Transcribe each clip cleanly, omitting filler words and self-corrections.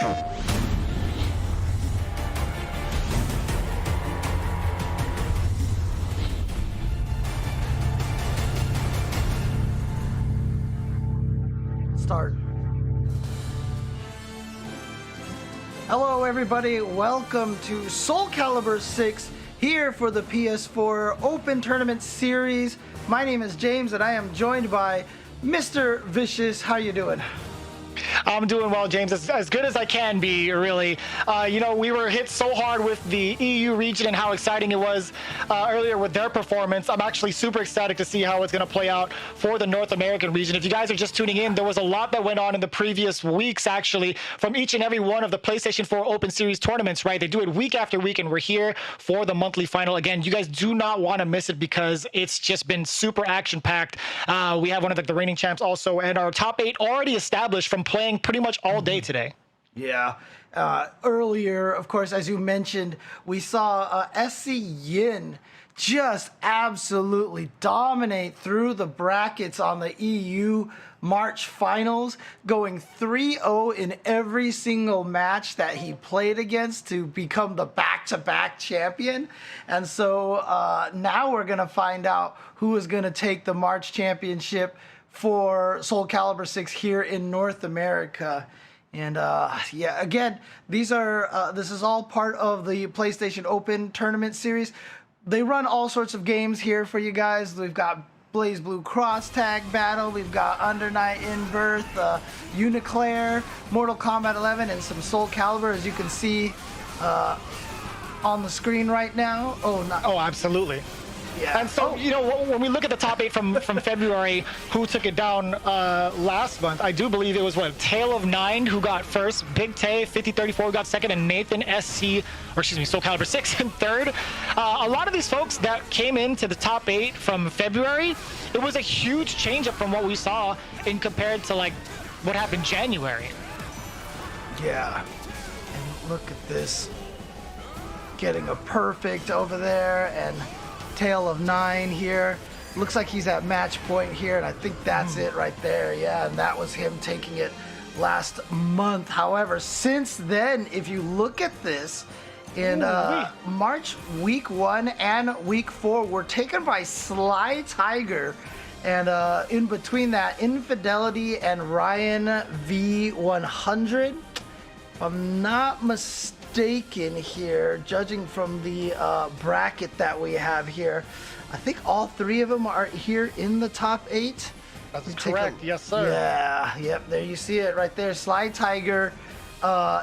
Start. Hello everybody, welcome to Soulcalibur 6 here for the PS4 Open Tournament Series. My name is James and I am joined by Mr. Vicious. How you doing? I'm doing well, James, as good as I can be, really. We were hit so hard with the EU region and how exciting it was earlier with their performance. I'm actually super ecstatic to see how it's going to play out for the North American region. If you guys are just tuning in, there was a lot that went on in the previous weeks, actually, from each and every one of the PlayStation 4 Open Series tournaments, right? They do it week after week, and we're here for the monthly final. Again, you guys do not want to miss it because it's just been super action-packed. We have one of the reigning champs also, and our top 8 already established from playing pretty much all day today. Yeah. Earlier, of course, as you mentioned, we saw SC Yin just absolutely dominate through the brackets on the EU March finals, going 3-0 in every single match that he played against to become the back-to-back champion. And so now we're going to find out who is going to take the March championship for Soulcalibur 6 here in North America. And yeah, again, this is all part of the PlayStation Open Tournament Series. They run all sorts of games here for you guys. We've got Blaze Blue Cross Tag Battle, we've got Under Night In Birth, Uniclair, Mortal Kombat 11, and some Soulcalibur, as you can see on the screen right now. Oh, absolutely. Yeah. And so, when we look at the top 8 from February, who took it down last month, I do believe it was, Tale of 9 who got first, Big Tay, 5034 got second, and Nathan Soulcalibur 6 in third. A lot of these folks that came into the top 8 from February, it was a huge change up from what we saw in compared to, what happened January. Yeah. And look at this. Getting a perfect over there, and Tale of 9 here. Looks like he's at match point here, and I think that's it right there. Yeah, and that was him taking it last month. However, since then, if you look at this, in March week 1 and week 4 were taken by Sly Tiger, and in between that, Infidelity and Ryan V100. If I'm not mistaken here, judging from the bracket that we have here, I think all 3 of them are here in the top 8. That's correct. Yes, sir. Yeah, yep, there you see it right there. Sly Tiger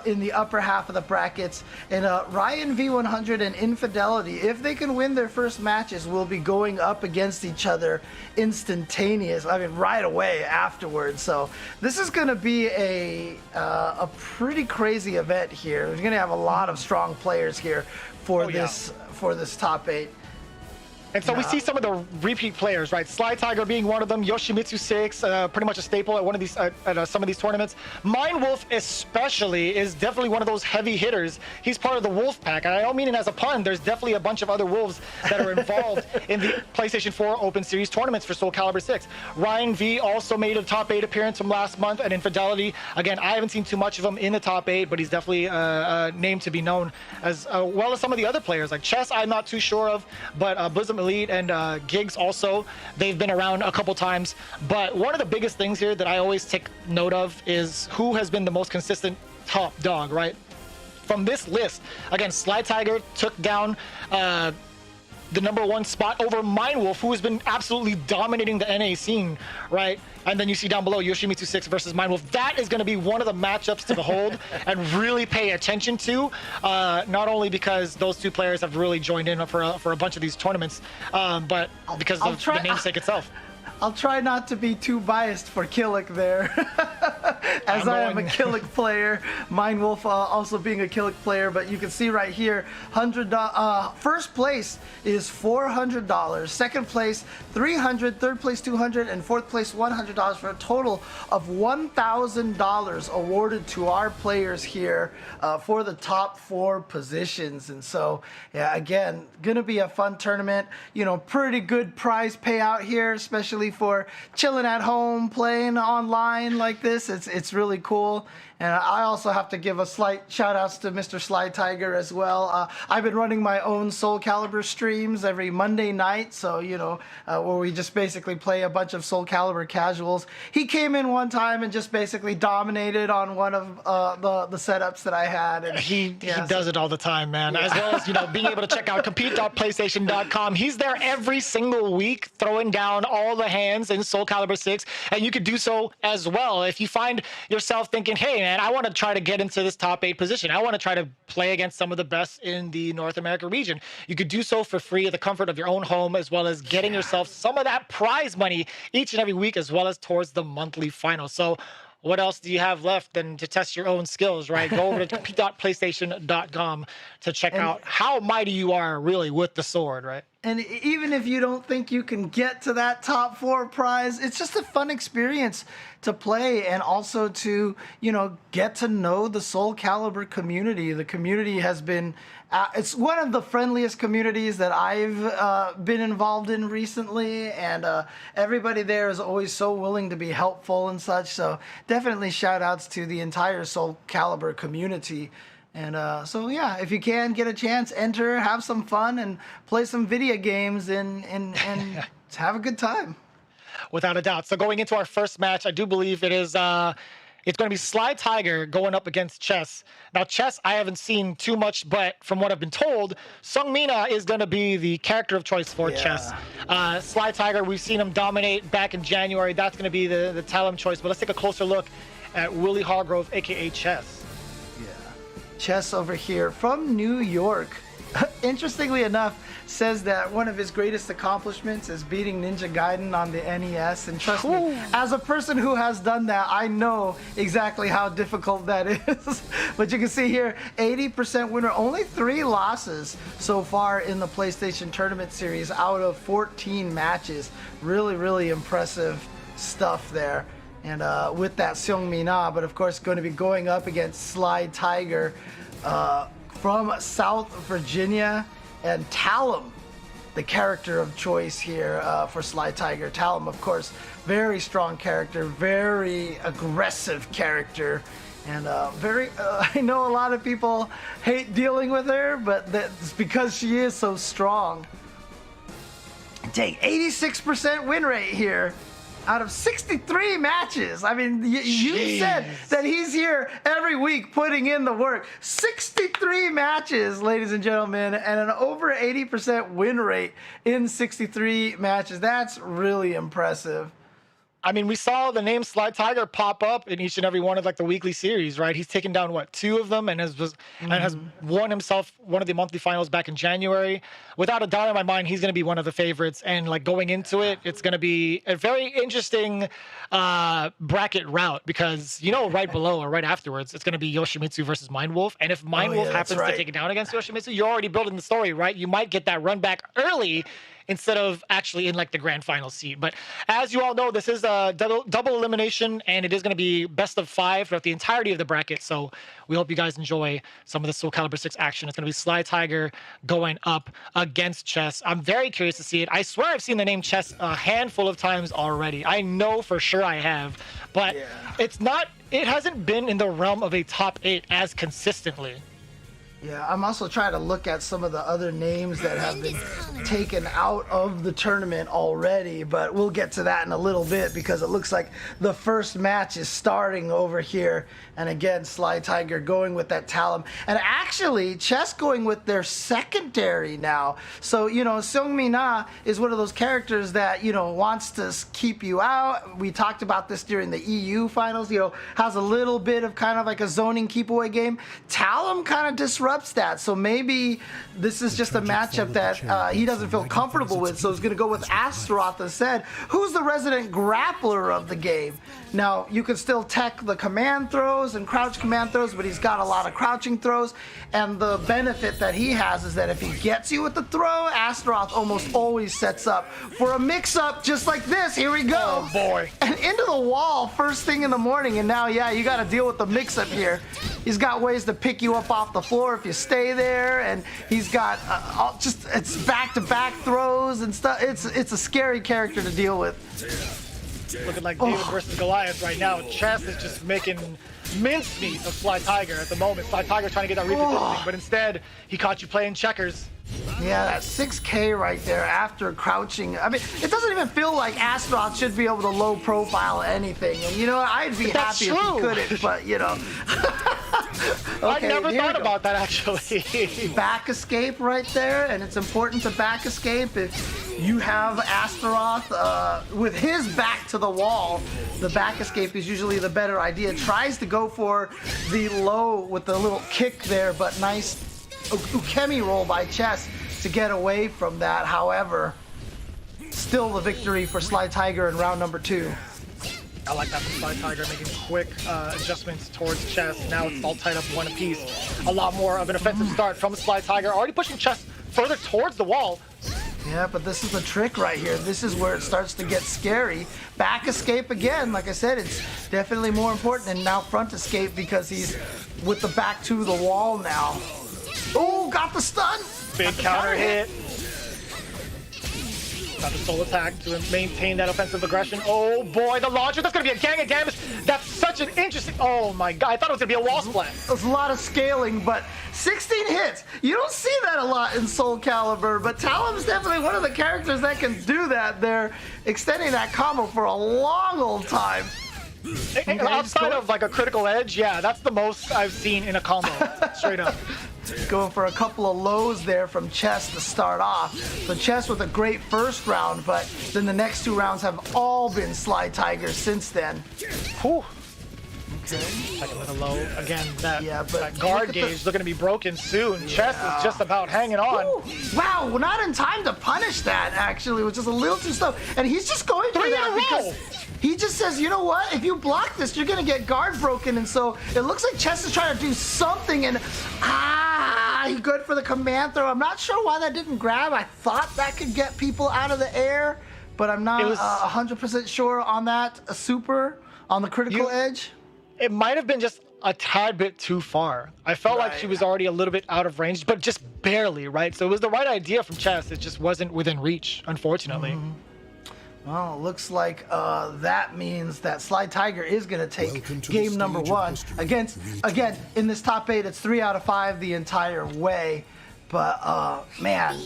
in the upper half of the brackets, and Ryan V100 and Infidelity, if they can win their first matches, will be going up against each other right away afterwards. So this is going to be a pretty crazy event here. We're going to have a lot of strong players here for this top 8. And so we see some of the repeat players, right? Sly Tiger being one of them, Yoshimitsu 6, pretty much a staple at one of these at some of these tournaments. Mind Wolf especially is definitely one of those heavy hitters. He's part of the Wolf Pack, and I don't mean it as a pun. There's definitely a bunch of other wolves that are involved in the PlayStation 4 Open Series tournaments for Soulcalibur 6. Ryan V also made a top 8 appearance from last month, and Infidelity. Again, I haven't seen too much of him in the top 8, but he's definitely a name to be known, as well as some of the other players. Like Chess, I'm not too sure of, but Blizzard Elite and Gigs also, they've been around a couple times. But one of the biggest things here that I always take note of is who has been the most consistent top dog, right? From this list, again, Sly Tiger took down the #1 spot over Mind Wolf, who has been absolutely dominating the NA scene, right? And then you see down below Yoshimitsu 6 versus Mind Wolf. That is going to be one of the matchups to behold and really pay attention to, not only because those two players have really joined in for a bunch of these tournaments, but because of the namesake itself. I'll try not to be too biased for Killick there, as I am a Killick player. Mind Wolf also being a Killick player, but you can see right here, first place is $400, second place $300, third place $200, and fourth place $100 for a total of $1,000 awarded to our players here for the top 4 positions. And so, yeah, again, gonna be a fun tournament. You know, pretty good prize payout here, especially for chilling at home, playing online like this. It's really cool. And I also have to give a slight shout outs to Mr. Sly Tiger as well. I've been running my own Soulcalibur streams every Monday night. So, where we just basically play a bunch of Soulcalibur casuals. He came in one time and just basically dominated on one of the setups that I had. And he does it all the time, man. Yeah. As well as, being able to check out compete.playstation.com. He's there every single week throwing down all the hands in Soulcalibur 6. And you could do so as well. If you find yourself thinking, hey, man, I want to try to get into this top 8 position. I want to try to play against some of the best in the North America region. You could do so for free at the comfort of your own home, as well as getting yourself some of that prize money each and every week, as well as towards the monthly final. So what else do you have left than to test your own skills, right? Go over to compete.playstation.com to check out how mighty you are really with the sword, right? And even if you don't think you can get to that top 4 prize, it's just a fun experience to play and also to, get to know the Soulcalibur community. The community has been, it's one of the friendliest communities that I've been involved in recently. And everybody there is always so willing to be helpful and such. So definitely shout outs to the entire Soulcalibur community. And so, yeah, if you can get a chance, enter, have some fun, and play some video games and have a good time. Without a doubt. So going into our first match, I do believe it is it's going to be Sly Tiger going up against Chess. Now, Chess, I haven't seen too much, but from what I've been told, Seungmina is going to be the character of choice for Chess. Sly Tiger, we've seen him dominate back in January. That's going to be the Talon choice. But let's take a closer look at Willie Hargrove, a.k.a. Chess. Chess over here from New York, interestingly enough, says that one of his greatest accomplishments is beating Ninja Gaiden on the NES. And trust me, as a person who has done that, I know exactly how difficult that is. But you can see here, 80% winner, only 3 losses so far in the PlayStation Tournament Series out of 14 matches. Really, really impressive stuff there. And with that Seungmina, but of course going to be going up against Sly Tiger from South Virginia, and Talon, the character of choice here for Sly Tiger. Talon, of course, very strong character, very aggressive character, and I know a lot of people hate dealing with her, but that's because she is so strong. Take 86% win rate here out of 63 matches. I mean, you said that he's here every week putting in the work. 63 matches, ladies and gentlemen, and an over 80% win rate in 63 matches. That's really impressive. I mean, we saw the name Sly Tiger pop up in each and every one of the weekly series, right? He's taken down 2 of them and has won himself one of the monthly finals back in January. Without a doubt in my mind, he's going to be one of the favorites. And going into it, it's going to be a very interesting bracket route because right below or right afterwards, it's going to be Yoshimitsu versus Mindwolf. And if Mindwolf happens to take it down against Yoshimitsu, you're already building the story, right? You might get that run back early instead of actually in the grand final seed. But as you all know, this is a double elimination, and it is going to be best of 5 throughout the entirety of the bracket. So we hope you guys enjoy some of the Soulcalibur 6 action. It's going to be Sly Tiger going up against Chess. I'm very curious to see it. I swear I've seen the name Chess a handful of times already. I know for sure I have, but it hasn't been in the realm of a top 8 as consistently. Yeah, I'm also trying to look at some of the other names that have been taken out of the tournament already, but we'll get to that in a little bit because it looks like the first match is starting over here. And again, Sly Tiger going with that Talon. And actually, Chess going with their secondary now. So, Seungmina is one of those characters that, wants to keep you out. We talked about this during the EU finals, has a little bit of kind of like a zoning keep away game. Talon kind of disrupts that, so maybe this is just a matchup that he doesn't feel comfortable with, so he's going to go with Astaroth instead, who's the resident grappler of the game. Now, you can still tech the command throws and crouch command throws, but he's got a lot of crouching throws, and the benefit that he has is that if he gets you with the throw, Astaroth almost always sets up for a mix-up just like this. Here we go. Oh, boy. And into the wall first thing in the morning, and now, you got to deal with the mix-up here. He's got ways to pick you up off the floor if you stay there, and he's got it's back-to-back throws and stuff. It's a scary character to deal with. Looking like David versus Goliath right now. Chess is just making mincemeat of Sly Tiger at the moment. Sly Tiger trying to get that repeat thing, but instead he caught you playing checkers. Yeah, that 6K right there after crouching. I mean, it doesn't even feel like Astaroth should be able to low profile anything. And you know what? I'd be happy if he couldn't, but you know. I never thought about that actually. Back escape right there, and it's important to back escape if you have Astaroth with his back to the wall. The back escape is usually the better idea. Tries to go for the low with the little kick there, but nice Ukemi roll by Chess to get away from that. However, still the victory for Sly Tiger in round number 2. I like that from Sly Tiger, making quick adjustments towards Chess. Now it's all tied up one apiece. A lot more of an offensive start from Sly Tiger, already pushing Chess further towards the wall. Yeah, but this is the trick right here. This is where it starts to get scary. Back escape again, like I said, it's definitely more important. And now front escape because he's with the back to the wall now. Oh, got the stun. Big counter hit. Got the soul attack to maintain that offensive aggression. Oh boy, the launcher. That's going to be a gang of damage. That's such an interesting... Oh my god, I thought it was going to be a wall splat. There's a lot of scaling, but 16 hits. You don't see that a lot in Soulcalibur, but Talon's definitely one of the characters that can do that. They're extending that combo for a long old time. Okay, outside of like a critical edge, yeah, that's the most I've seen in a combo, straight up. Going for a couple of lows there from Chess to start off. So Chess with a great first round, but then the next 2 rounds have all been Sly Tiger since then. Whew. Okay. Second with a low. Again, that but guard gauge is looking to be broken soon. Chess is just about hanging on. Ooh. Wow, we're not in time to punish that, actually, which is a little too slow. And he's just going for that because he just says, you know what? If you block this, you're going to get guard broken. And so it looks like Chess is trying to do something. And he good for the command throw. I'm not sure why that didn't grab. I thought that could get people out of the air, but I'm not 100% sure on that. A super on the critical edge. It might have been just a tad bit too far. I felt like she was already a little bit out of range, but just barely, right? So it was the right idea from Chess. It just wasn't within reach, unfortunately. Well, it looks like that means that Sly Tiger is going to take game number 1 against, again, in this top 8, it's 3 out of 5 the entire way. But, man,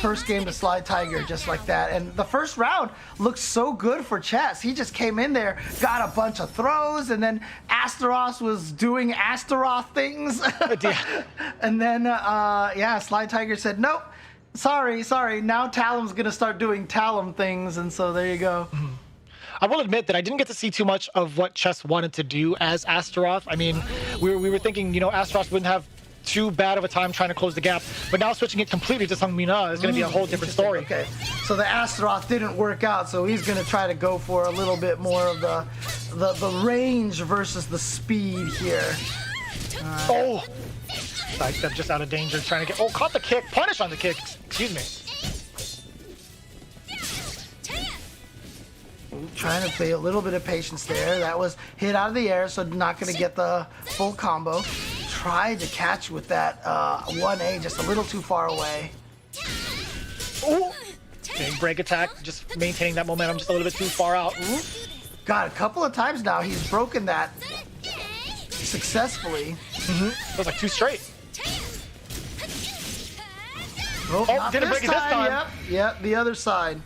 first game to Sly Tiger just like that. And the first round looked so good for Chess. He just came in there, got a bunch of throws, and then Astaroth was doing Astaroth things. And then, Sly Tiger said, nope. Sorry. Now Talum's going to start doing Talum things, and so there you go. I will admit that I didn't get to see too much of what Chess wanted to do as Astaroth. I mean, we were thinking, you know, Astaroth wouldn't have too bad of a time trying to close the gap, but now switching it completely to Sungmina is going to be a whole different story. Okay, so the Astaroth didn't work out, so he's going to try to go for a little bit more of the range versus the speed here. Sidestep just out of danger, trying to get... caught the kick. Punish on the kick. Excuse me. Trying to play a little bit of patience there. That was hit out of the air, so not going to get the full combo. Tried to catch with that 1A just a little too far away. Big break attack, just maintaining that momentum just a little bit too far out. God, a couple of times now he's broken that successfully. It was like 2 straight. Didn't break it this time. Yep, the other side.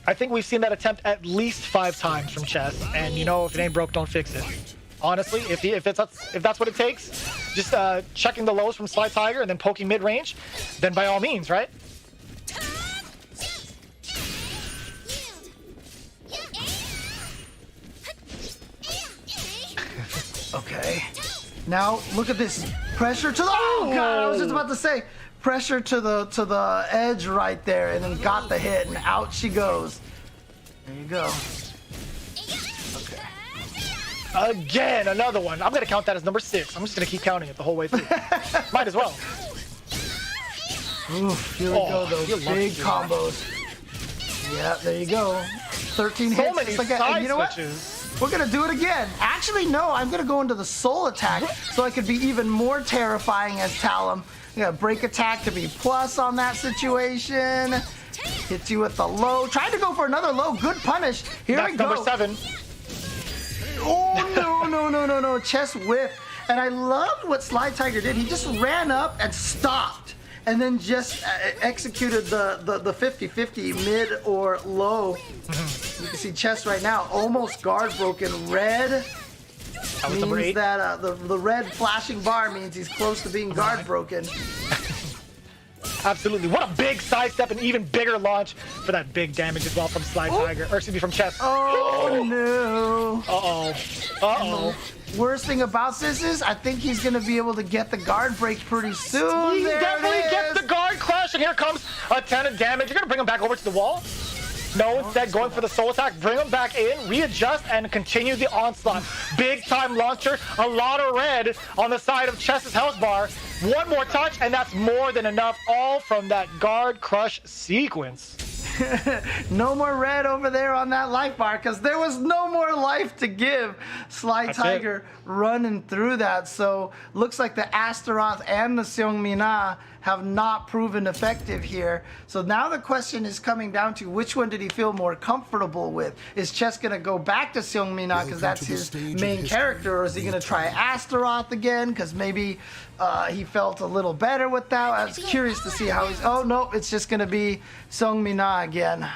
I think we've seen that attempt at least 5 times from Chess, and you know, if it ain't broke, don't fix it. Honestly, if that's what it takes, just checking the lows from Sly Tiger and then poking mid-range, then by all means, right? Okay. Now look at this pressure to the. Oh God! I was just about to say pressure to the edge right there, and then got the hit, and out she goes. There you go. Okay. Again, another one. I'm gonna count that as number 6. I'm just gonna keep counting it the whole way through. Might as well. Oof, here we go, those big combos. Yeah, there you go. 13 hits. Many just like that. And you know switches. What? We're gonna do it again. Actually, no, I'm gonna go into the soul attack so I could be even more terrifying as Talum. Yeah, break attack to be plus on that situation. Hits you with the low. Tried to go for another low. Good punish. Here we go. Number 7. Oh, no. Chess whip. And I loved what Sly Tiger did. He just ran up and stopped. And then just executed the 50-50 mid or low. You can see Chess right now almost guard broken. Red means that the red flashing bar means he's close to being guard broken. Absolutely. What a big sidestep and even bigger launch for that big damage as well from Sly Tiger. Or excuse me, from Chess. Oh, no. Uh-oh. Worst thing about this is I think he's going to be able to get the guard break pretty soon. He definitely gets the guard crush, and here comes a ton of damage. You're going to bring him back over to the wall? No, instead going for the soul attack. Bring him back in, readjust, and continue the onslaught. Big time launcher. A lot of red on the side of Chess's health bar. One more touch, and that's more than enough. All from that guard crush sequence. No more red over there on that life bar because there was no more life to give. Sly Tiger running through that. So looks like the Astaroth and the Seongmina have not proven effective here. So now the question is coming down to which one did he feel more comfortable with? Is Chess going to go back to Seongmina because that's his main character, or is he going to try Astaroth again because maybe he felt a little better with that? I was curious to see how he's... Oh, no, it's just going to be Seongmina again.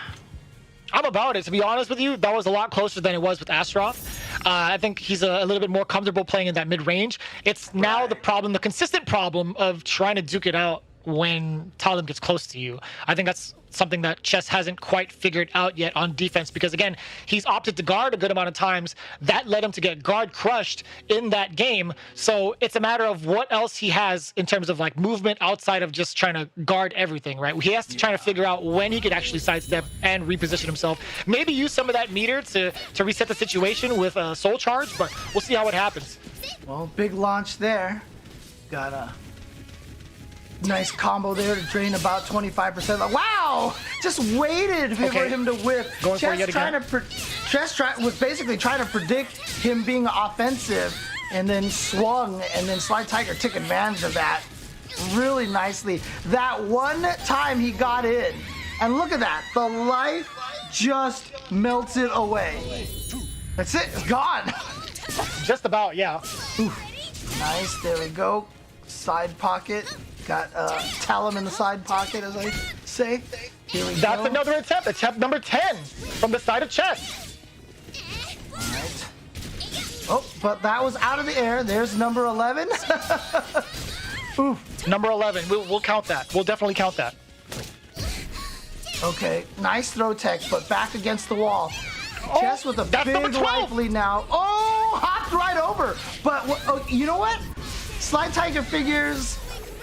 I'm about it. To be honest with you, that was a lot closer than it was with Astaroth. I think he's a little bit more comfortable playing in that mid-range. It's now the problem, the consistent problem of trying to duke it out when Talon gets close to you. I think that's something that Chess hasn't quite figured out yet on defense because, again, he's opted to guard a good amount of times. That led him to get guard crushed in that game. So it's a matter of what else he has in terms of like movement outside of just trying to guard everything, right? He has to try to figure out when he could actually sidestep and reposition himself. Maybe use some of that meter to reset the situation with a soul charge, but we'll see how it happens. Well, big launch there. Got a nice combo there to drain about 25%. Wow! Just waited for him to whip. Going for it yet again. Chess was basically trying to predict him being offensive and then swung, and then Sly Tiger took advantage of that really nicely. That one time he got in, and look at that. The life just melted away. That's it. It's gone. Just about, yeah. Oof. Nice. There we go. Side pocket. Got Talon in the side pocket, as I say. Here we go. That's another attempt number 10 from the side of Chess. All right. Oh, but that was out of the air. There's number 11. Oof. Number 11. We'll count that. We'll definitely count that. Okay, nice throw tech, but back against the wall. Chess with a big life lead now. Oh, hopped right over. But you know what? Sly Tiger figures...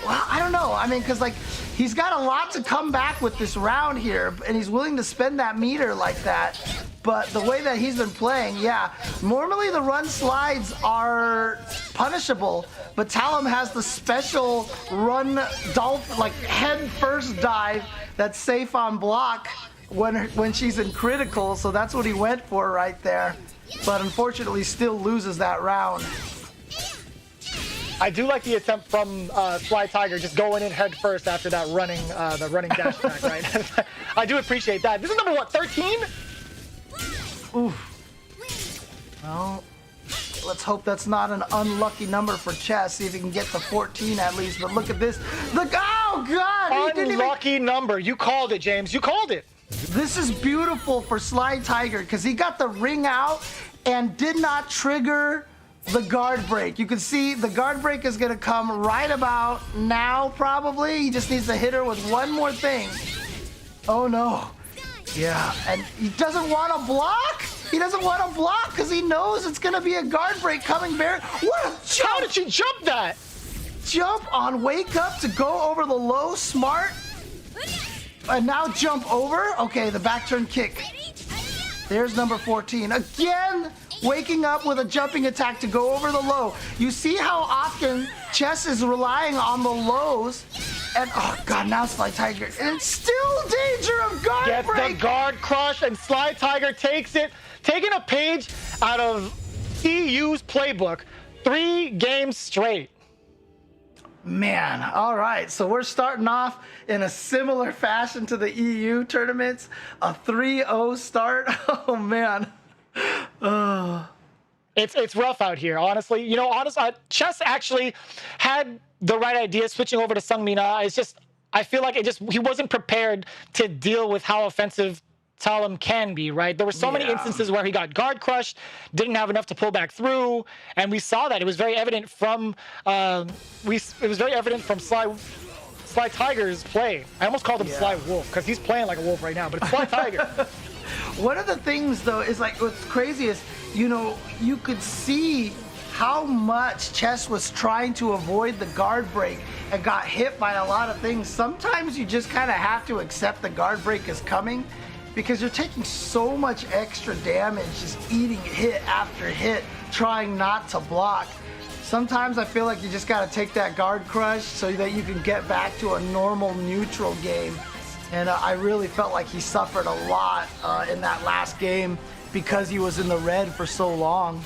Well, I don't know. I mean, because, like, he's got a lot to come back with this round here, and he's willing to spend that meter like that. But the way that he's been playing, yeah. Normally the run slides are punishable, but Talon has the special run like head first dive that's safe on block when she's in critical, so that's what he went for right there. But unfortunately still loses that round. I do like the attempt from Sly Tiger just going in head first after that running dash attack, right? I do appreciate that. This is number what, 13? Oof. Well, let's hope that's not an unlucky number for Chess. See if he can get to 14 at least. But look at this. Look, oh God! Unlucky number. You called it, James. You called it. This is beautiful for Sly Tiger because he got the ring out and did not trigger the guard break. You can see the guard break is going to come right about now, probably. He just needs to hit her with one more thing. Oh, no. Yeah, and he doesn't want to block. He doesn't want to block because he knows it's going to be a guard break coming there. What a jump! How did she jump that? Jump on wake up to go over the low, smart. And now jump over. Okay, the back turn kick. There's number 14. Again, waking up with a jumping attack to go over the low. You see how often Chess is relying on the lows. And, oh, God, now Sly Tiger. And it's still danger of guard break. Gets the guard crush, and Sly Tiger takes it. Taking a page out of EU's playbook. 3 games straight. Man, all right. So we're starting off in a similar fashion to the EU tournaments. A 3-0 start. Oh, man. It's rough out here, honestly. You know, Chess actually had the right idea switching over to Sungmina. It's just, I feel like he wasn't prepared to deal with how offensive Talon can be, right? There were so many instances where he got guard crushed, didn't have enough to pull back through, and we saw that. It was very evident from Sly Tiger's play. I almost called him Sly Wolf because he's playing like a wolf right now, but it's Sly Tiger. One of the things, though, is like what's crazy is, you know, you could see how much Chess was trying to avoid the guard break and got hit by a lot of things. Sometimes you just kind of have to accept the guard break is coming because you're taking so much extra damage just eating hit after hit, trying not to block. Sometimes I feel like you just got to take that guard crush so that you can get back to a normal neutral game. And I really felt like he suffered a lot in that last game because he was in the red for so long.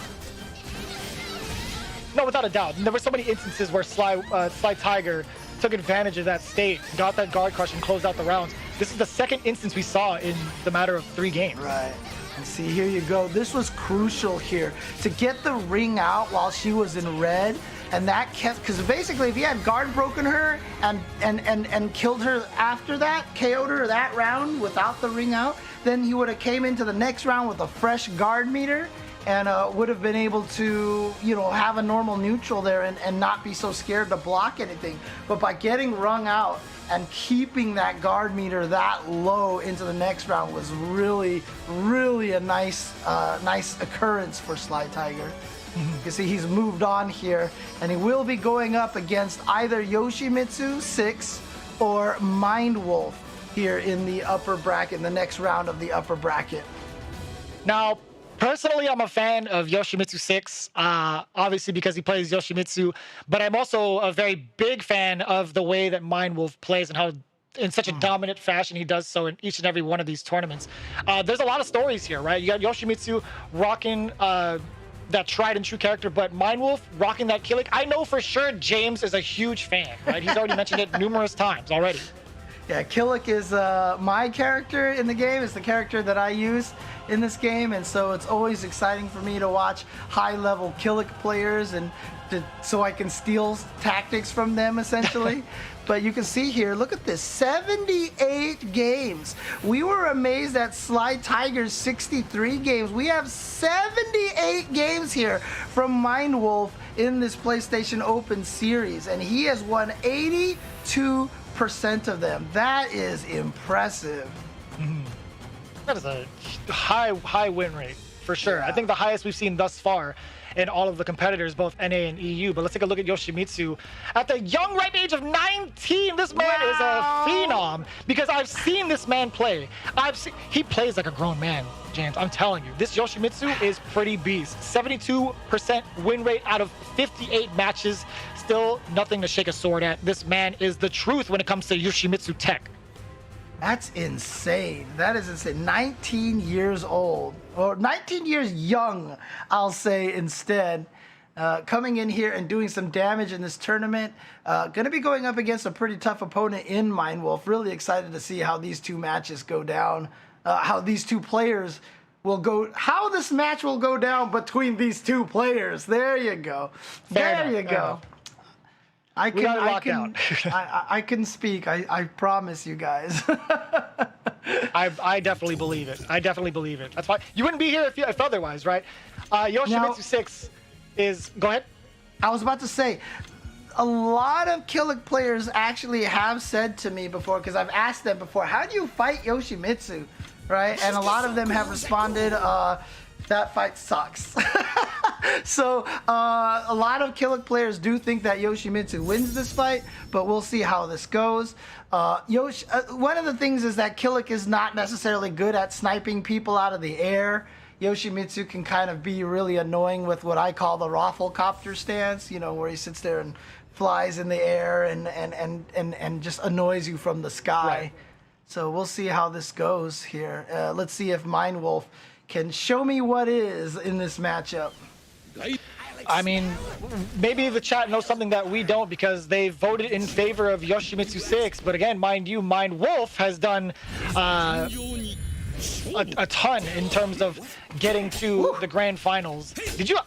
No, without a doubt. There were so many instances where Sly Tiger took advantage of that state, got that guard crush, and closed out the rounds. This is the second instance we saw in the matter of 3 games. Right. And see, here you go. This was crucial here to get the ring out while she was in red. And that kept, because basically if he had guard broken her and killed her after that, KO'd her that round without the ring out, then he would have came into the next round with a fresh guard meter and would have been able to, you know, have a normal neutral there and not be so scared to block anything. But by getting rung out and keeping that guard meter that low into the next round was really, really a nice occurrence for Sly Tiger. You can see he's moved on here, and he will be going up against either Yoshimitsu 6 or Mind Wolf here in the upper bracket, in the next round of the upper bracket. Now, personally, I'm a fan of Yoshimitsu 6, obviously because he plays Yoshimitsu, but I'm also a very big fan of the way that Mind Wolf plays and how in such a dominant fashion he does so in each and every one of these tournaments. There's a lot of stories here, right? You got Yoshimitsu rocking that tried and true character, but Mind Wolf rocking that Killick. I know for sure James is a huge fan, right? He's already mentioned it numerous times already. Yeah, Killick is my character in the game. It's the character that I use in this game, and so it's always exciting for me to watch high-level Killick players and so I can steal tactics from them, essentially. But you can see here, look at this, 78 games. We were amazed at Sly Tiger's 63 games. We have 78 games here from Mind Wolf in this PlayStation Open series, and he has won 82% of them. That is impressive. That is a high win rate, for sure. Yeah. I think the highest we've seen thus far in all of the competitors, both NA and EU. But let's take a look at Yoshimitsu. At the young, ripe age of 19, this man is a phenom, because I've seen this man play. He plays like a grown man, James. I'm telling you, this Yoshimitsu is pretty beast. 72% win rate out of 58 matches. Still nothing to shake a sword at. This man is the truth when it comes to Yoshimitsu tech. That's insane. That is insane. 19 years old, or 19 years young, I'll say instead. Coming in here and doing some damage in this tournament. Going to be going up against a pretty tough opponent in Mind Wolf. Really excited to see how these two matches go down. How these two players will go. How this match will go down between these two players. There you go. There you go. I can speak. I promise you guys. I definitely believe it. I definitely believe it. That's why you wouldn't be here if otherwise, right? Yoshimitsu 6 is. Go ahead. I was about to say, a lot of Killick players actually have said to me before, because I've asked them before, how do you fight Yoshimitsu, right? And a lot of them have responded, that fight sucks. So a lot of Killick players do think that Yoshimitsu wins this fight, but we'll see how this goes. One of the things is that Killick is not necessarily good at sniping people out of the air. Yoshimitsu can kind of be really annoying with what I call the Rafflecopter stance, you know, where he sits there and flies in the air and just annoys you from the sky. Right. So we'll see how this goes here. Let's see if Mind Wolf can show me what is in this matchup. I mean, maybe the chat knows something that we don't because they voted in favor of Yoshimitsu 6. But again, mind you, Mind Wolf has done a ton in terms of getting to the grand finals.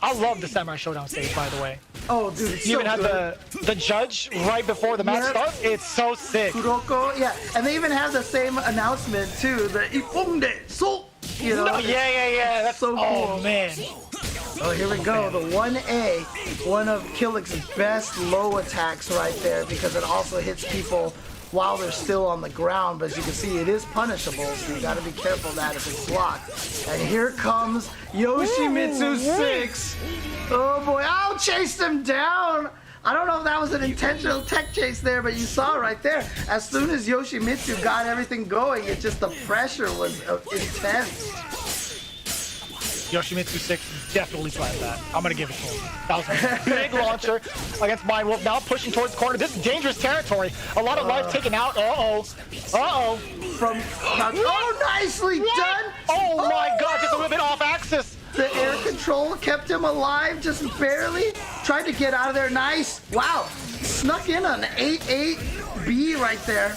I love the Samurai Showdown stage, by the way. Oh, dude, it's You so even have good. the judge right before the match Yep. starts. It's so sick. Kuroko, yeah, and they even have the same announcement too. The Iponde So, you know. No, yeah. That's so cool. Oh man. Oh, here we go. The 1A, one of Killick's best low attacks right there because it also hits people while they're still on the ground. But as you can see, it is punishable, so you got to be careful of that if it's blocked. And here comes Yoshimitsu 6. Oh boy, I'll chase them down. I don't know if that was an intentional tech chase there, but you saw right there. As soon as Yoshimitsu got everything going, it just, the pressure was intense. Yoshimitsu 6 definitely tried that. I'm going to give it to him. That was a big launcher against Mind Wolf. Now pushing towards the corner. This is dangerous territory. A lot of life taken out. Uh-oh. From nicely done. Oh my god, just a little bit off axis. The air control kept him alive, just barely. Tried to get out of there. Nice. Wow. Snuck in an 8-8B right there.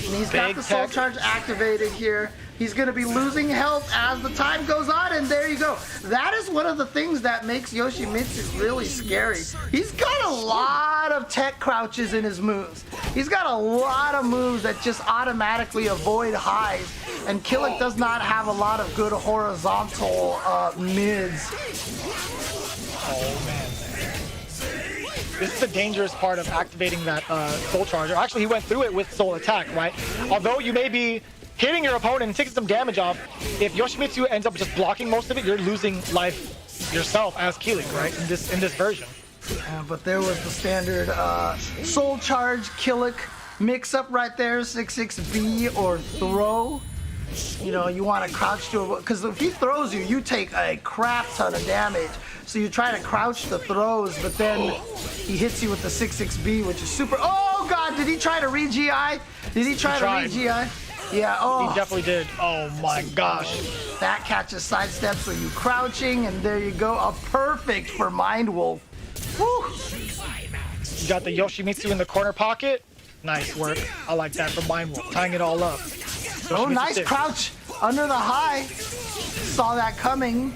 And he's got the soul charge activated here. He's going to be losing health as the time goes on, and there you go. That is one of the things that makes Yoshimitsu really scary. He's got a lot of tech crouches in his moves. He's got a lot of moves that just automatically avoid highs, and Killick does not have a lot of good horizontal mids. Oh man. This is the dangerous part of activating that soul charger. Actually, he went through it with soul attack, right? Although you may be hitting your opponent and taking some damage off, if Yoshimitsu ends up just blocking most of it, you're losing life yourself as Killick, right? In this version. But there was the standard soul charge Killick mix up right there, 6-6B or throw. You know, you want to crouch to it, because if he throws you, you take a crap ton of damage. So you try to crouch the throws, but then he hits you with the 6-6B, which is super. Oh god, did he try to re-GI? Did he try to re-GI? Yeah, oh. He definitely did. Oh my gosh. That catches sidestep, so you crouching, and there you go. A perfect for Mind Wolf. Woo. You got the Yoshimitsu in the corner pocket. Nice work. I like that from Mind Wolf, tying it all up. Oh, nice crouch under the high. Saw that coming.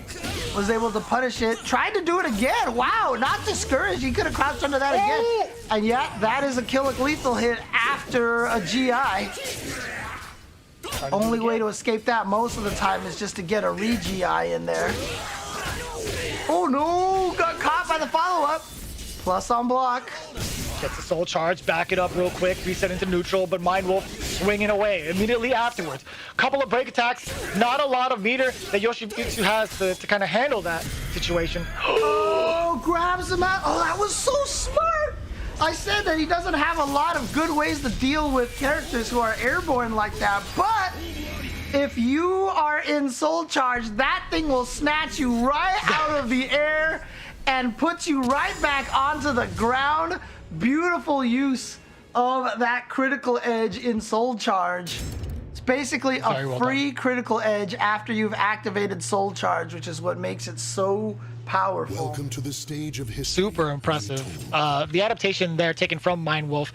Was able to punish it. Tried to do it again. Wow, not discouraged. He could have crouched under that again. And yeah, that is a Killick lethal hit after a GI. Only way to escape that most of the time is just to get a re-GI in there. Oh no, got caught by the follow-up. Plus on block. Gets the soul charge, back it up real quick, reset into neutral, but Mind Wolf swinging away immediately afterwards. Couple of break attacks, not a lot of meter that Yoshimitsu has to kind of handle that situation. Oh, grabs him out. Oh, that was so smart. I said that he doesn't have a lot of good ways to deal with characters who are airborne like that, but if you are in soul charge, that thing will snatch you right out of the air and put you right back onto the ground. Beautiful use of that critical edge in soul charge. It's basically a free critical edge after you've activated soul charge, which is what makes it so powerful. Welcome to the stage of history. Super impressive. The adaptation there taken from Mind Wolf,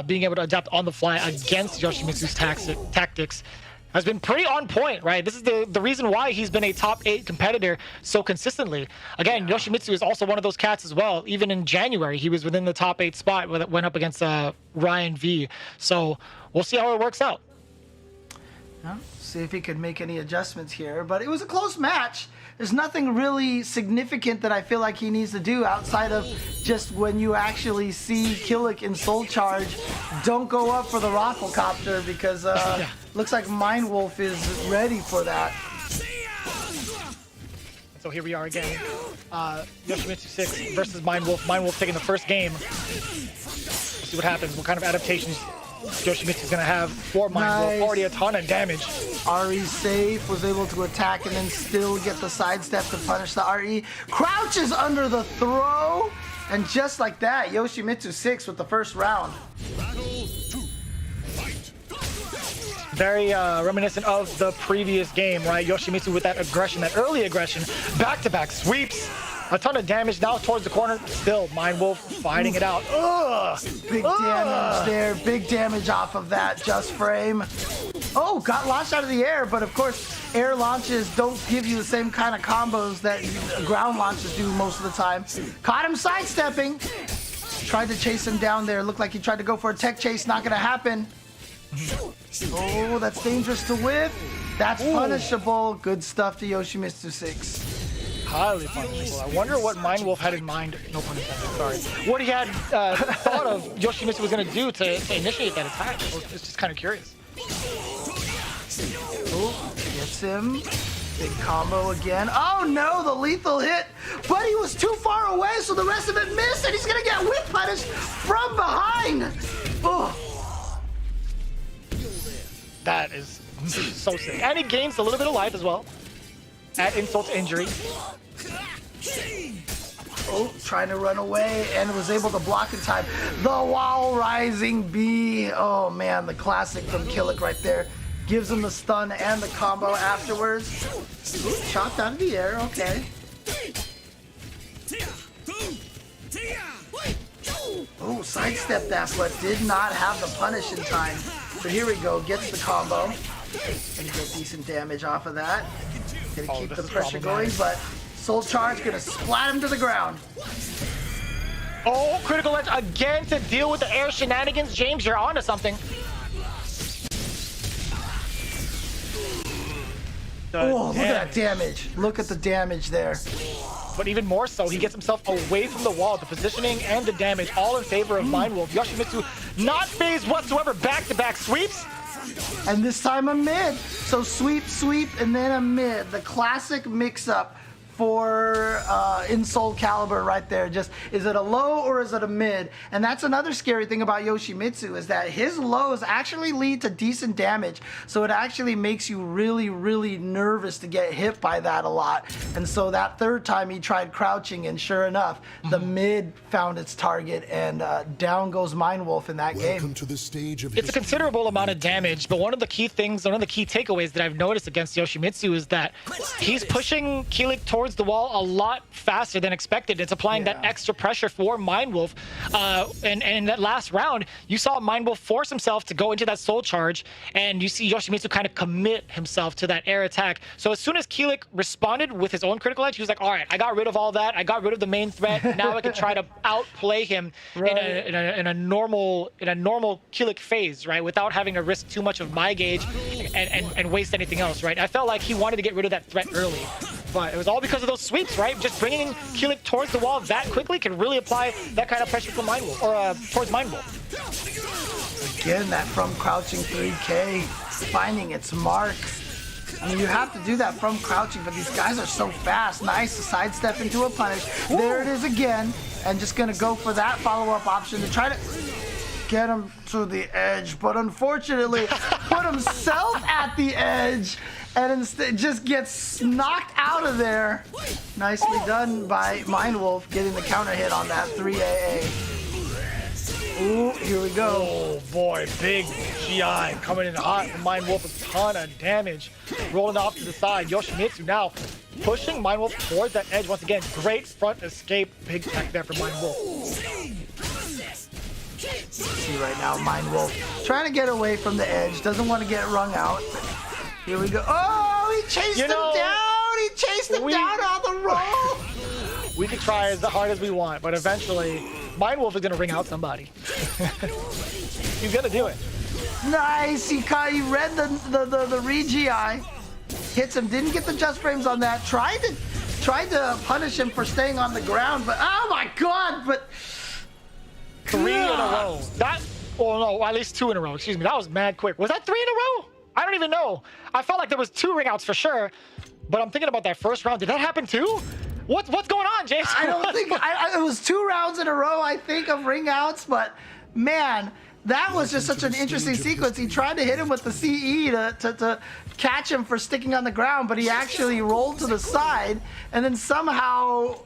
being able to adapt on the fly against Yoshimitsu's tactics has been pretty on point, right? This is the reason why he's been a top 8 competitor so consistently. Again, Yoshimitsu is also one of those cats as well. Even in January, he was within the top 8 spot when it went up against Ryan V. So we'll see how it works out. See if he could make any adjustments here. But it was a close match. There's nothing really significant that I feel like he needs to do outside of just when you actually see Killick in soul charge, don't go up for the Rafflecopter because looks like Mind Wolf is ready for that. So here we are again. Yoshimitsu 6 versus Mind Wolf. Mind Wolf taking the first game. We'll see what happens. What kind of adaptations Yoshimitsu's gonna have for Mind Wolf. Already a ton of damage. RE's safe, was able to attack and then still get the sidestep to punish the RE. Crouches under the throw, and just like that, Yoshimitsu 6 with the first round. Very reminiscent of the previous game, right? Yoshimitsu with that aggression, that early aggression, back-to-back sweeps. A ton of damage now towards the corner. Still, Mind Wolf fighting it out. Ugh. Big damage there. Big damage off of that just frame. Oh, got launched out of the air, but of course, air launches don't give you the same kind of combos that ground launches do most of the time. Caught him sidestepping. Tried to chase him down there. Looked like he tried to go for a tech chase. Not gonna happen. Oh, that's dangerous to whip. That's punishable. Good stuff to Yoshimitsu 6. Highly punishable. I wonder what Mind Wolf had in mind. No pun intended. Sorry. What he had thought of Yoshimitsu was going to do to initiate that attack. It's just kind of curious. Oh, gets him. Big combo again. Oh no, the lethal hit. But he was too far away, so the rest of it missed, and he's going to get whip punished from behind. Oh. That is so sick. And he gains a little bit of life as well. At insult to injury. Oh, trying to run away and was able to block in time. The wall rising B. Oh man, the classic from Killick right there. Gives him the stun and the combo afterwards. Ooh, chopped out of the air, okay. Oh, sidestepped that, but did not have the punish in time. But here we go, gets the combo. Gonna get decent damage off of that. Gonna keep the pressure going, but Soul Charge gonna splat him to the ground. Oh, critical edge again to deal with the air shenanigans. James, you're onto something. Oh, look at that damage. Look at the damage there. But even more so, he gets himself away from the wall. The positioning and the damage all in favor of Mind Wolf. Yoshimitsu not phased whatsoever. Back-to-back sweeps. And this time a mid. So sweep, sweep, and then a mid. The classic mix-up for in Soulcalibur right there. Just, is it a low or is it a mid? And that's another scary thing about Yoshimitsu, is that his lows actually lead to decent damage. So it actually makes you really, really nervous to get hit by that a lot. And so that third time he tried crouching, and sure enough, the mid found its target, and down goes Mind Wolf in that game. To the stage of it's a considerable amount of damage, but one of the key things, one of the key takeaways that I've noticed against Yoshimitsu is that he's pushing Killick towards the wall a lot faster than expected. It's applying that extra pressure for Mind Wolf. And in that last round, you saw Mind Wolf force himself to go into that soul charge, and you see Yoshimitsu kind of commit himself to that air attack. So as soon as Killick responded with his own critical edge, he was like, all right, I got rid of all that. I got rid of the main threat. Now I can try to outplay him in a normal Killick phase, right? Without having to risk too much of my gauge and waste anything else, right? I felt like he wanted to get rid of that threat early. But it was all because of those sweeps, right? Just bringing Killick towards the wall that quickly can really apply that kind of pressure for Mind Wolf, or towards Mind Wolf. Again, that from crouching 3K, finding its mark. I mean, you have to do that from crouching, but these guys are so fast. Nice to sidestep into a punish. There it is again, and just gonna go for that follow-up option to try to get him to the edge, but unfortunately put himself at the edge and instead just gets knocked out of there. Nicely done by Mind Wolf, getting the counter hit on that 3AA. Ooh, here we go. Oh boy, big GI coming in hot from Mind Wolf, a ton of damage. Rolling off to the side, Yoshimitsu now pushing Mind Wolf towards that edge once again. Great front escape, big tech there for Mind Wolf. See right now, Mind Wolf trying to get away from the edge, doesn't want to get wrung out. Here we go. Oh, he chased him down. He chased him down on the roll. We can try as hard as we want, but eventually, Mind Wolf is gonna ring out somebody. He's gonna do it. Nice. He read the re-GI. Hits him. Didn't get the just frames on that. Tried to punish him for staying on the ground, but oh my god! But 3 in a row. No, at least 2 in a row. Excuse me. That was mad quick. Was that 3 in a row? I don't even know. I felt like there was 2 ring outs for sure, but I'm thinking about that first round. Did that happen too? What's going on, James? I don't think it was 2 rounds in a row, I think, of ring outs, but man, that was just such an interesting sequence. He tried to hit him with the CE to catch him for sticking on the ground, but he actually rolled to the side, and then somehow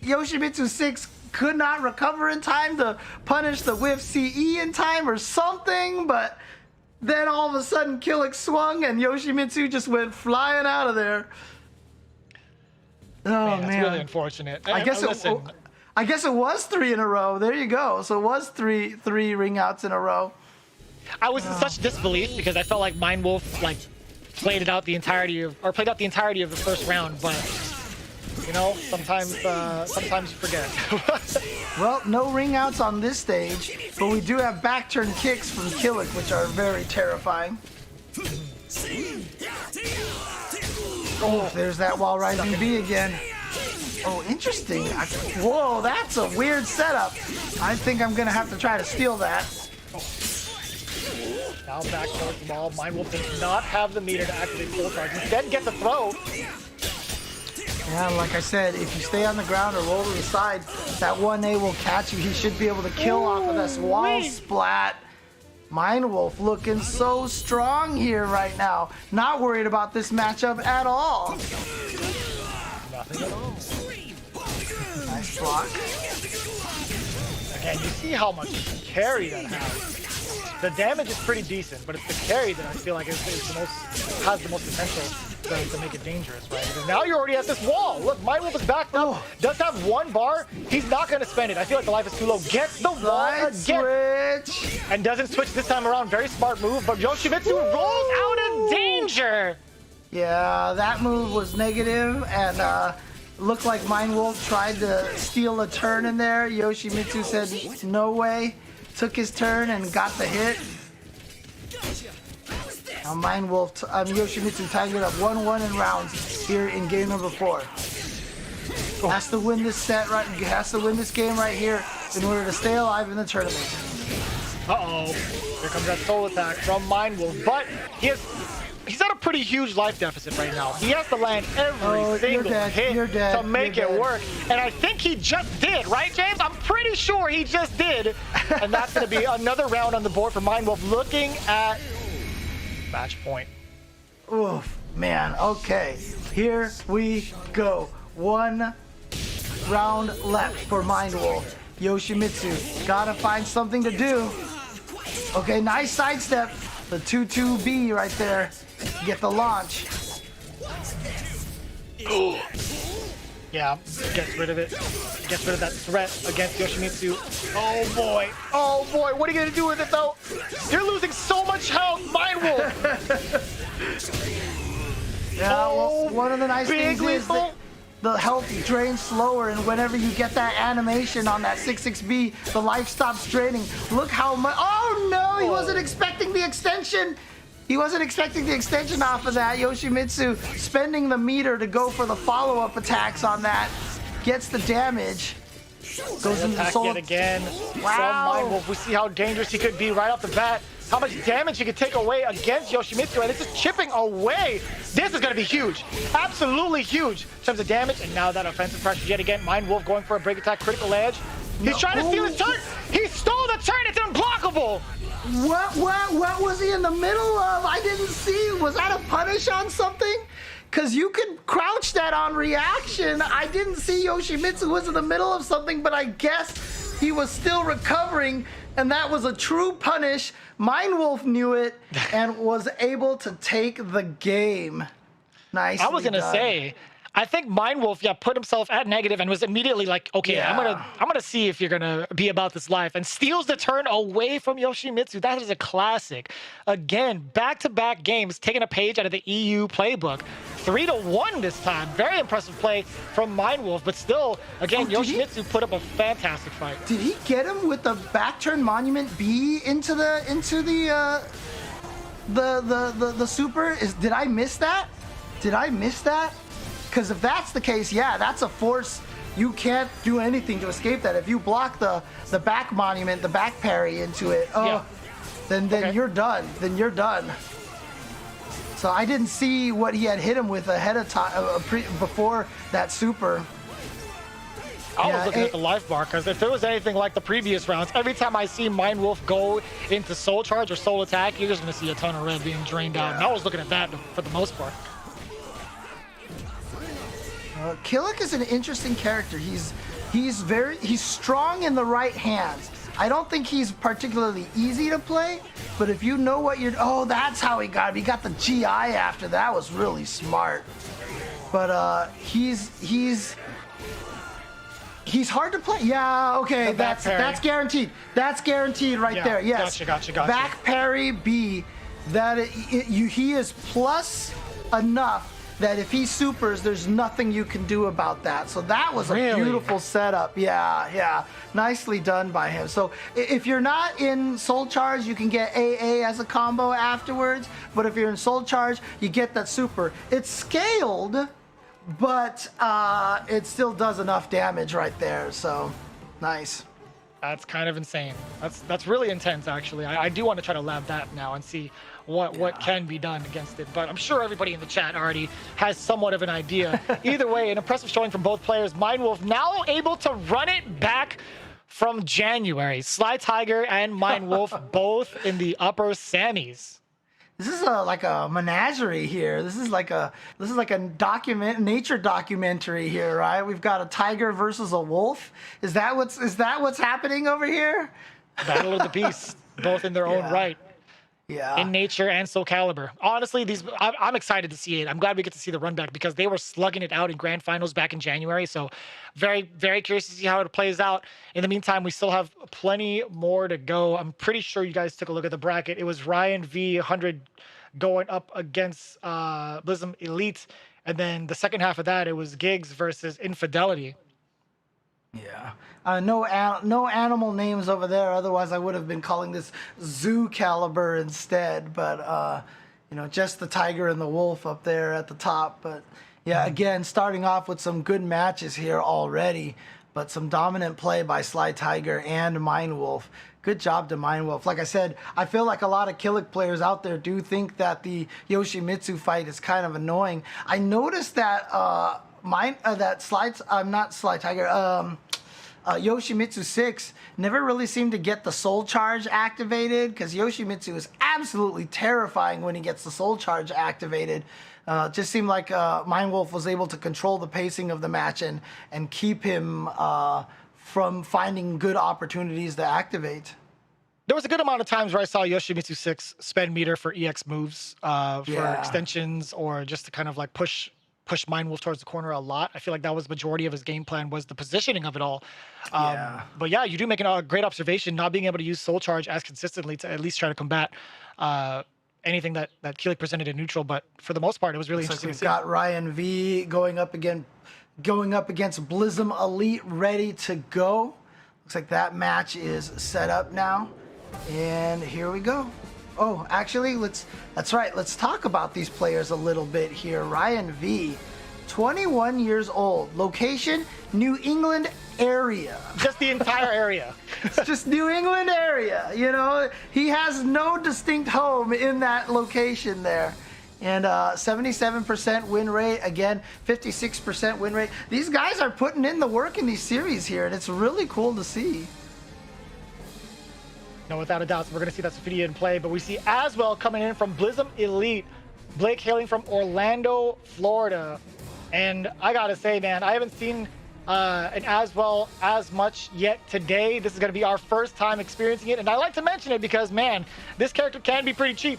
Yoshimitsu 6 could not recover in time to punish the whiff CE in time or something, but then all of a sudden Killick swung and Yoshimitsu just went flying out of there. Oh It's man, really unfortunate. I guess Listen, I guess it was 3 in a row. There you go. So it was three ring outs in a row. I was in such disbelief because I felt like Mind Wolf like played out the entirety of the first round, but you know, sometimes you forget. Well, no ring outs on this stage, but we do have back turn kicks from Killick, which are very terrifying. Oh, there's that wall rising B again. Oh, interesting. Whoa, that's a weird setup. I think I'm gonna have to try to steal that. Now back towards the wall. Mind Wolf does not have the meter to activate Soul Charge. Instead, get the throw. Yeah, like I said, if you stay on the ground or roll to the side, that 1A will catch you. He should be able to kill off of this wall splat. Mind Wolf looking so strong here right now. Not worried about this matchup at all. Nothing at all. Nice block. Again, you see how much carry that has. The damage is pretty decent, but it's the carry that I feel like has the most potential to make it dangerous, right? Because now you're already at this wall. Look, Mind Wolf is backed up. Does have 1 bar. He's not going to spend it. I feel like the life is too low. Gets the wall again. Switch. And doesn't switch this time around. Very smart move, but Yoshimitsu rolls out of danger. Yeah, that move was negative, and looked like Mind Wolf tried to steal a turn in there. Yoshimitsu said no way. Took his turn and got the hit. Now Mind Wolf, Yoshimitsu tying it up 1-1 in rounds here in game number 4. Has to win this set right. Has to win this game right here in order to stay alive in the tournament. Uh-oh. Here comes that soul attack from Mind Wolf, but he's at a pretty huge life deficit right now. He has to land every single hit to make it work. And I think he just did, right, James? I'm pretty sure he just did. And that's going to be another round on the board for Mind Wolf looking at match point. Oof, man. Okay, here we go. 1 round left for Mind Wolf. Yoshimitsu, gotta find something to do. Okay, nice sidestep. The 2-2B right there. Get the launch. Ooh. Yeah, gets rid of it. Gets rid of that threat against Yoshimitsu. Oh boy. Oh boy. What are you going to do with it though? You're losing so much health, Mind Wolf. Yeah, well, one of the nice things is that the health drains slower, and whenever you get that animation on that 6-6B, the life stops draining. Look how much. Oh no, he wasn't expecting the extension. He wasn't expecting the extension off of that. Yoshimitsu spending the meter to go for the follow-up attacks on that. Gets the damage. Goes into the soul. Yet again from Wow. Mind Wolf. We see how dangerous he could be right off the bat. How much damage he could take away against Yoshimitsu, and it's just chipping away. This is going to be huge. Absolutely huge in terms of damage. And now that offensive pressure yet again. Mind Wolf going for a break attack, critical edge. He's trying to steal his turn. He stole the turn. It's unblockable. What was he in the middle of? I didn't see. Was that a punish on something? Because you could crouch that on reaction. I didn't see Yoshimitsu was in the middle of something, but I guess he was still recovering, and that was a true punish. Mind Wolf knew it and was able to take the game. Nice. I was going to say, I think Mind Wolf, put himself at negative and was immediately like, okay, I'm gonna see if you're gonna be about this life, and steals the turn away from Yoshimitsu. That is a classic. Again, back-to-back games, taking a page out of the EU playbook. 3-1 this time. Very impressive play from Mind Wolf, but still, again, Yoshimitsu put up a fantastic fight. Did he get him with the back turn monument B into the super? Did I miss that? Did I miss that? Because if that's the case, yeah, that's a force. You can't do anything to escape that. If you block the back monument, the back parry into it, then you're done. Then you're done. So I didn't see what he had hit him with ahead of time before that super. I was looking at the life bar, because if there was anything like the previous rounds, every time I see Mind Wolf go into Soul Charge or Soul Attack, you're just going to see a ton of red being drained out. And I was looking at that for the most part. Killick is an interesting character. He's strong in the right hands. I don't think he's particularly easy to play, but if you know what you're, that's how he got him. He got the GI after that. Was really smart. but he's hard to play. Yeah, okay, that's guaranteed. That's guaranteed right there. Yes. Gotcha. Back parry B. He is plus enough that if he supers, there's nothing you can do about that. So that was a beautiful setup. Yeah. Nicely done by him. So if you're not in Soul Charge, you can get AA as a combo afterwards. But if you're in Soul Charge, you get that super. It's scaled, but it still does enough damage right there. So nice. That's kind of insane. That's really intense, actually. I do want to try to lab that now and see what can be done against it. But I'm sure everybody in the chat already has somewhat of an idea. Either way, an impressive showing from both players. Mindwolf now able to run it back from January. Sly Tiger and Mindwolf both in the upper semis. This is like a menagerie here. This is like a nature documentary here, right? We've got a tiger versus a wolf. Is that what's happening over here? Battle of the beasts, both in their own right. Yeah. In nature and Soulcalibur. Honestly, I'm excited to see it. I'm glad we get to see the run back because they were slugging it out in grand finals back in January. So very, very curious to see how it plays out. In the meantime, we still have plenty more to go. I'm pretty sure you guys took a look at the bracket. It was Ryan V 100 going up against Blism Elite. And then the second half of that, it was Gigs versus Infidelity. Yeah. No animal names over there. Otherwise, I would have been calling this Soulcalibur instead. But, just the tiger and the wolf up there at the top. But, yeah, again, starting off with some good matches here already. But some dominant play by Sly Tiger and Mindwolf. Good job to Mindwolf. Like I said, I feel like a lot of Killick players out there do think that the Yoshimitsu fight is kind of annoying. I noticed that Yoshimitsu 6 never really seemed to get the Soul Charge activated because Yoshimitsu is absolutely terrifying when he gets the Soul Charge activated. Just seemed like Mindwolf was able to control the pacing of the match and keep him from finding good opportunities to activate. There was a good amount of times where I saw Yoshimitsu 6 spend meter for EX moves, for extensions, or just to kind of like push Mindwolf towards the corner a lot. I feel like that was the majority of his game plan, was the positioning of it all. But yeah, you do make a great observation, not being able to use Soul Charge as consistently to at least try to combat anything that Killick presented in neutral. But for the most part, it was really interesting. We've got Ryan V going up against Blism Elite, ready to go. Looks like that match is set up now. And here we go. Oh, actually, that's right. Let's talk about these players a little bit here. Ryan V, 21 years old. Location, New England area. Just the entire area. It's just New England area. He has no distinct home in that location there. And 77% win rate. Again, 56% win rate. These guys are putting in the work in these series here, and it's really cool to see. No, without a doubt, so we're going to see that Sophia in play, but we see Aswell coming in from Blism Elite. Blake hailing from Orlando, Florida. And I got to say, man, I haven't seen an Aswell as much yet today. This is going to be our first time experiencing it, and I like to mention it because, man, this character can be pretty cheap.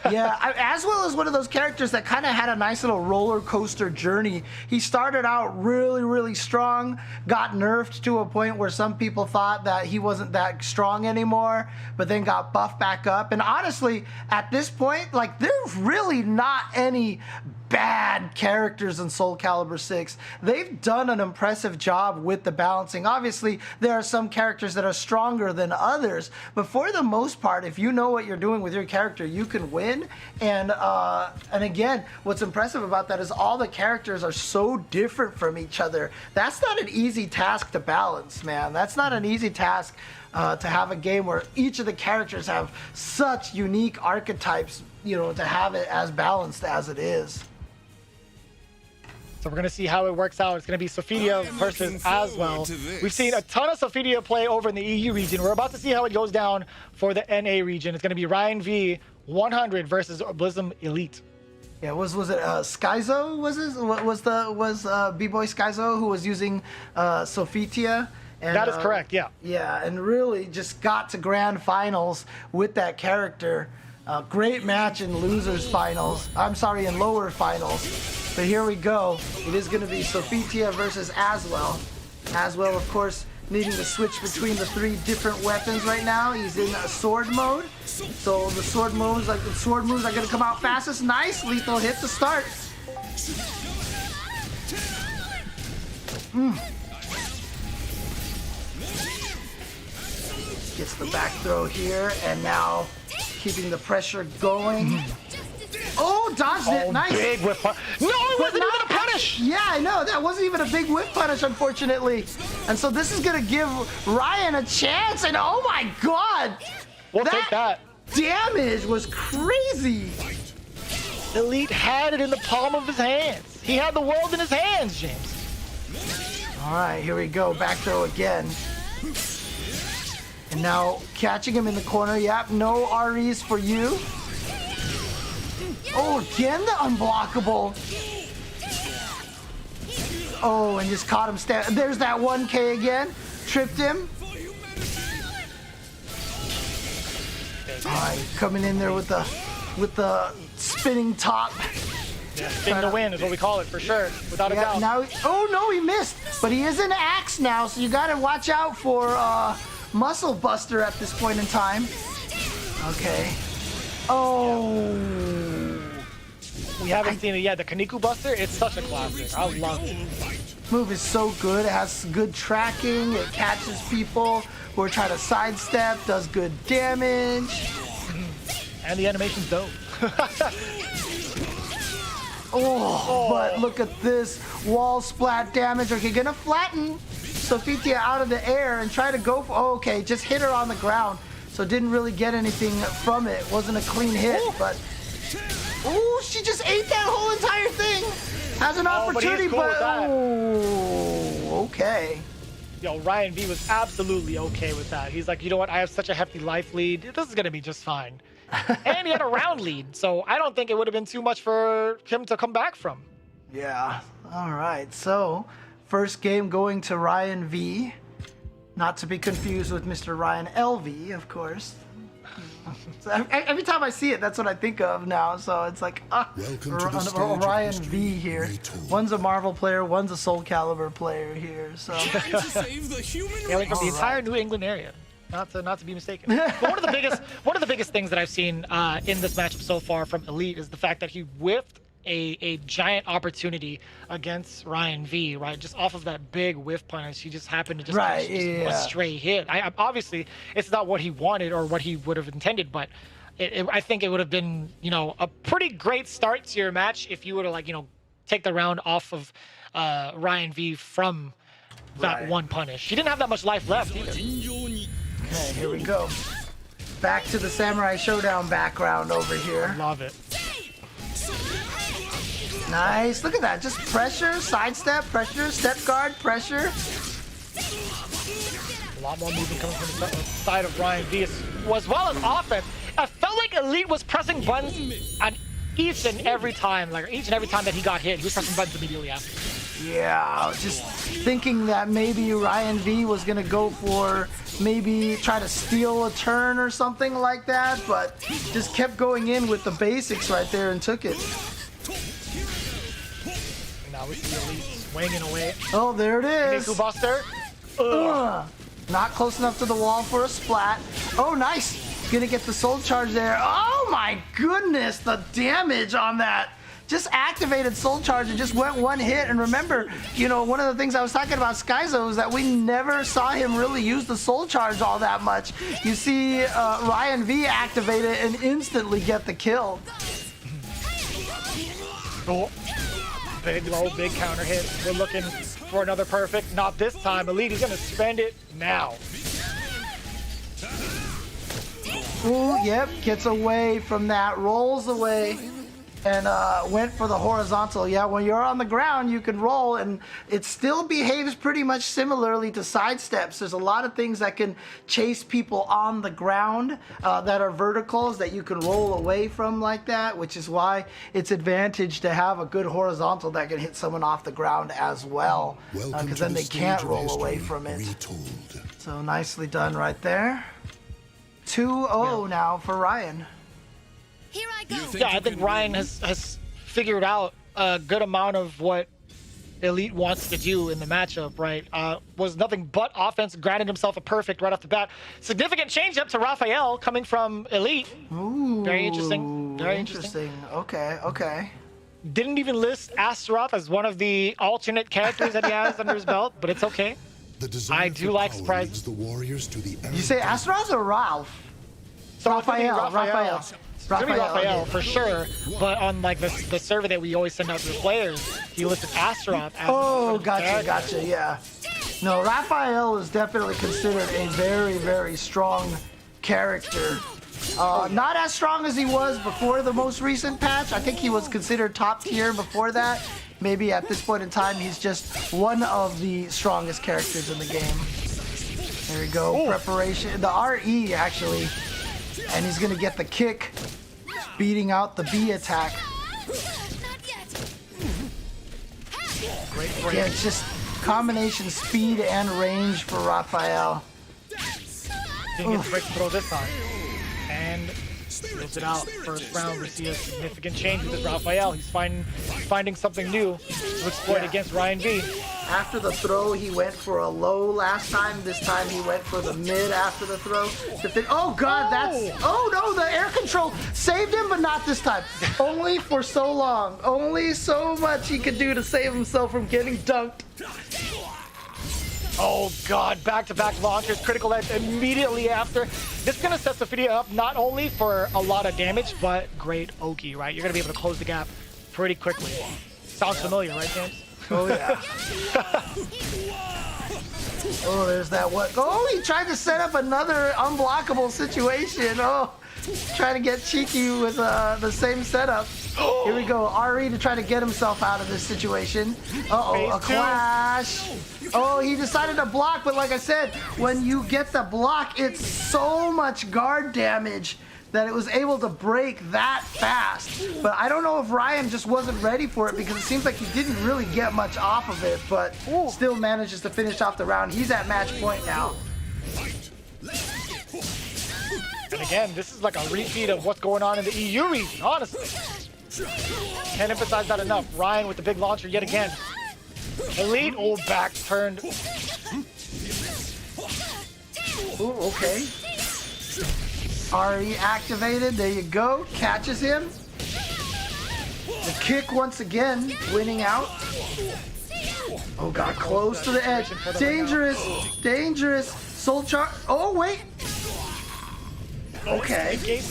Yeah, Aswell is one of those characters that kind of had a nice little roller coaster journey. He started out really, really strong, got nerfed to a point where some people thought that he wasn't that strong anymore, but then got buffed back up. And honestly, at this point, like, there's really not any bad characters in Soulcalibur 6. They've done an impressive job with the balancing. Obviously, there are some characters that are stronger than others, but for the most part, if you know what you're doing with your character, you can win. And again, what's impressive about that is all the characters are so different from each other. That's not an easy task to balance, man. That's not an easy task to have a game where each of the characters have such unique archetypes, to have it as balanced as it is. So we're going to see how it works out. It's going to be Sophia versus Aswell. We've seen a ton of Sophia play over in the EU region. We're about to see how it goes down for the NA region. It's going to be Ryan V 100 versus Blism Elite. Yeah, was it Skyzo? Was B-Boy Skyzo who was using Sophia? And, that is correct, yeah. Yeah, and really just got to grand finals with that character. Great match in losers finals. I'm sorry, in lower finals. But here we go. It is going to be Sophia versus Aswell. Aswell, of course, needing to switch between the 3 different weapons right now. He's in a sword mode. So the sword moves are going to come out fastest. Nice lethal hit to start. Gets the back throw here, and now keeping the pressure going. Oh, dodged it. Nice. Big whip punish. No, it wasn't even a punish. Yeah, I know. That wasn't even a big whip punish, unfortunately. And so this is going to give Ryan a chance. And oh my God. We'll take that. Damage was crazy. Elite had it in the palm of his hands. He had the world in his hands, James. All right, here we go. Back throw again. And now catching him in the corner. Yep, no REs for you. Oh, again the unblockable. Oh, and just caught him. There's that 1K again. Tripped him. All right, coming in there with the spinning top. Yeah, spin to win is what we call it for sure, without a doubt. Now, oh no, he missed. But he is an axe now, so you got to watch out for Muscle Buster at this point in time. Okay. Oh. We haven't seen it yet. The Kaniku Buster, it's such a classic. I love it. Move is so good. It has good tracking. It catches people who are trying to sidestep. Does good damage. And the animation's dope. But look at this wall splat damage. Okay, gonna flatten Sophia out of the air and try to go for. Oh, okay, just hit her on the ground. So didn't really get anything from it. Wasn't a clean hit, but. Oh, she just ate that whole entire thing. Has an opportunity, but okay. Yo, Ryan V was absolutely okay with that. He's like, you know what? I have such a hefty life lead. This is gonna be just fine. And he had a round lead, so I don't think it would have been too much for him to come back from. Yeah. All right. So, first game going to Ryan V. Not to be confused with Mr. Ryan LV, of course. So every time I see it, that's what I think of now. So it's like, Ryan V here. One's a Marvel player, one's a Soulcalibur player here. So Hailing from the entire New England area. Not to be mistaken. But one of the biggest things that I've seen in this matchup so far from Elite is the fact that he whiffed a giant opportunity against Ryan V, right? Just off of that big whiff punish, he just happened to just catch a stray hit. Obviously, it's not what he wanted or what he would have intended, but I think it would have been, a pretty great start to your match if you were to, take the round off of Ryan V from that one punish. He didn't have that much life left either. Okay, here we go. Back to the Samurai Showdown background over here. Love it. Nice. Look at that. Just pressure, sidestep, pressure, step guard, pressure. A lot more movement coming from the side of Ryan V, as well as offense. I felt like Elite was pressing buttons on each and every time that he got hit, he was pressing buttons immediately after. Yeah, just thinking that maybe Ryan V was going to go for maybe try to steal a turn or something like that, but just kept going in with the basics right there and took it. Now we see Elite swinging away. Oh, there it is. Kaniku Buster. Not close enough to the wall for a splat. Oh, nice. Gonna get the soul charge there. Oh my goodness, the damage on that. Just activated soul charge and just went one hit. And remember, one of the things I was talking about Skyzo is that we never saw him really use the soul charge all that much. You see Ryan V activate it and instantly get the kill. Oh, big counter hit. We're looking for another perfect. Not this time. Elite is gonna spend it now. Ooh, yep, gets away from that, rolls away, and went for the horizontal. Yeah, when you're on the ground, you can roll, and it still behaves pretty much similarly to side steps. There's a lot of things that can chase people on the ground that are verticals that you can roll away from like that, which is why it's advantage to have a good horizontal that can hit someone off the ground as well, because then they can't roll away from it. So nicely done right there. 2-0 now for Ryan. Here I go. Yeah, I think Ryan has figured out a good amount of what Elite wants to do in the matchup, right? Was nothing but offense, granted himself a perfect right off the bat. Significant change up to Raphael coming from Elite. Ooh, very interesting. Very interesting. Okay, okay. Didn't even list Astaroth as one of the alternate characters that he has under his belt, but it's okay. I do like surprises. The warriors to the You say Astaroth or Ralph? So Raphael. It's gonna be Raphael for sure, but on like the survey that we always send out to the players, he listed Astaroth as Oh, gotcha, yeah. No, Raphael is definitely considered a very, very strong character. Not as strong as he was before the most recent patch. I think he was considered top tier before that. Maybe at this point in time, he's just one of the strongest characters in the game. There we go, preparation. The RE, actually. And he's gonna get the kick, beating out the B attack. Great break. Yeah, it's just combination speed and range for Raphael. Didn't get the break throw this time. And builds it out. First round, we see a significant change with this Raphael. He's finding something new to exploit against Ryan V. After the throw, he went for a low last time. This time he went for the mid after the throw. Oh God, oh no, the air control saved him, but not this time. Only for so long. Only so much he could do to save himself from getting dunked. Oh God, back-to-back launchers, critical edge immediately after. This is gonna set Sophia up not only for a lot of damage, but great Oki, right? You're gonna be able to close the gap pretty quickly. Sounds familiar, right, James? Oh yeah. Oh, there's that what? Oh, he tried to set up another unblockable situation. Oh, trying to get cheeky with the same setup. Here we go, RE to try to get himself out of this situation. Uh-oh, a clash. Oh, he decided to block, but like I said, when you get the block, it's so much guard damage that it was able to break that fast. But I don't know if Ryan just wasn't ready for it because it seems like he didn't really get much off of it, but still manages to finish off the round. He's at match point now. And again, this is like a repeat of what's going on in the EU region, honestly. Can't emphasize that enough. Ryan with the big launcher yet again. Elite, back turned. Ooh, okay. RE activated, there you go, catches him. The kick once again, winning out. Oh God, close to the edge. Dangerous, dangerous. Soul charge, oh wait. Okay.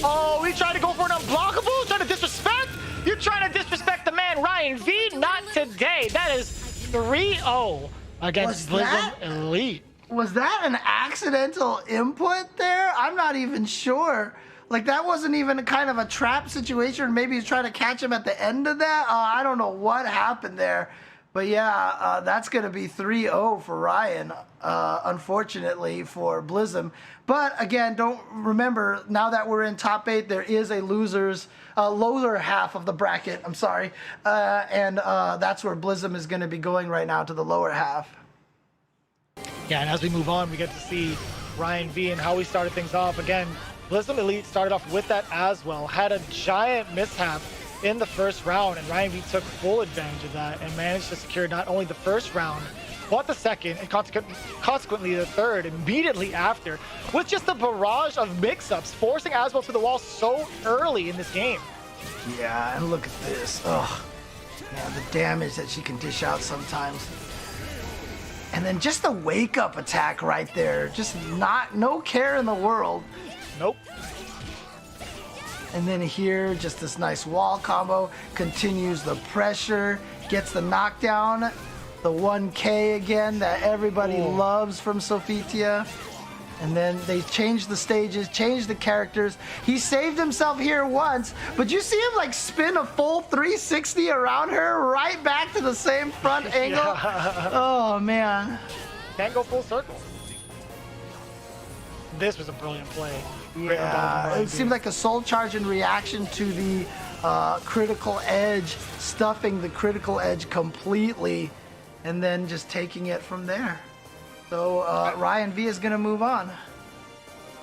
Oh, we tried to go for an unblockable, trying to disrespect? You're trying to disrespect the man, Ryan V? Not today. That is 3-0 against Blizzard Elite. Was that an accidental input there? I'm not even sure. Like, that wasn't even kind of a trap situation. Maybe he's trying to catch him at the end of that. I don't know what happened there. But yeah, that's going to be 3-0 for Ryan, unfortunately, for Blizzum. But again, don't remember, now that we're in top 8, there is a lower half of the bracket. I'm sorry. And that's where Blizzum is going to be going right now, to the lower half. Yeah, and as we move on, we get to see Ryan V and how we started things off. Again, Blizzum Elite started off with that as well. Had a giant mishap in the first round, and Ryan V took full advantage of that and managed to secure not only the first round, but the second, and consequently the third immediately after, with just a barrage of mix-ups, forcing Aswell to the wall so early in this game. Yeah, and look at this. Oh, man, the damage that she can dish out sometimes. And then just the wake-up attack right there. Just no care in the world. Nope. And then here, just this nice wall combo. Continues the pressure. Gets the knockdown. The 1K again that everybody loves from Sophia. And then they changed the stages, changed the characters. He saved himself here once, but you see him like spin a full 360 around her, right back to the same front angle. Yeah. Oh man. Can't go full circle. This was a brilliant play. Yeah, it seemed like a soul charge in reaction to the critical edge, stuffing the critical edge completely, and then just taking it from there. So Ryan V is going to move on.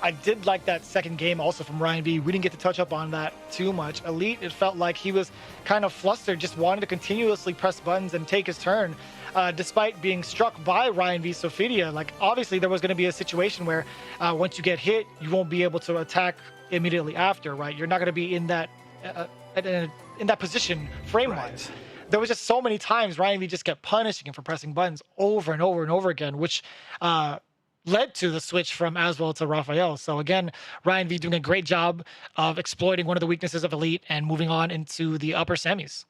I did like that second game also from Ryan V. We didn't get to touch up on that too much. Elite, it felt like he was kind of flustered, just wanted to continuously press buttons and take his turn, despite being struck by Ryan V. Sofidia. Like, obviously, there was going to be a situation where once you get hit, you won't be able to attack immediately after, right? You're not going to be in that in that position frame-wise. Right. There was just so many times Ryan V just kept punishing him for pressing buttons over and over and over again, which led to the switch from Aswell to Raphael. So again, Ryan V doing a great job of exploiting one of the weaknesses of Elite and moving on into the upper semis.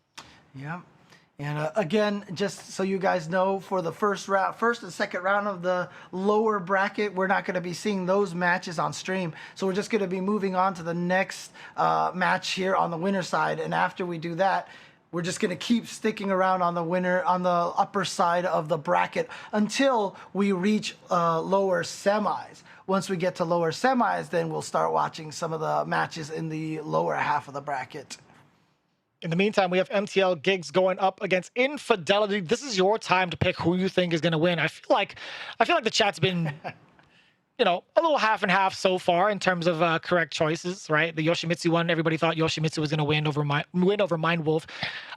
Yeah. And again, just so you guys know, for the first and second round of the lower bracket, we're not going to be seeing those matches on stream. So we're just going to be moving on to the next match here on the winner side. And after we do that, we're just going to keep sticking around on the upper side of the bracket until we reach lower semis. Once we get to lower semis, then we'll start watching some of the matches in the lower half of the bracket. In the meantime, we have MTL Gigs going up against Infidelity. This is your time to pick who you think is going to win. I feel like the chat's been you know, a little half and half so far in terms of correct choices, right? The Yoshimitsu one, everybody thought Yoshimitsu was going to win over Mind Wolf.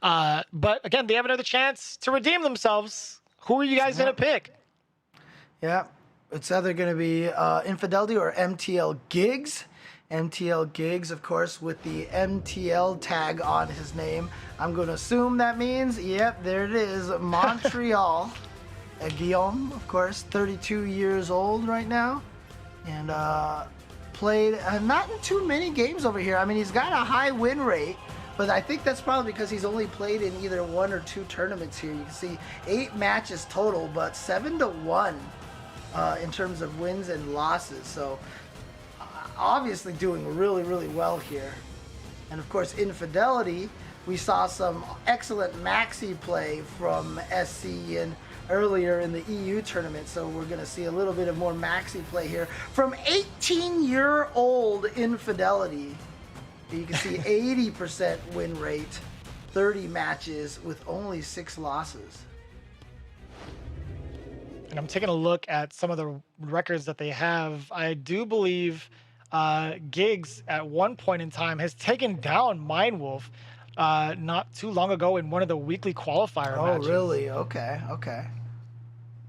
But again, they have another chance to redeem themselves. Who are you guys going to pick? Yeah, it's either going to be Infidelity or MTL Gigs. MTL Gigs, of course, with the MTL tag on his name. I'm going to assume that means, yep, there it is, Montreal. Guillaume, of course, 32 years old right now, and played not in too many games over here. I mean, he's got a high win rate, but I think that's probably because he's only played in either 1 or 2 tournaments here. You can see 8 matches total, but 7-1 in terms of wins and losses. So obviously doing really, really well here. And of course, Infidelity, we saw some excellent maxi play from SC and earlier in the EU tournament, so we're going to see a little bit of more maxi play here from 18-year-old Infidelity. You can see 80% win rate, 30 matches with only 6 losses. And I'm taking a look at some of the records that they have. I do believe Gigs at one point in time has taken down Mind Wolf not too long ago in one of the weekly qualifier matches. Oh, really? Okay, okay.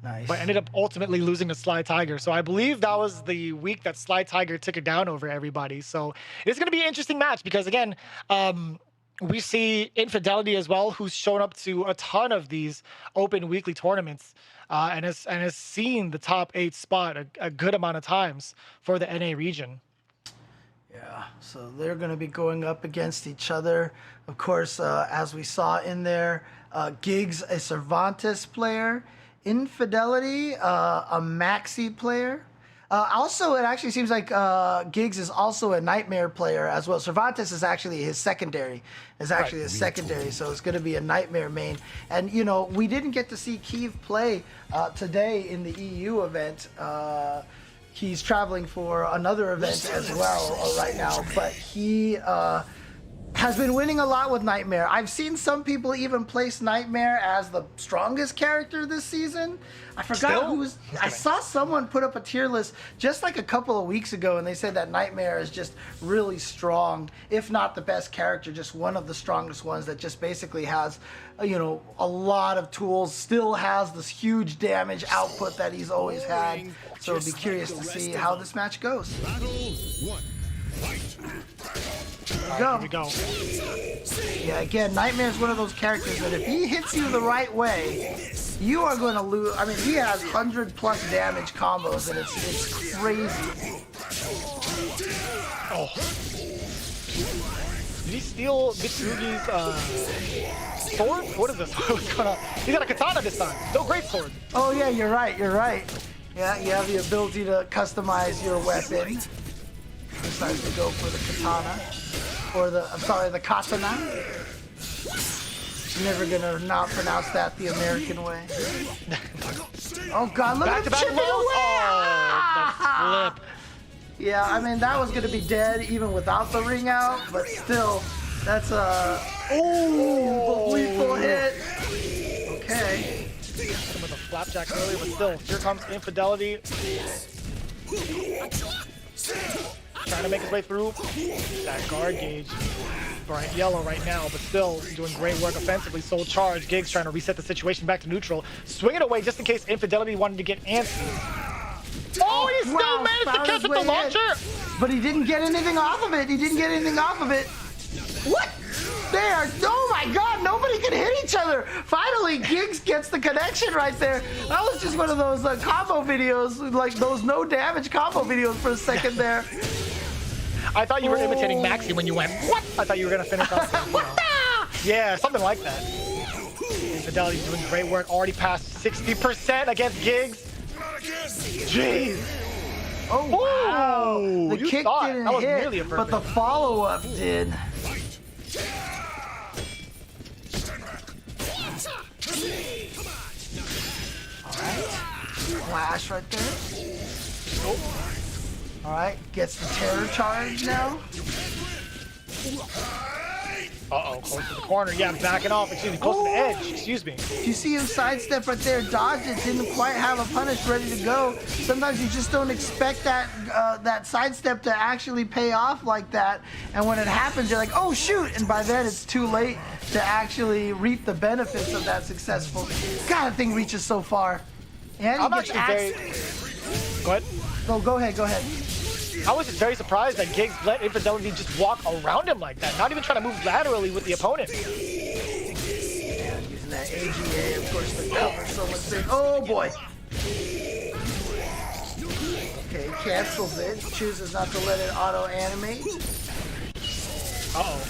Nice. But ended up ultimately losing to Sly Tiger. So I believe that was the week that Sly Tiger took it down over everybody. So it's going to be an interesting match because, again, we see Infidelity as well, who's shown up to a ton of these open weekly tournaments and has seen the top 8 spot a good amount of times for the NA region. Yeah, so they're going to be going up against each other. Of course, as we saw in there, Gigs, a Cervantes player, Infidelity, a Maxi player. Also, it actually seems like Gigs is also a Nightmare player as well. Cervantes is actually his secondary. So it's going to be a Nightmare main. And, you know, we didn't get to see Keeve play today in the EU event. He's traveling for another event as well right now, but he has been winning a lot with Nightmare. I've seen some people even place Nightmare as the strongest character this season. I forgot who's. I saw someone put up a tier list just like a couple of weeks ago, and they said that Nightmare is just really strong, if not the best character, just one of the strongest ones that just basically has, you know, a lot of tools, still has this huge damage output that he's always had. So I'll be curious to see how this match goes. Battle 1. Fight. Here we go. Yeah, again, Nightmare is one of those characters that if he hits you the right way, you are going to lose. I mean, he has 100+ damage combos, and it's crazy. Oh. Did he steal Mitsurugi's sword? What is this? What's going on? He got a katana this time. No great sword. Oh, yeah, you're right. Yeah, you have the ability to customize your weapon. Decides to go for the katana. Or the katana. Never gonna not pronounce that the American way. Oh God, look at him chipping away! Oh, the flip. Yeah, I mean, that was gonna be dead even without the ring out, but still, that's a lethal hit. Okay. Hit him with a flapjack earlier, but still, here comes Infidelity. Trying to make his way through. That guard gauge. Bright yellow right now, but still doing great work offensively. Soul charge. Giggs trying to reset the situation back to neutral. Swing it away just in case Infidelity wanted to get antsy. Oh, he still managed to catch with the launcher! But he didn't get anything off of it. He didn't get anything off of it. What? There. Oh my God, nobody can hit each other. Finally, Giggs gets the connection right there. That was just one of those combo videos, like those no damage combo videos for a second there. I thought you were imitating Maxi when you went, what? I thought you were going to finish off. Yeah, something like that. Infidelity's doing great work. Already passed 60% against Giggs. Jeez. Oh, wow. The kick didn't hit, but the follow-up did. Alright. Flash right there. Oh. Alright, gets the terror charge now. Uh-oh, close to the corner. Yeah, backing off. Excuse me, close to the edge. Excuse me. You see him sidestep right there, dodge it, didn't quite have a punish ready to go. Sometimes you just don't expect that that sidestep to actually pay off like that. And when it happens, you're like, oh shoot! And by then it's too late to actually reap the benefits of that successful. God, that thing reaches so far. And he gets Go ahead. Oh, go ahead, go ahead. I was just very surprised that Giggs let Infidelity just walk around him like that, not even trying to move laterally with the opponent. Yeah, using that AGA, of course, the cover so much big. Oh boy. Okay, cancels it. Chooses not to let it auto-animate. Uh-oh.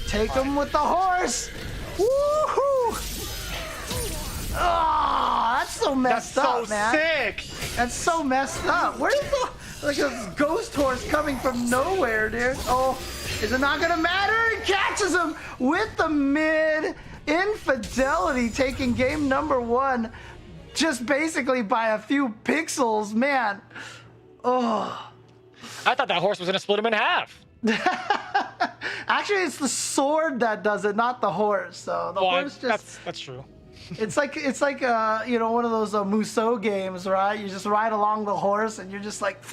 Take him with the horse. Woohoo! Oh, that's so messed up, man. Sick. That's so messed up. Where's the a ghost horse coming from nowhere, dude? Oh, is it not gonna matter? It catches him with the mid. Infidelity taking game number 1, just basically by a few pixels, man. Oh. I thought that horse was gonna split him in half. Actually, it's the sword that does it, not the horse. So the horse just. That's true. It's like you know, one of those Musou games, right? You just ride along the horse and you're just like,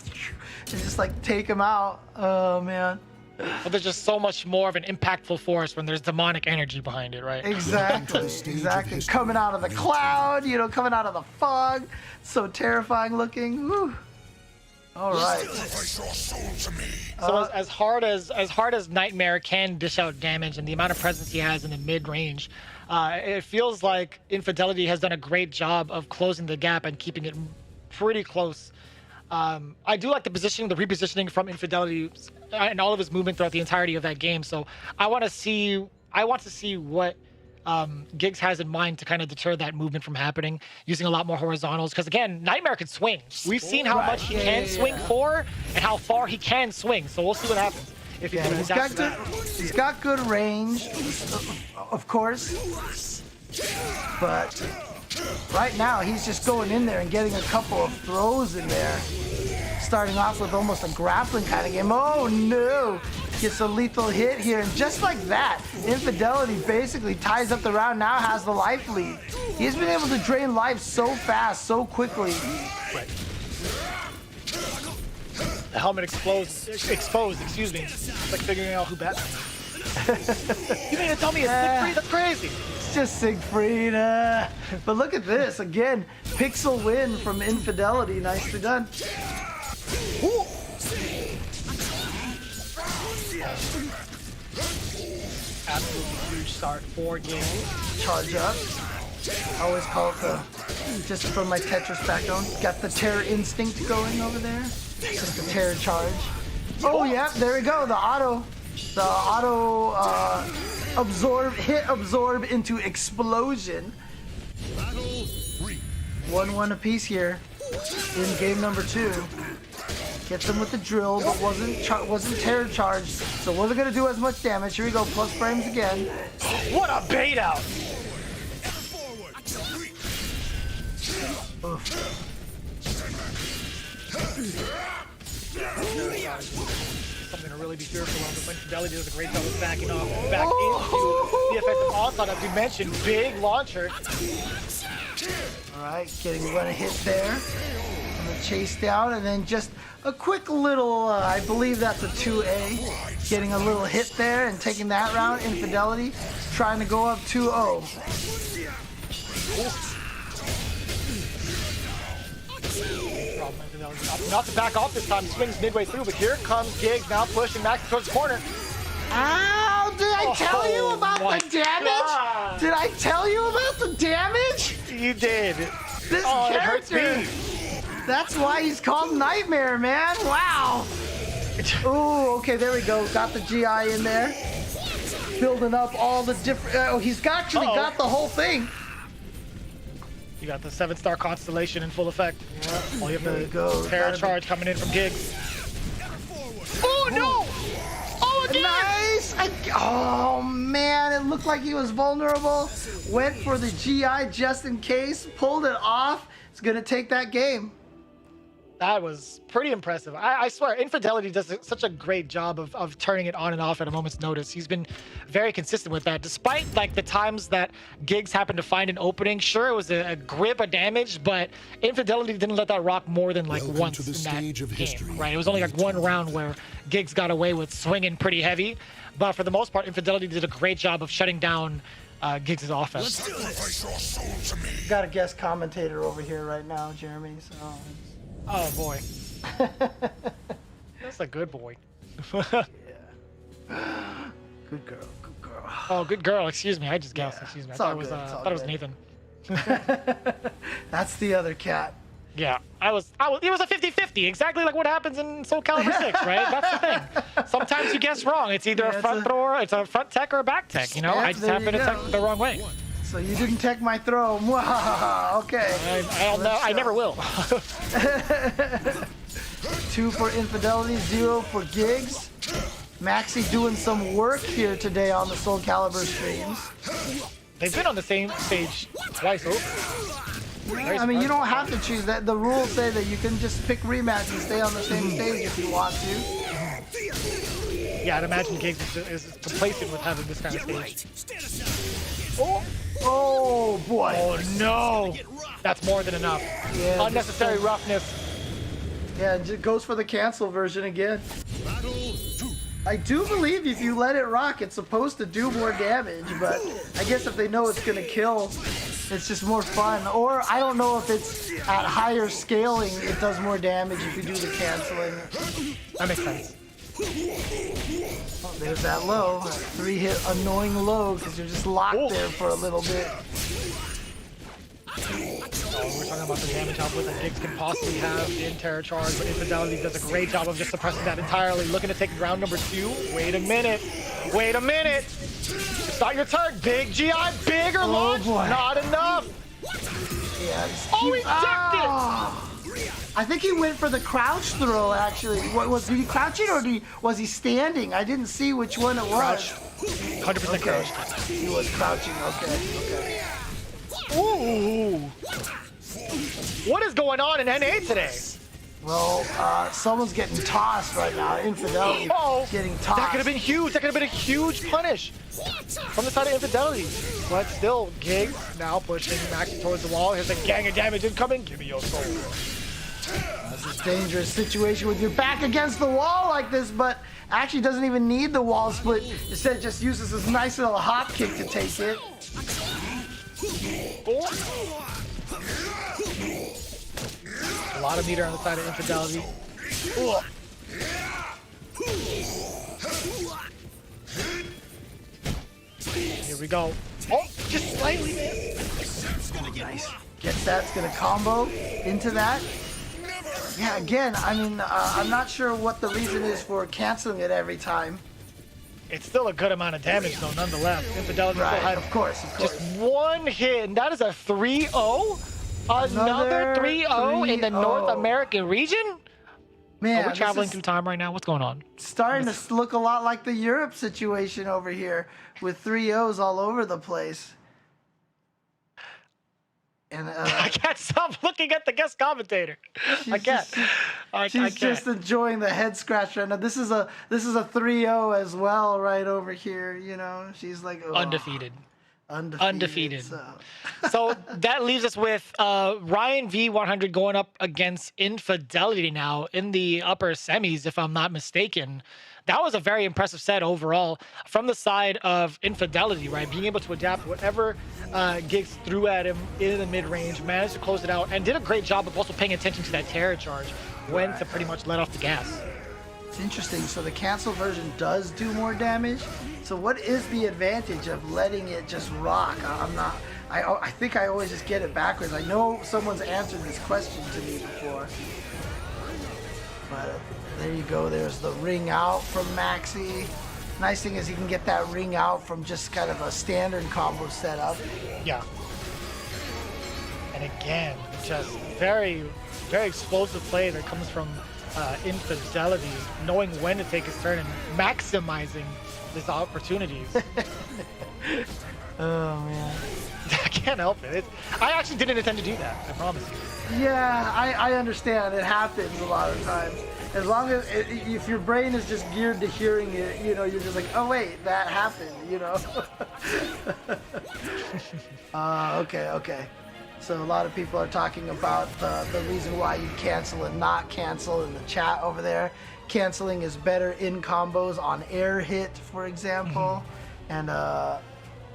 you just like take him out. Oh man. But there's just so much more of an impactful force when there's demonic energy behind it, right? Exactly, exactly. Coming out of the cloud, you know, coming out of the fog, so terrifying looking. Woo. All right. So as hard as Nightmare can dish out damage and the amount of presence he has in the mid range, it feels like Infidelity has done a great job of closing the gap and keeping it pretty close. I do like the positioning, the repositioning from Infidelity and all of his movement throughout the entirety of that game. So I want to see what Giggs has in mind to kind of deter that movement from happening, using a lot more horizontals. Because again, Nightmare can swing. We've seen how much he can swing for and how far he can swing. So we'll see what happens. If he's got good range, of course, but right now he's just going in there and getting a couple of throws in there, starting off with almost a grappling kind of game. Oh no, gets a lethal hit here, and just like that, Infidelity basically ties up the round, now has the life lead. He's been able to drain life so fast, so quickly. Right. The helmet exposed, excuse me. It's like figuring out who Batman is. You mean to tell me it's Siegfried? That's crazy. It's just Siegfried. But look at this. Again, pixel win from Infidelity. Nicely done. Ooh. Absolutely huge start. 4 games. Charge up. I always call it just from my Tetris background. Got the terror instinct going over there. Just the terror charge. Oh yeah, there we go. The auto absorb into explosion. 1-1 apiece here in game number 2. Gets him with the drill, but wasn't terror charged, so wasn't gonna do as much damage. Here we go, plus frames again. What a bait out! Something to really be fearful of. But Infidelity does a great job of backing off back into the offensive onslaught. As we mentioned, big launcher. All right, getting one hit there. And the chase down, and then just a quick little, I believe that's a 2A, getting a little hit there and taking that round. Infidelity trying to go up 2-0. Not to back off this time, swings midway through, but here comes Giggs now pushing Max towards the corner. Ow! Did I tell you about the damage? God. Did I tell you about the damage? You did. This It hurts character. me. That's why he's called Nightmare, man. Wow. Ooh, okay, there we go. Got the GI in there. Building up all the different... Oh, he's actually got the whole thing. You got the 7-star constellation in full effect. Oh, you have There we the go. terror Gotta charge coming in from Giggs. Oh, no! Oh, again! Nice! Oh, man, it looked like he was vulnerable. Went for the GI just in case. Pulled it off. It's going to take that game. That was pretty impressive. I swear, Infidelity does such a great job of turning it on and off at a moment's notice. He's been very consistent with that. Despite like the times that Giggs happened to find an opening, sure, it was a grip of damage, but Infidelity didn't let that rock more than like Welcome once to the in that stage of game, history. right? It was only like one round where Giggs got away with swinging pretty heavy, but for the most part, Infidelity did a great job of shutting down Giggs' offense. Sacrifice your soul to me. Got a guest commentator over here right now, Jeremy, so... Oh boy. That's a good boy. Good girl, good girl. Oh, good girl. Excuse me. I just guessed. Yeah, Excuse me. I it's all thought it was, good, it's all thought it was good. Nathan. That's the other cat. Yeah, it was a 50-50, exactly like what happens in Soulcalibur 6, right? That's the thing. Sometimes you guess wrong. It's either a front thrower, it's a front tech or a back tech, you know? Yeah, I just there happen you to go. tech the wrong way. So you didn't tech my throw. Okay. I never will. 2 for Infidelity, 0 for Giggs. Maxi doing some work here today on the Soulcalibur streams. They've been on the same stage twice over. I mean, you don't have to choose that. The rules say that you can just pick rematch and stay on the same stage if you want to. Yeah, I'd imagine Giggs is complacent with having this kind of stage. Oh boy. Oh no! That's more than enough. Yeah, Unnecessary roughness. Yeah, it just goes for the cancel version again. Battle 2. I do believe if you let it rock, it's supposed to do more damage, but I guess if they know it's gonna kill, it's just more fun. Or I don't know if it's at higher scaling, it does more damage if you do the canceling. That makes sense. Oh, there's that low, 3-hit annoying low, because you're just locked there for a little bit. We're talking about the damage output that Giggs can possibly have in Terror Charge, but Infidelity does a great job of just suppressing that entirely. Looking to take round number 2. Wait a minute. Wait a minute. It's not your turn. Big GI, bigger launch. Boy. Not enough. Yeah, Oh, he ducked it. I think he went for the crouch throw, actually. Did he crouch it or was he standing? I didn't see which one it was. Crouch. 100% Okay. crouch. He was crouching, okay. Ooh. What is going on in NA today? Well, someone's getting tossed right now. Infidelity getting tossed. That could have been huge. That could have been a huge punish from the side of Infidelity. But still, Giggs now pushing Maxi towards the wall. Here's a gang of damage incoming. Give me your soul. That's a dangerous situation with your back against the wall like this, but actually doesn't even need the wall split. Instead, just uses this nice little hop kick to take it. A lot of meter on the side of Infidelity. Here we go. Oh, just slightly, man. Nice. Gets that. It's gonna combo into that. Yeah, again, I mean, I'm not sure what the reason is for canceling it every time. It's still a good amount of damage, though, nonetheless. Infidelity Right, still had of course. just one hit, and that is a 3-0? Another 3-0 in the 3-0. North American region? Man, Are we traveling this through is time right now? What's going on? starting to look a lot like the Europe situation over here with 3-0s all over the place. And I can't stop looking at the guest commentator. I can't. I she's can't. just enjoying the head scratch right now. This is a 3-0 as well right over here, you know. She's like, oh. Undefeated. Undefeated. So. So that leaves us with Ryan V100 going up against Infidelity now in the upper semis, if I'm not mistaken. That was a very impressive set overall from the side of Infidelity, right? Being able to adapt whatever Giggs threw at him in the mid-range, managed to close it out, and did a great job of also paying attention to that terror charge when to pretty much let off the gas. It's interesting. So the cancel version does do more damage. So what is the advantage of letting it just rock? I think I always just get it backwards. I know someone's answered this question to me before. But there you go. There's the ring out from Maxi. Nice thing is you can get that ring out from just kind of a standard combo setup. Yeah. And again, just very, very explosive play that comes from Infidelity, knowing when to take his turn and maximizing his opportunities. Oh man. I can't help it. I actually didn't intend to do that, I promise you. Yeah, I understand. It happens a lot of times. As long as, if your brain is just geared to hearing it, you know, you're just like, oh wait, that happened, you know? Okay. So a lot of people are talking about the reason why you cancel and not cancel in the chat over there. Canceling is better in combos on air hit, for example. And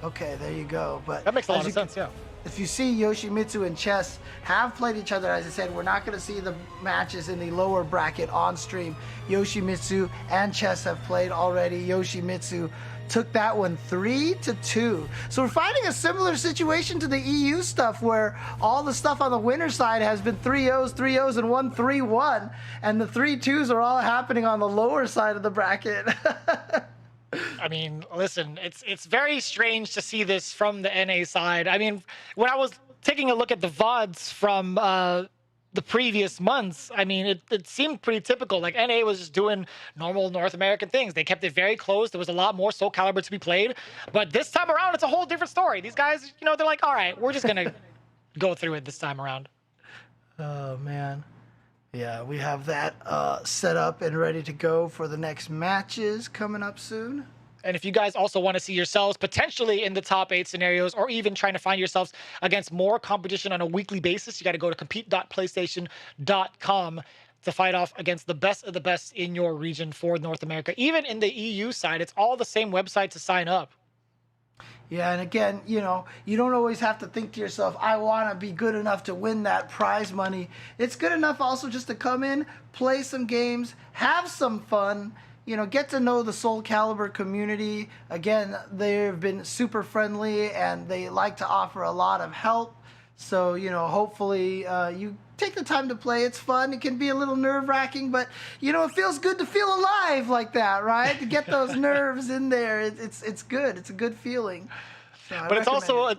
okay, there you go. But that makes a lot of sense, yeah. If you see Yoshimitsu and Chess have played each other, as I said, we're not going to see the matches in the lower bracket on stream. Yoshimitsu and Chess have played already. Yoshimitsu took that one 3-2. So we're finding a similar situation to the EU stuff where all the stuff on the winner side has been 3-0s, and 1 3-1. And the 3-2s are all happening on the lower side of the bracket. I mean, listen, it's very strange to see this from the NA side. I mean, when I was taking a look at the VODs from the previous months, I mean, it seemed pretty typical. Like, NA was just doing normal North American things. They kept it very close. There was a lot more Soulcalibur to be played. But this time around, it's a whole different story. These guys, you know, they're like, all right, we're just going to go through it this time around. Oh, man. Yeah, we have that set up and ready to go for the next matches coming up soon. And if you guys also want to see yourselves potentially in the top 8 scenarios, or even trying to find yourselves against more competition on a weekly basis, you got to go to compete.playstation.com to fight off against the best of the best in your region for North America. Even in the EU side, it's all the same website to sign up. Yeah, and again, you know, you don't always have to think to yourself, I want to be good enough to win that prize money. It's good enough also just to come in, play some games, have some fun, you know, get to know the Soulcalibur community. Again, they've been super friendly and they like to offer a lot of help. So, you know, hopefully you take the time to play. It's fun. It can be a little nerve-wracking, but, you know, it feels good to feel alive like that, right? To get those nerves in there. It's good. It's a good feeling. So but it's also,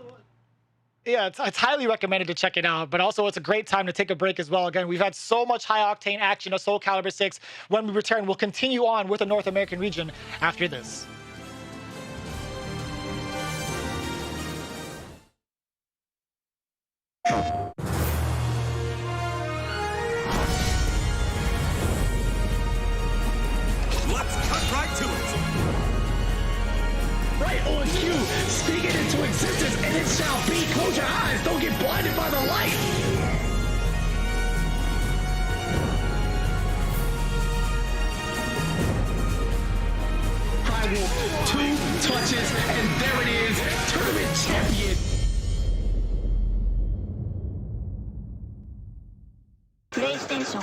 it's highly recommended to check it out. But also, it's a great time to take a break as well. Again, we've had so much high-octane action of Soulcalibur 6. When we return, we'll continue on with the North American region after this. Let's cut right to it. Right on cue, speak it into existence, and it shall be. Close your eyes, don't get blinded by the light. Primal, 2 touches, and there it is, tournament champion. PlayStation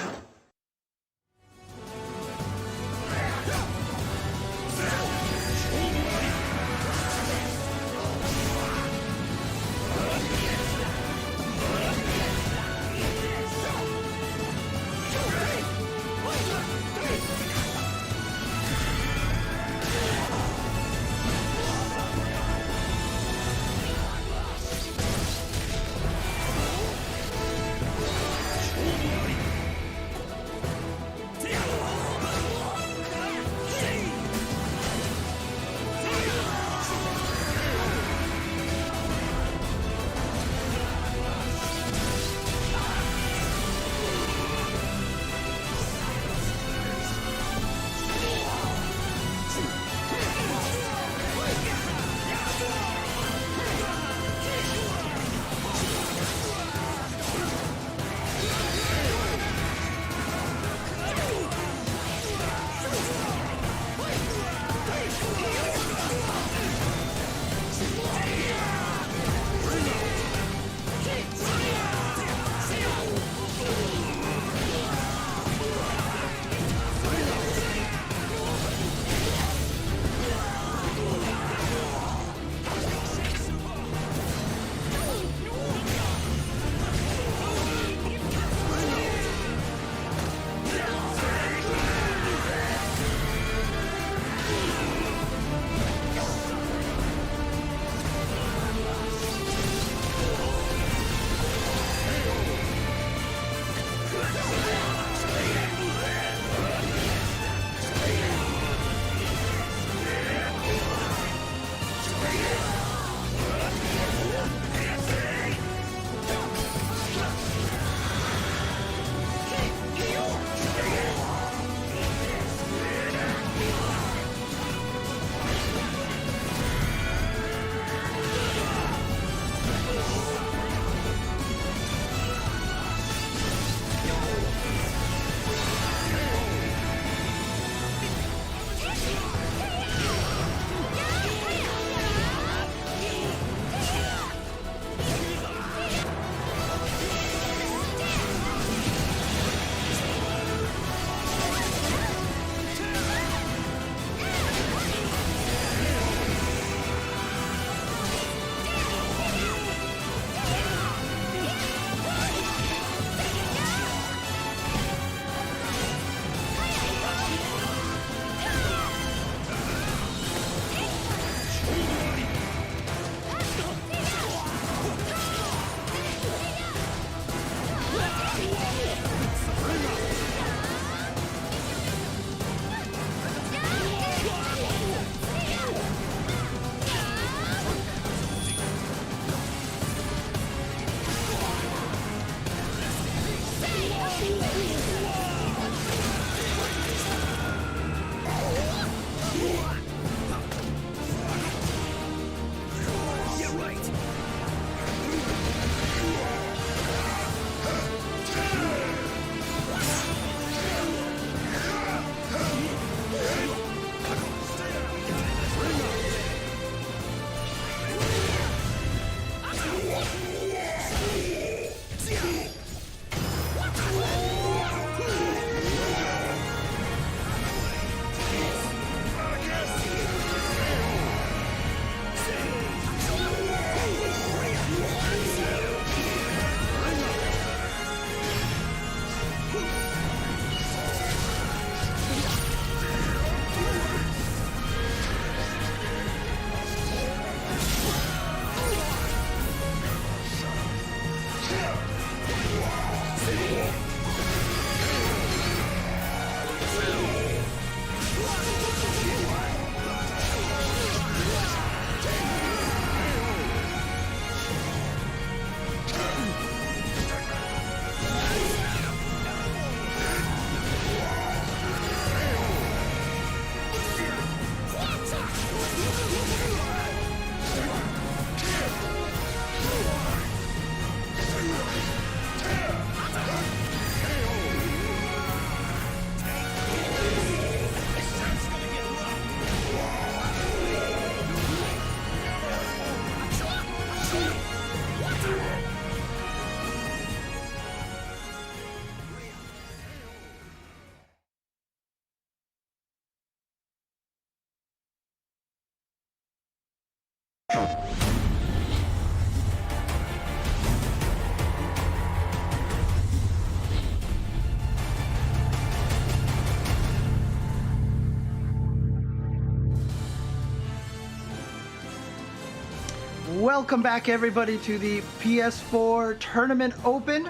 Welcome back, everybody, to the PS4 Tournament Open.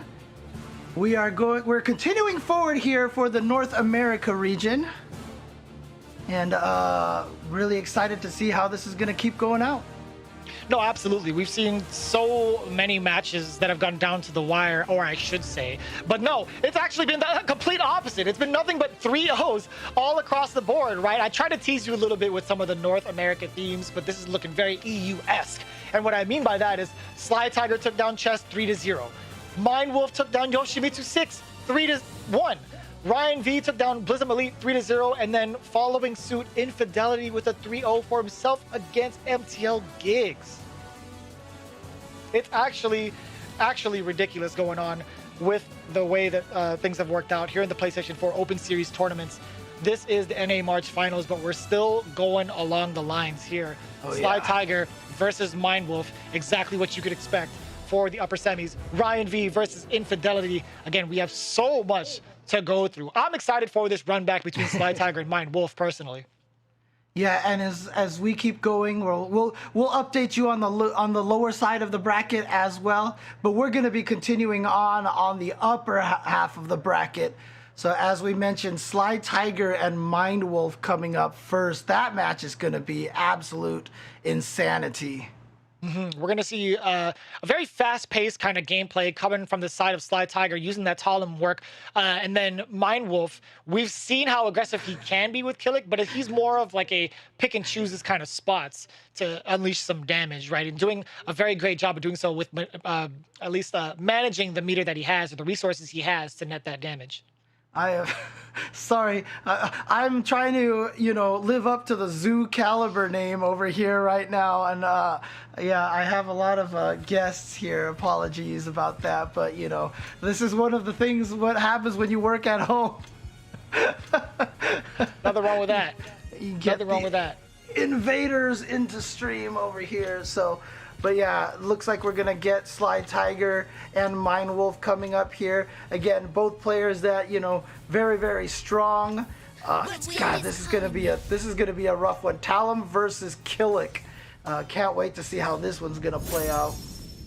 We're continuing forward here for the North America region, and really excited to see how this is going to keep going out. No, absolutely. We've seen so many matches that have gone down to the wire, or I should say. But no, it's actually been the complete opposite. It's been nothing but 3-0s all across the board, right? I tried to tease you a little bit with some of the North America themes, but this is looking very EU-esque. And what I mean by that is Sly Tiger took down Chess 3-0. Mind Wolf took down Yoshimitsu 6, 3-1. Ryan V took down Blizzard Elite 3-0, and then following suit, Infidelity with a 3-0 for himself against MTL Gigs. It's actually ridiculous going on with the way that things have worked out here in the PlayStation 4 Open Series tournaments. This is the NA March Finals, but we're still going along the lines here. Sly Tiger versus Mind Wolf, exactly what you could expect for the upper semis. Ryan V versus Infidelity. Again, we have so much to go through. I'm excited for this run back between Sly Tiger and Mind Wolf personally. Yeah, and as we keep going, we'll update you on the lower side of the bracket as well. But we're going to be continuing on the upper half of the bracket. So as we mentioned, Sly Tiger and Mind Wolf coming up first. That match is going to be absolute insanity. We're going to see a very fast-paced kind of gameplay coming from the side of Sly Tiger, using that Talon work. And then Mind Wolf, we've seen how aggressive he can be with Killick, but he's more of like a pick and chooses kind of spots to unleash some damage, right? And doing a very great job of doing so with at least managing the meter that he has, or the resources he has to net that damage. Sorry, I'm trying to, live up to the Soulcalibur name over here right now, and yeah, I have a lot of guests here. Apologies about that, but this is one of the things. What happens when you work at home? Nothing wrong with that. You get Nothing wrong with that. Invaders into stream over here, so. But yeah, looks like we're gonna get Sly Tiger and Mind Wolf coming up here. Again, both players that very, very strong. God, this is gonna be a rough one. Talon versus Killick. Can't wait to see how this one's gonna play out.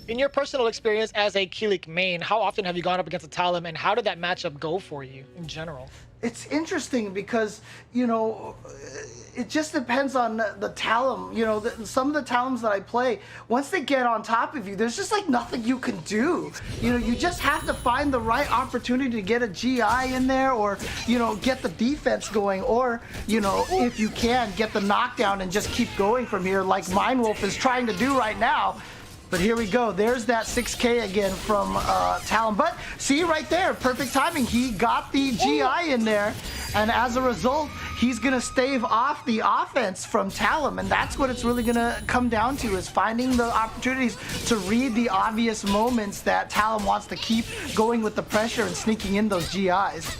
In your personal experience as a Killick main, how often have you gone up against a Talon, and how did that matchup go for you in general? It's interesting because it just depends on the Talon. Some of the Talons that I play, once they get on top of you, there's just like nothing you can do. You just have to find the right opportunity to get a GI in there, or get the defense going, or if you can, get the knockdown and just keep going from here, like Mind Wolf is trying to do right now. But here we go. There's that 6K again from Talon. But see right there, perfect timing. He got the GI in there, and as a result, he's going to stave off the offense from Talon. And that's what it's really going to come down to, is finding the opportunities to read the obvious moments that Talon wants to keep going with the pressure and sneaking in those GIs.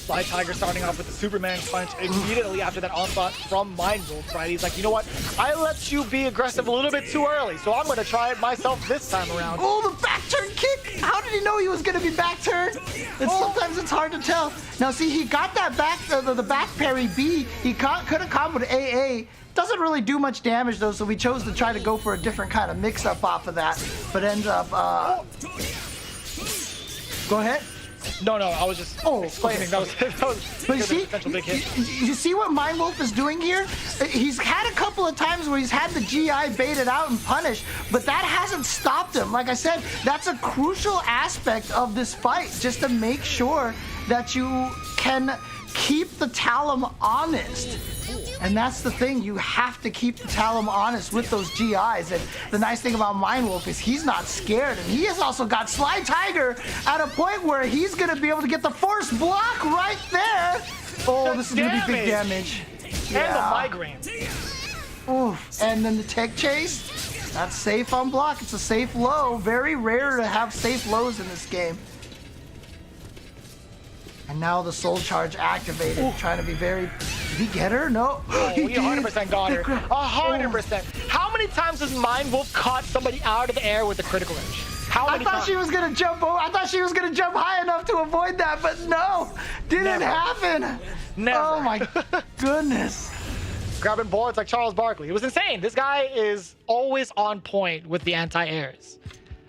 Sly Tiger starting off with the Superman punch immediately after that onslaught from Mind Wolf, right? He's like, you know what? I let you be aggressive a little bit too early, so I'm going to try it myself this time around. Oh, the back turn kick! How did he know he was going to be back turned? And sometimes it's hard to tell. Now, see, he got that back, the back parry B. He could have comboed AA. Doesn't really do much damage, though, so we chose to try to go for a different kind of mix-up off of that, but ends up... Go ahead. No, I was just explaining. Okay. That was but you see, potential big hit. You see what Mind Wolf is doing here? He's had a couple of times where he's had the GI baited out and punished, but that hasn't stopped him. Like I said, that's a crucial aspect of this fight, just to make sure that you can keep the Talon honest. And that's the thing, you have to keep the Talon honest with those GIs. And the nice thing about Mind Wolf is he's not scared, and he has also got Sly Tiger at a point where he's going to be able to get the force block right there. Oh, this is going to be big damage. And the migraine. Oof. And then the tech chase. That's safe on block. It's a safe low. Very rare to have safe lows in this game. And now the soul charge activated, trying to be very... Did he get her? No. Oh, he 100% got her. 100%. How many times has Mind Wolf caught somebody out of the air with a critical edge? How many times? I thought she was gonna jump over. I thought she was gonna jump high enough to avoid that, but no, didn't happen. Never. Oh my goodness. grabbing bullets like Charles Barkley. It was insane. This guy is always on point with the anti-airs.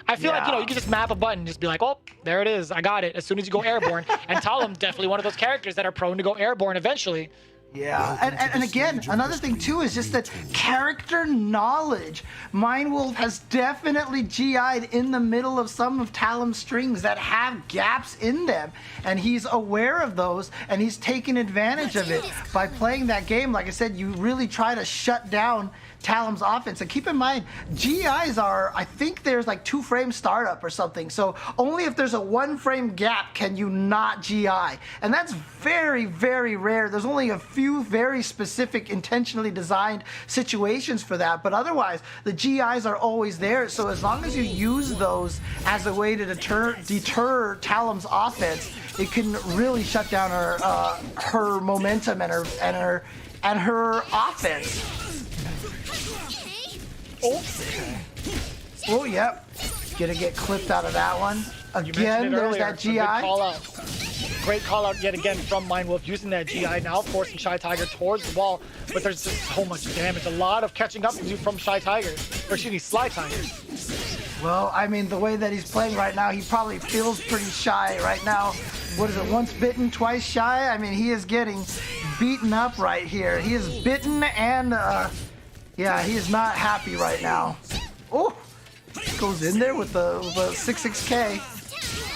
I feel like, you can just map a button, just be like, oh, there it is. I got it. As soon as you go airborne. And Talon, definitely one of those characters that are prone to go airborne eventually. Yeah, and again, another thing too is just that character knowledge. Mindwolf has definitely GI'd in the middle of some of Talon's strings that have gaps in them, and he's aware of those, and he's taking advantage of it by playing that game. Like I said, you really try to shut down Talon's offense. And keep in mind, GIs are, I think there's like 2-frame startup or something. So only if there's a 1-frame gap can you not GI. And that's very, very rare. There's only a few very specific, intentionally designed situations for that. But otherwise, the GIs are always there. So as long as you use those as a way to deter Talon's offense, it can really shut down her momentum and her offense. Oh, yep. Gonna get clipped out of that one. Again, there's earlier, that GI. Great call out yet again from Mindwolf, using that GI now, forcing Shy Tiger towards the wall. But there's just so much damage. A lot of catching up to do from Shy Tiger. Or excuse me, Sly Tiger. Well, I mean, the way that he's playing right now, he probably feels pretty shy right now. What is it, once bitten, twice shy? I mean, he is getting beaten up right here. He is bitten and, yeah, he is not happy right now. Oh, goes in there with the 6-6K.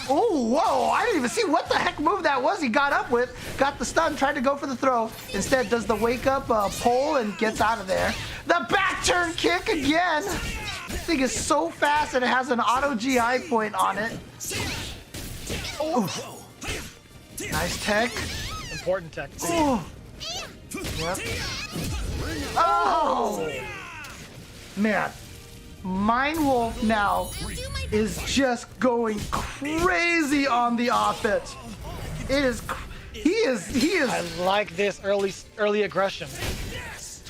Oh, whoa, I didn't even see what the heck move that was he got up with. Got the stun, tried to go for the throw. Instead, does the wake up pull and gets out of there. The back turn kick again. This thing is so fast and it has an auto GI point on it. Oh, nice tech. Important tech. Oh. Yep. Oh! Man, Mindwolf now is just going crazy on the offense. He is. I like this early aggression.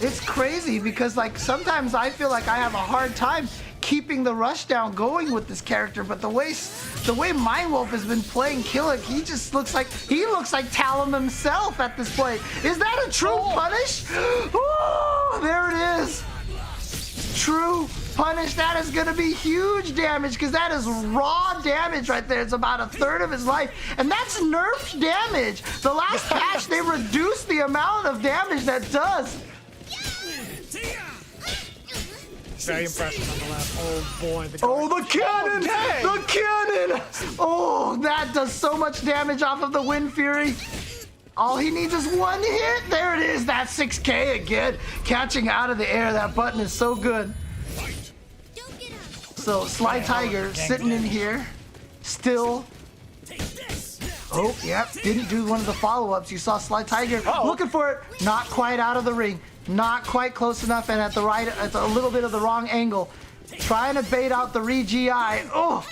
It's crazy because like sometimes I feel like I have a hard time keeping the rush down going with this character, but the way Mindwolf has been playing Killick, he looks like Talon himself at this point. Is that a true punish? Oh, there it is. True punish. That is going to be huge damage because that is raw damage right there. It's about 1/3 of his life, and that's nerfed damage. The last patch they reduced the amount of damage that does. Very impressive on the left. Oh boy. The cannon! The cannon! Oh, that does so much damage off of the Wind Fury. All he needs is one hit. There it is. That 6K again. Catching out of the air. That button is so good. So Sly Tiger sitting in here. Still. Oh, yep. Didn't do one of the follow-ups. You saw Sly Tiger looking for it. Not quite out of the ring. Not quite close enough and at a little bit of the wrong angle. Trying to bait out the re-GI. Oh!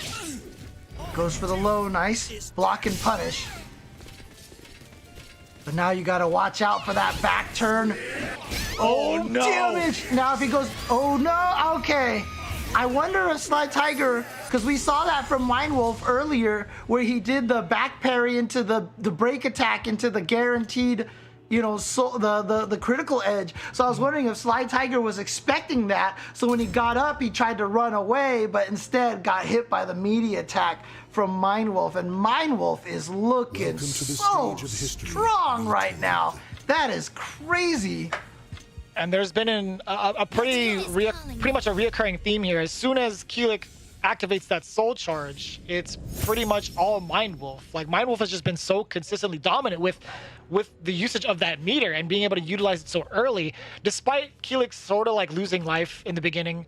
Goes for the low. Nice. Block and punish. But now you gotta watch out for that back turn. Oh, no. Damage! Now if he goes, oh no, okay. I wonder if Sly Tiger, because we saw that from Mindwolf earlier, where he did the back parry into the break attack into the guaranteed, the critical edge. So I was wondering if Sly Tiger was expecting that. So when he got up, he tried to run away, but instead got hit by the media attack from Mindwolf. And Mindwolf is looking so strong right now. That is crazy. And there's been a pretty much a reoccurring theme here. As soon as Keelik activates that soul charge, it's pretty much all Mindwolf. Like Mindwolf has just been so consistently dominant with the usage of that meter and being able to utilize it so early, despite Keelik sort of like losing life in the beginning.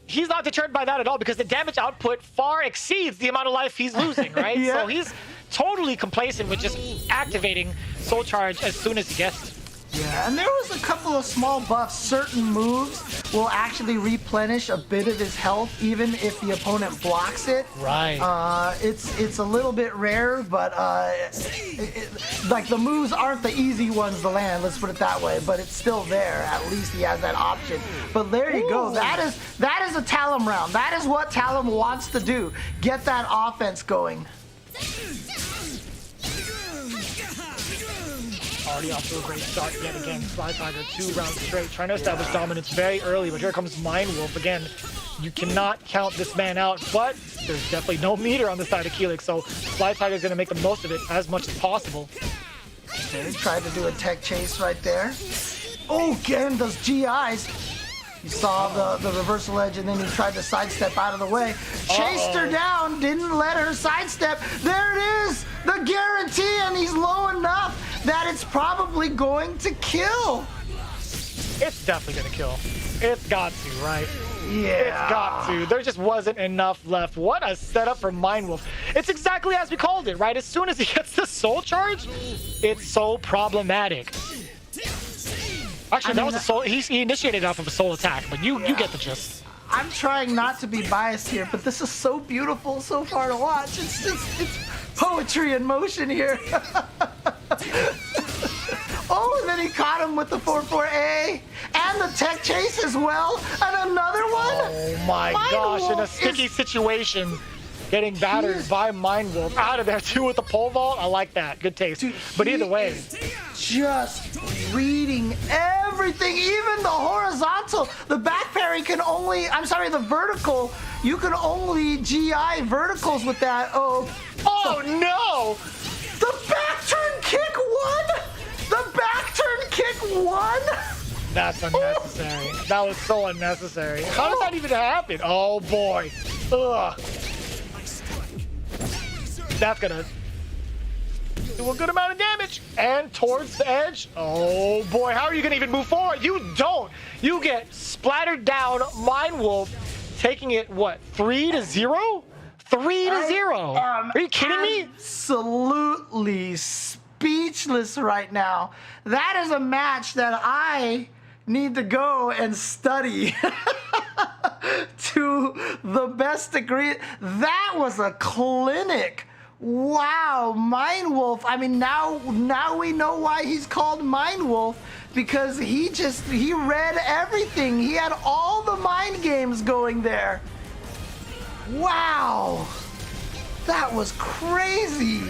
He's not deterred by that at all because the damage output far exceeds the amount of life he's losing, right? Yeah. So he's totally complacent with just activating soul charge as soon as he gets it. Yeah, and there was a couple of small buffs. Certain moves will actually replenish a bit of his health, even if the opponent blocks it. Right. It's a little bit rare, but like the moves aren't the easy ones to land. Let's put it that way. But it's still there. At least he has that option. But there you go. That is a Talon round. That is what Talon wants to do. Get that offense going. already off to a great start yet again. Sly Tiger 2 rounds straight, trying to establish dominance very early, but here comes Mind Wolf again. You cannot count this man out, but there's definitely no meter on the side of Keelik, so Sly Tiger's going to make the most of it as much as possible. He tried to do a tech chase right there. Oh, again, those GIs. You saw the reversal edge, and then he tried to sidestep out of the way. Chased her down, didn't let her sidestep. There it is, the guarantee, and he's low enough that it's probably going to kill. It's definitely going to kill. It's got to, right? Yeah. It's got to. There just wasn't enough left. What a setup for Mind Wolf. It's exactly as we called it, right? As soon as he gets the soul charge, it's so problematic. Actually, that was a soul. He initiated off of a soul attack, but you get the gist. I'm trying not to be biased here, but this is so beautiful so far to watch. It's poetry in motion here. Oh, and then he caught him with the 4-4-A and the tech chase as well, and another one. Oh my gosh! In a sticky situation, getting battered by Mind Wolf out of there too with the pole vault. I like that. Good taste. Dude, but either way, just reading everything, even the horizontal. The back parry can only, I'm sorry, the vertical, you can only GI verticals with that. Oh no! The back turn kick won? The back turn kick won? That's unnecessary. That was so unnecessary. How does that even happen? Oh boy. Ugh. That's gonna do a good amount of damage. And towards the edge. Oh boy, how are you gonna even move forward? You don't. You get splattered down. Mind Wolf taking it, what, 3-0? 3-0. Are you kidding me? Absolutely speechless right now. That is a match that I need to go and study to the best degree. That was a clinic. Wow, Mind Wolf. I mean, now we know why he's called Mind Wolf, because he read everything. He had all the mind games going there. Wow, that was crazy.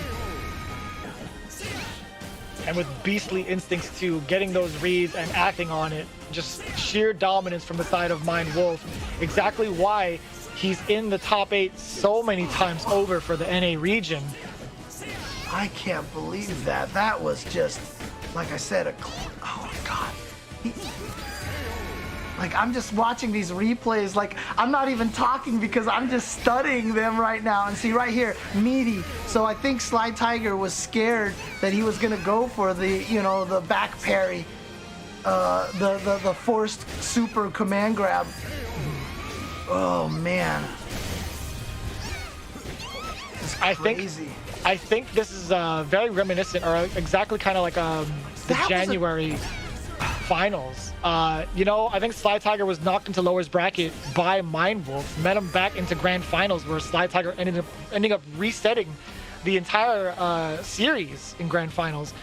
And with beastly instincts too, getting those reads and acting on it, just sheer dominance from the side of Mind Wolf. Exactly why he's in the top 8 so many times over for the NA region. I can't believe that. That was just, like I said, oh my God. Like, I'm just watching these replays, like, I'm not even talking because I'm just studying them right now. And see, right here, meaty. So I think Sly Tiger was scared that he was gonna go for the, the back parry, the forced super command grab. Oh man, it's crazy. I think this is very reminiscent, or exactly kind of like the January finals. I think Sly Tiger was knocked into lowers bracket by Mind Wolf, met him back into grand finals, where Sly Tiger ending up resetting the entire series in grand finals.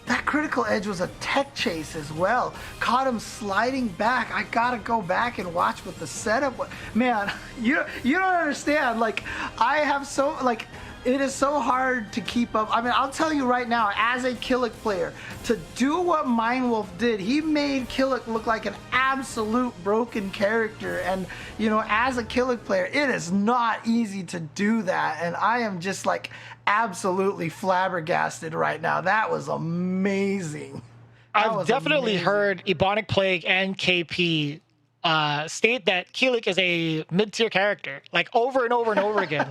That critical edge was a tech chase as well. Caught him sliding back. I gotta go back and watch what the setup was. Man, you don't understand. Like, it is so hard to keep up. I mean, I'll tell you right now, as a Killick player, to do what Mind Wolf did, he made Killick look like an absolute broken character. And, as a Killick player, it is not easy to do that. And I am just like absolutely flabbergasted right now. That was amazing. I've definitely heard Ebonic Plague and KP state that Keelik is a mid-tier character, like over and over and over again,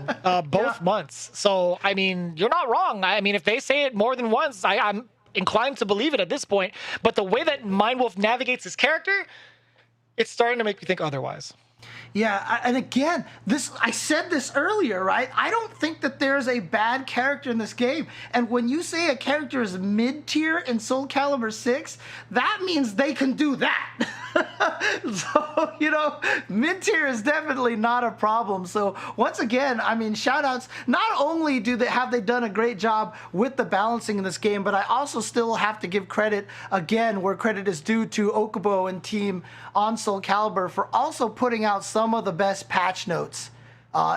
both months. So, I mean, you're not wrong. I mean, if they say it more than once, I'm inclined to believe it at this point. But the way that Mind Wolf navigates his character, it's starting to make me think otherwise. Yeah, and again, I said this earlier, right? I don't think that there's a bad character in this game. And when you say a character is mid-tier in Soulcalibur 6, that means they can do that. So, mid-tier is definitely not a problem. So once again, I mean, shout-outs. Not only have they done a great job with the balancing in this game, but I also still have to give credit, again, where credit is due, to Okubo and team on Soulcalibur for also putting out some of the best patch notes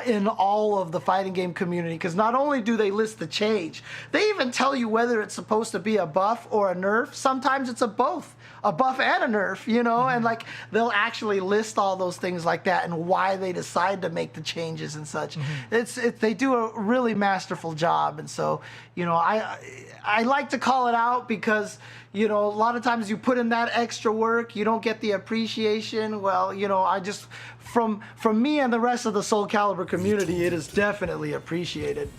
in all of the fighting game community, because not only do they list the change, they even tell you whether it's supposed to be a buff or a nerf. Sometimes it's a both. A buff and a nerf, you know, and like they'll actually list all those things like that and why they decide to make the changes and such. They do a really masterful job, and so you know I like to call it out because you know a lot of times you put in that extra work, you don't get the appreciation. Well, you know I just from me and the rest of the Soulcalibur community, it is definitely appreciated.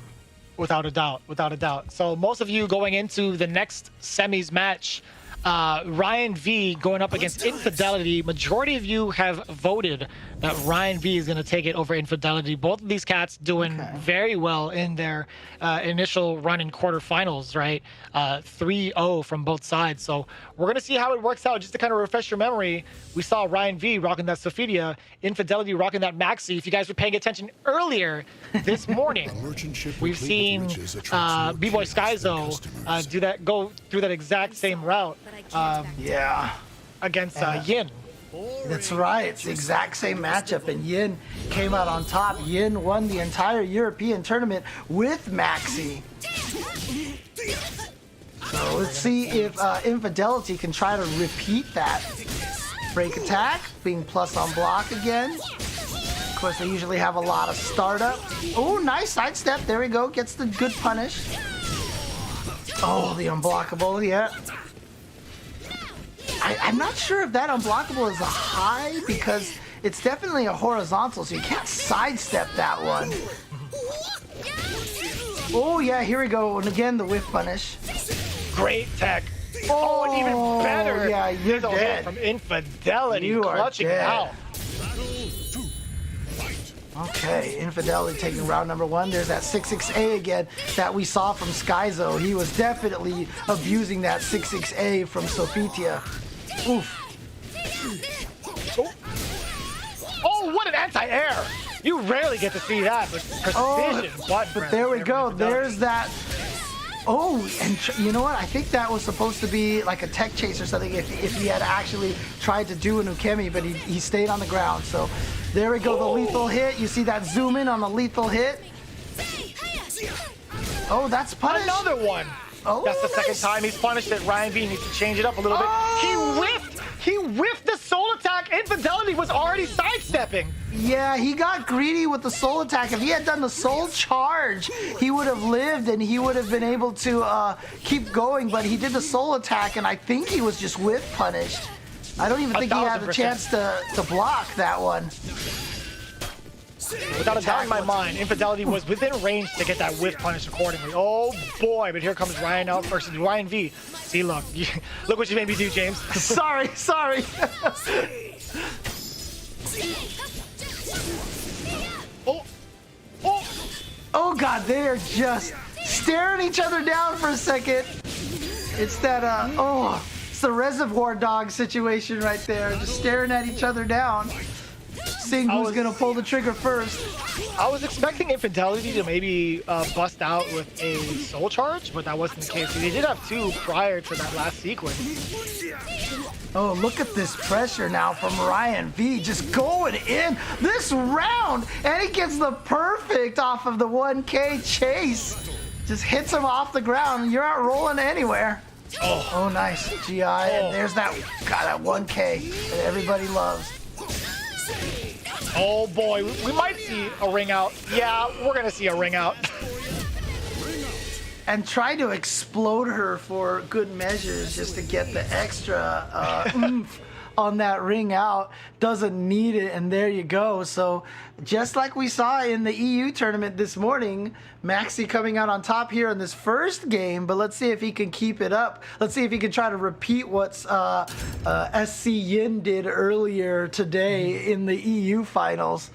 Without a doubt, without a doubt. So most of you going into the next semis match. Ryan V going up against Infidelity. Majority of you have voted that Ryan V is going to take it over Infidelity. Both of these cats doing very well in their initial run in quarterfinals, right? 3-0 from both sides. So we're going to see how it works out. Just to kind of refresh your memory, we saw Ryan V rocking that Sophia, Infidelity rocking that Maxi. If you guys were paying attention earlier this morning, we've seen B-Boy Skyzo go through that exact same route. Yeah. Against Yin. That's right. It's the exact same matchup, and Yin came out on top. Yin won the entire European tournament with Maxi. So let's see if Infidelity can try to repeat that. Break attack, being plus on block again. Of course, they usually have a lot of startup. Oh, nice sidestep. There we go. Gets the good punish. Oh, the unblockable, yeah. I'm not sure if that unblockable is a high because it's definitely a horizontal, so you can't sidestep that one. Oh, yeah, here we go. And again, the whiff punish. Great tech. Oh, and even better. Yeah, you're dead. From Infidelity. You are clutching dead. out. Okay, Infidelity taking round number 1. There's that 6-6A again that we saw from Skyzo. He was definitely abusing that 6-6A from Sophia. Oof. Oh, what an anti-air. You rarely get to see that, but precision. But there we go. There's that. Oh, and you know what? I think that was supposed to be like a tech chase or something if he had actually tried to do an Ukemi, but he stayed on the ground. So there we go, the lethal hit. You see that zoom in on the lethal hit? Oh, that's punish. Another one. Oh, that's the second nice. time he's punished it. Ryan V needs to change it up a little bit. He whiffed the soul attack. Infidelity was already sidestepping. Yeah, he got greedy with the soul attack. If he had done the soul charge, he would have lived and he would have been able to keep going, but he did the soul attack and I think he was just whiff punished. I don't even think he had a chance to block that one. Without a doubt in my mind, Infidelity was within range to get that whiff punish accordingly. Oh boy, but here comes Ryan out versus Ryan V. See, look what you made me do, James. Sorry. Oh God, they are just staring each other down for a second. It's that, it's the reservoir dog situation right there. Just staring at each other down. Seeing who's gonna pull the trigger first. I was expecting Infidelity to maybe bust out with a soul charge, but that wasn't the case. They did have 2 prior to that last sequence. Oh, look at this pressure now from Ryan V, just going in this round, and he gets the perfect off of the 1K chase. Just hits him off the ground. You're not rolling anywhere. Oh, nice. GI, and there's that 1K that everybody loves. Oh boy, we might see a ring out. Yeah, we're gonna see a ring out. And try to explode her for good measures just to get the extra oomph on that ring out. Doesn't need it, and there you go. So just like we saw in the EU tournament this morning, Maxi coming out on top here in this first game, but let's see if he can keep it up. Let's see if he can try to repeat what SC Yin did earlier today in the EU finals.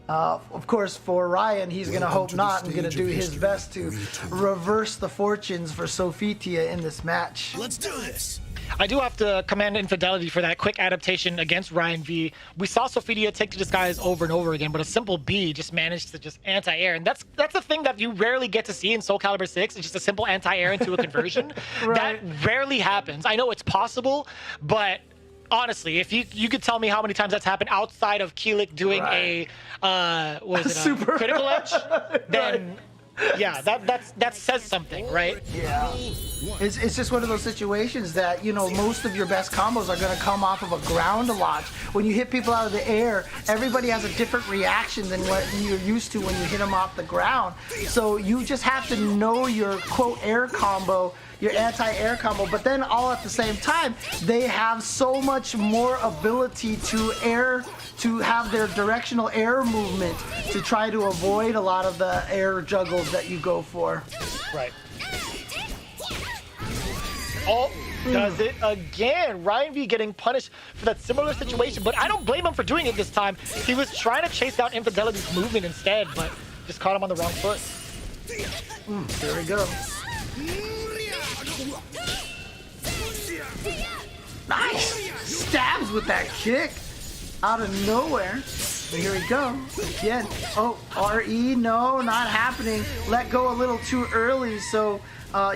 Of course, for Ryan, he's going to hope not and going to do his best to reverse the fortunes for Sophia in this match. Let's do this. I do have to commend Infidelity for that quick adaptation against Ryan V. We saw Sophia take the disguise over and over again, but a simple B just managed to just anti-air. And that's a thing that you rarely get to see in Soulcalibur 6. It's just a simple anti-air into a conversion. Right. That rarely happens. I know it's possible, but honestly, if you could tell me how many times that's happened outside of Keelik doing Right. what was it, Super- critical edge, then yeah, that says something, right? Yeah. It's just one of those situations that, you know, most of your best combos are going to come off of a ground launch. When you hit people out of the air, everybody has a different reaction than what you're used to when you hit them off the ground. So you just have to know your quote air combo, your anti-air combo, but then all at the same time, they have so much more ability to have their directional air movement to try to avoid a lot of the air juggles that you go for. Right. Oh, does it again. Ryan V getting punished for that similar situation, but I don't blame him for doing it this time. He was trying to chase down Infidelity's movement instead, but just caught him on the wrong foot. There we go. Nice! Stabs with that kick out of nowhere. Here we go. Again. Oh, RE, no, not happening. Let go a little too early, so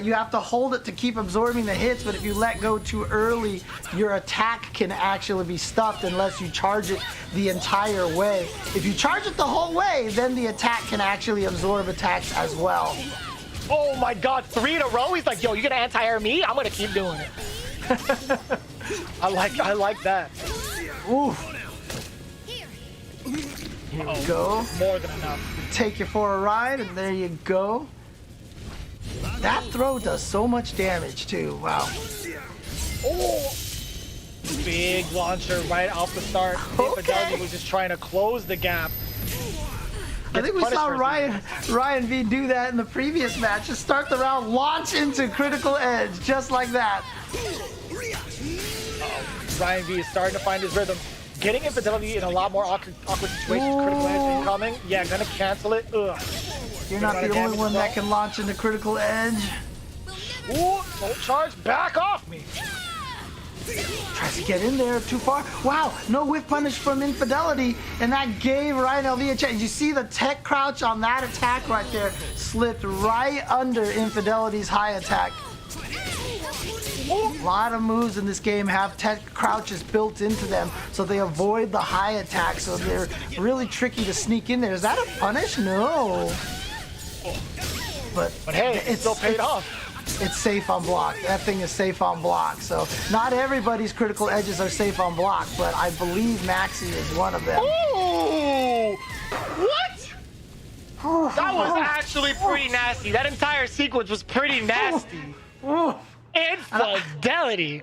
you have to hold it to keep absorbing the hits, but if you let go too early, your attack can actually be stuffed unless you charge it the entire way. If you charge it the whole way, then the attack can actually absorb attacks as well. Oh my god, 3 in a row? He's like, yo, you gonna anti-air me? I'm gonna keep doing it. I like that. Ooh. Here we go. More than enough. Take you for a ride, and there you go. That throw does so much damage too. Wow. Oh! Big launcher right off the start. Okay. Infidelity was just trying to close the gap. I think we Gets saw punished for Ryan V do that in the previous match. Just start the round, launch into critical edge, just like that. Ryan V is starting to find his rhythm. Getting Infidelity in a lot more awkward situations. Critical edge incoming. Yeah, gonna cancel it. Ugh. You're not the only one that can launch into critical edge. Ooh, don't charge. Back off me. Tries to get in there too far. Wow, no whiff punish from Infidelity, and that gave Ryan LV a chance. You see the tech crouch on that attack right there, slipped right under Infidelity's high attack. A lot of moves in this game have tech crouches built into them, so they avoid the high attack, so they're really tricky to sneak in there. Is that a punish? No. But hey, it's still paid off. It's safe on block. That thing is safe on block. So not everybody's critical edges are safe on block, but I believe Maxi is one of them. Ooh! What? That was actually pretty nasty. That entire sequence was pretty nasty. Infidelity.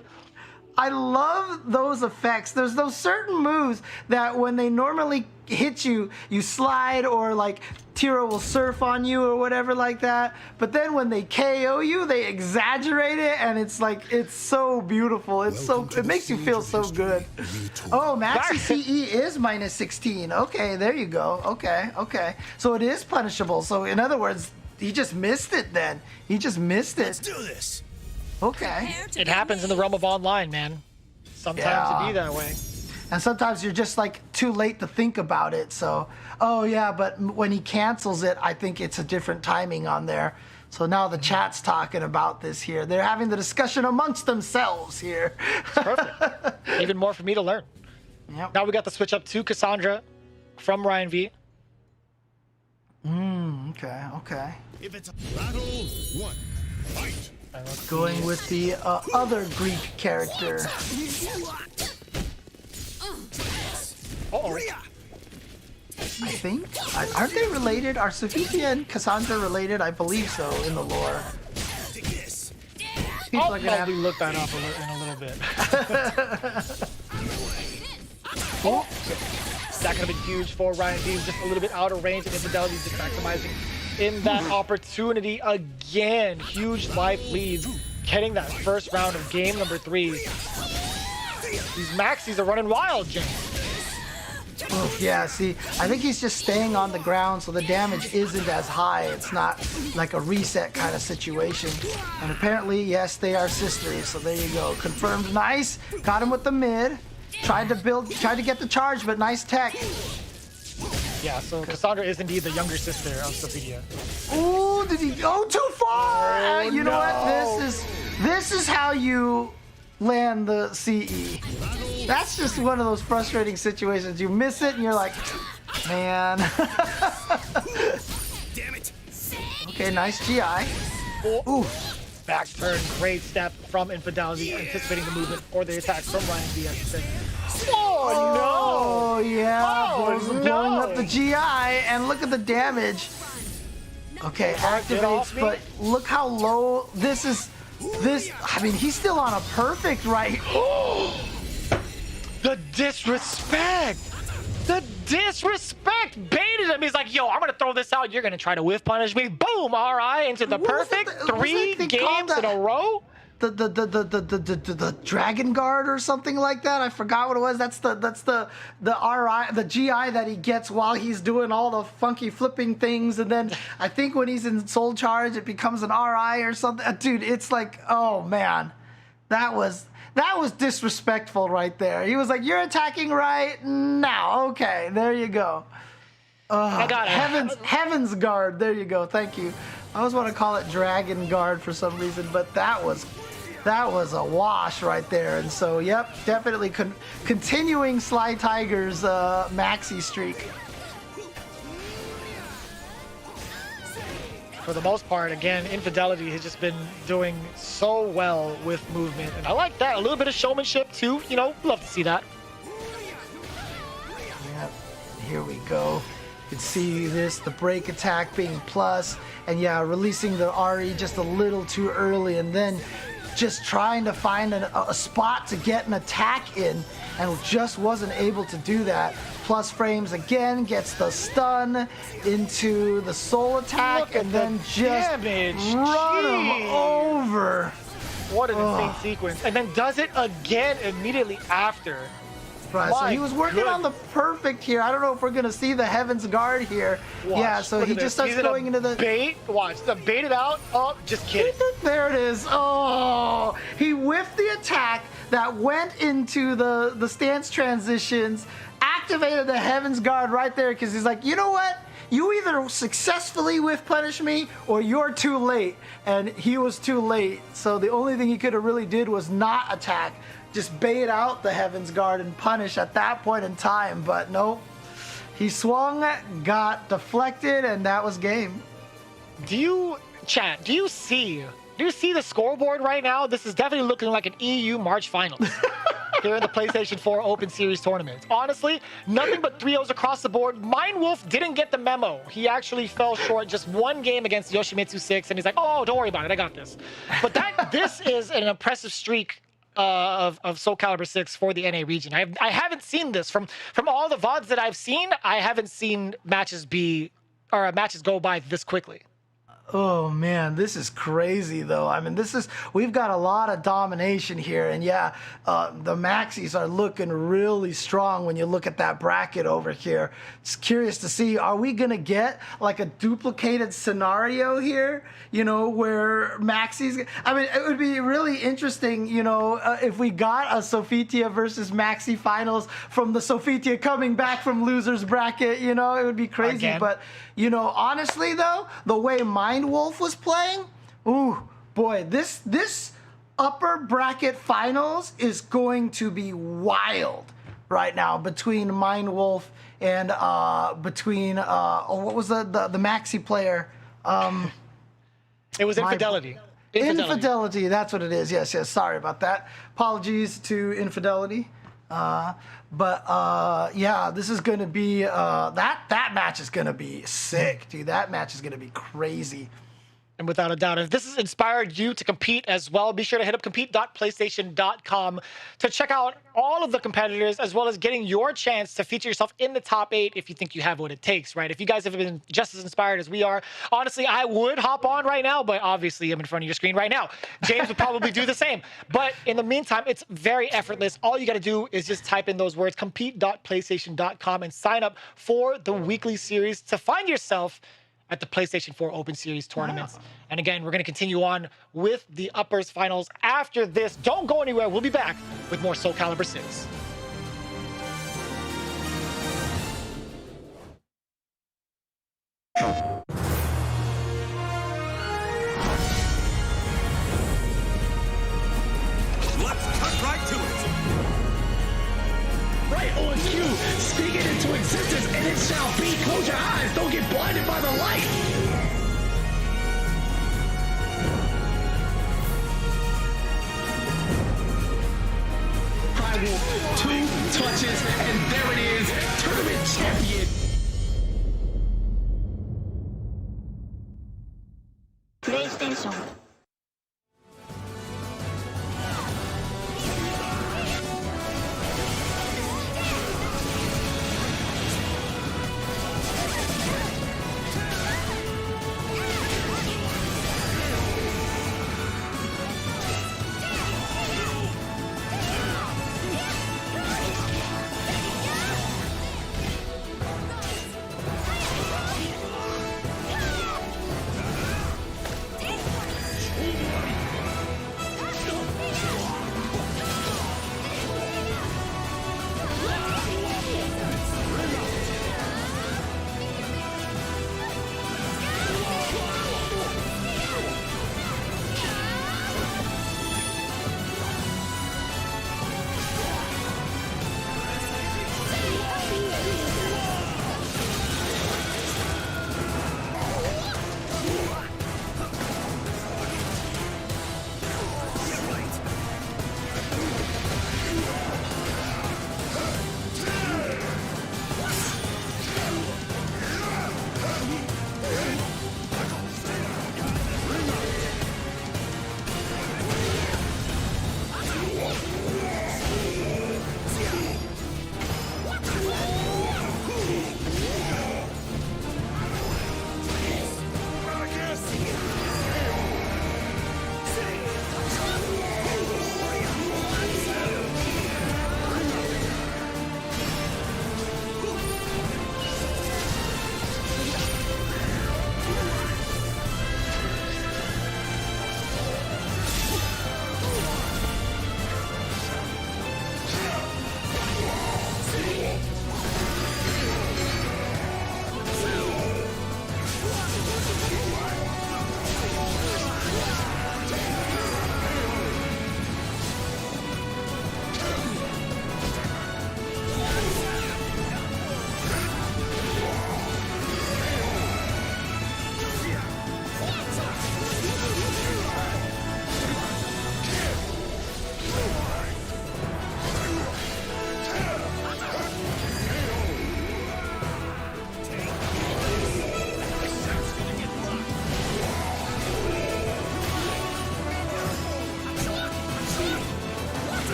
I love those effects. There's those certain moves that when they normally hit you, you slide, or like Tiro will surf on you or whatever like that. But then when they KO you, they exaggerate it, and it's like, it's so beautiful. It's it makes you feel so good. Oh, Maxi CE is minus 16. Okay, there you go. Okay. So it is punishable. So in other words, he just missed it then. He just missed it. Let's do this. Okay. It happens in the realm of online, man. Sometimes it be that way. And sometimes you're just like too late to think about it. So, oh yeah, but when he cancels it, I think it's a different timing on there. So now the chat's talking about this here. They're having the discussion amongst themselves here. Perfect. Even more for me to learn. Yep. Now we got the switch up to Cassandra from Ryan V. Okay. If it's a battle, 1, fight. Going with the other Greek character. Uh-oh. I think. Aren't they related? Are Sophia and Cassandra related? I believe so in the lore. Take this. People I'll are gonna probably have... look that up in a little bit. That could have been huge for Ryan V. Just a little bit out of range, and Infidelity just maximizing in that opportunity again. Huge life leads, getting that first round of game number 3. These Maxis are running wild, Jim. Oh, yeah, see, I think he's just staying on the ground, so the damage isn't as high. It's not like a reset kind of situation. And apparently, yes, they are sisters, so there you go. Confirmed nice. Got him with the mid. Tried to get the charge, but nice tech. Yeah, so Cassandra is indeed the younger sister of Sophia. Ooh, did he go too far? Oh, You know what? This is how you land the CE. That's just one of those frustrating situations. You miss it and you're like, man. Damn it. Okay, nice GI. Ooh. Back turn, great step from Infidelity, anticipating the movement or the attack from Ryan Diaz. Oh, yeah. Oh, Blowing up the no. GI, and look at the damage. Okay, activates, but look how low this is. I mean, he's still on a perfect right. The disrespect! The disrespect! Baited him. He's like, yo, I'm gonna throw this out. You're gonna try to whiff punish me. Boom! RI into the What was perfect it? Was 3 it they called games in a row. The Dragon Guard or something like that. I forgot what it was. That's the RI, the GI that he gets while he's doing all the funky flipping things, and then I think when he's in Soul Charge, it becomes an RI or something. Dude, it's like, oh man, that was disrespectful right there. He was like, "You're attacking right now, okay, there you go." I got it. Heaven's Guard. There you go. Thank you. I always want to call it Dragon Guard for some reason, but that was a wash right there. And so, yep, definitely continuing Sly Tiger's maxi streak. For the most part, again, Infidelity has just been doing so well with movement, and I like that. A little bit of showmanship too. You know, love to see that. Yep. Here we go. You can see this, the break attack being plus, and yeah, releasing the RE just a little too early, and then just trying to find a spot to get an attack in, and just wasn't able to do that. Plus frames again, gets the stun into the soul attack, and then just damage. run him over. What an insane sequence. And then does it again immediately after. Right, so My he was working on the goodness. perfect here. I don't know if we're gonna see the Heaven's Guard here. Watch. Yeah, so Look he at just this. starts He's going gonna into the bait. Watch, the bait it out. Oh, just kidding. There it is. Oh, he whiffed the attack that went into the stance transitions, activated the Heaven's Guard right there because he's like, you know what? You either successfully whiff punish me or you're too late. And he was too late. So the only thing he could have really did was not attack. Just bait out the Heaven's Guard and punish at that point in time. But nope. He swung, got deflected, and that was game. Do you see the scoreboard right now? This is definitely looking like an EU March Finals here in the PlayStation 4 Open Series tournament. Honestly, nothing but 3-0s across the board. Mindwolf didn't get the memo. He actually fell short just one game against Yoshimitsu 6, and he's like, oh, don't worry about it, I got this. But this is an impressive streak of Soulcalibur 6 for the NA region. I haven't seen this from all the VODs that I've seen. I haven't seen matches go by this quickly. Oh man, this is crazy though. I mean, we've got a lot of domination here, and yeah, the maxis are looking really strong when you look at that bracket over here. It's curious to see, are we gonna get like a duplicated scenario here? You know, where maxis, I mean, it would be really interesting, you know, if we got a Sofitia versus Maxi finals from the Sofitia coming back from losers bracket, you know, it would be crazy. Again. But, you know, honestly though, the way Mindwolf was playing, ooh, boy, this upper bracket finals is going to be wild right now between Mindwolf and what was the Maxi player? It was Infidelity. Infidelity, that's what it is. Yes, sorry about that. Apologies to Infidelity. Yeah, this is going to be, that match is going to be sick, dude. That match is going to be crazy. And without a doubt, if this has inspired you to compete as well, be sure to hit up compete.playstation.com to check out all of the competitors, as well as getting your chance to feature yourself in the top 8 if you think you have what it takes, right? If you guys have been just as inspired as we are, honestly, I would hop on right now, but obviously I'm in front of your screen right now. James would probably do the same. But in the meantime, it's very effortless. All you got to do is just type in those words, compete.playstation.com, and sign up for the weekly series to find yourself at the PlayStation 4 Open Series tournaments. And again, we're going to continue on with the Uppers finals after this. Don't go anywhere. We'll be back with more Soulcalibur 6. Let's cut Speak it into existence, and it shall be. Close your eyes. Don't get blinded by the light. Primal, 2 touches, and there it is. Tournament champion. PlayStation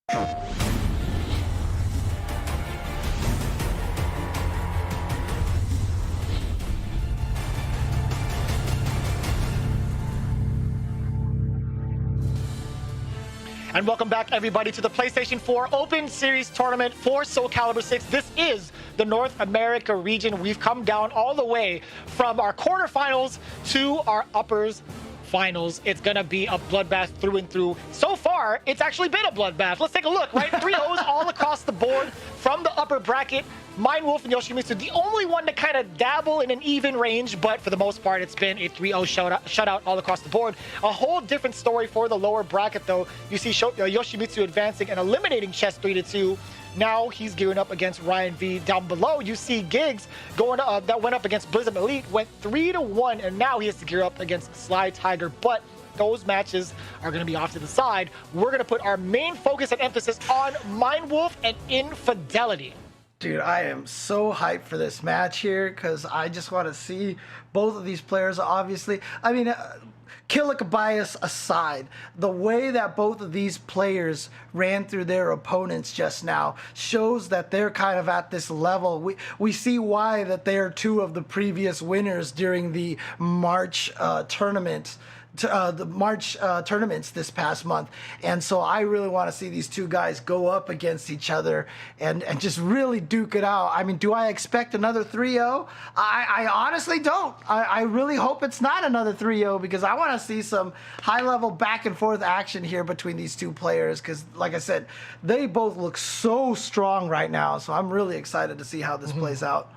And welcome back, everybody, to the PlayStation 4 Open Series Tournament for Soulcalibur 6. This is the North America region. We've come down all the way from our quarterfinals to our uppers finals. It's going to be a bloodbath through and through. So far, it's actually been a bloodbath. Let's take a look, right? 3-0s all across the board from the upper bracket. Mindwolf and Yoshimitsu, the only one to kind of dabble in an even range, but for the most part, it's been a 3-0 shutout all across the board. A whole different story for the lower bracket, though. You see Yoshimitsu advancing and eliminating Chess 3-2. Now he's gearing up against Ryan V. Down below, you see Giggs going that went up against Blizzard Elite, went 3-1, and now he has to gear up against Sly Tiger. But those matches are going to be off to the side. We're going to put our main focus and emphasis on Mindwolf and Infidelity. Dude, I am so hyped for this match here because I just want to see both of these players, obviously. I mean, Killick bias aside, the way that both of these players ran through their opponents just now shows that they're kind of at this level. We see why that they are two of the previous winners during the March tournament. The March tournaments this past month, and so I really want to see these two guys go up against each other and just really duke it out. I mean, do I expect another 3-0? I honestly don't. I really hope it's not another 3-0 because I want to see some high-level back and forth action here between these two players because, like I said, they both look so strong right now, so I'm really excited to see how this plays out.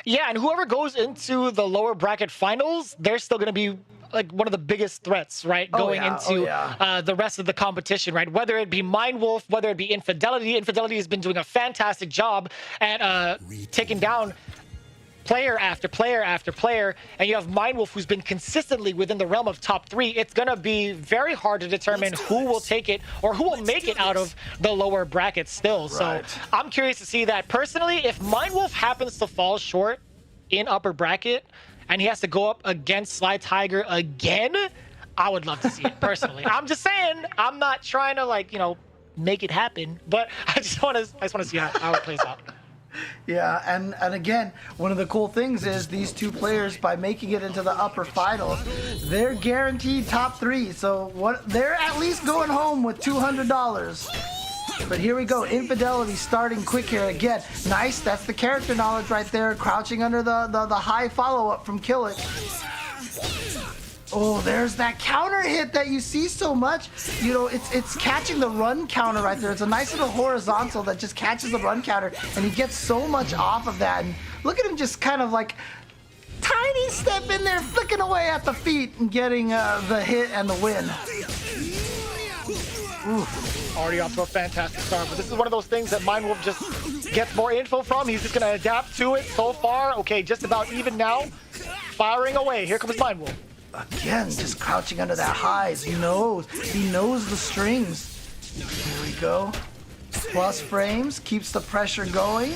Yeah, and whoever goes into the lower bracket finals, they're still going to be like one of the biggest threats, right? Going into the rest of the competition, right? Whether it be Mindwolf, whether it be Infidelity. Infidelity has been doing a fantastic job at taking down player after player after player, and you have Mindwolf, who's been consistently within the realm of top 3. It's going to be very hard to determine who will take it or who will make it out of the lower bracket still. Right. So I'm curious to see that. Personally, if Mindwolf happens to fall short in upper bracket and he has to go up against Sly Tiger again, I would love to see it personally. I'm just saying, I'm not trying to, like, you know, make it happen, but I just want to see how it plays out. Yeah, and again, one of the cool things is these two players, by making it into the upper finals, they're guaranteed top 3. So they're at least going home with $200. But here we go, Infidelity starting quick here again. Nice, that's the character knowledge right there, crouching under the high follow-up from Killick. Oh, there's that counter hit that you see so much. You know, it's catching the run counter right there. It's a nice little horizontal that just catches the run counter, and he gets so much off of that. And look at him just kind of like tiny step in there, flicking away at the feet and getting the hit and the win. Oof. Already off to a fantastic start, but this is one of those things that Mindwolf just gets more info from. He's just going to adapt to it so far. Okay, just about even now. Firing away. Here comes Mindwolf. Again, just crouching under that highs. He knows the strings. Here we go. Plus frames, keeps the pressure going.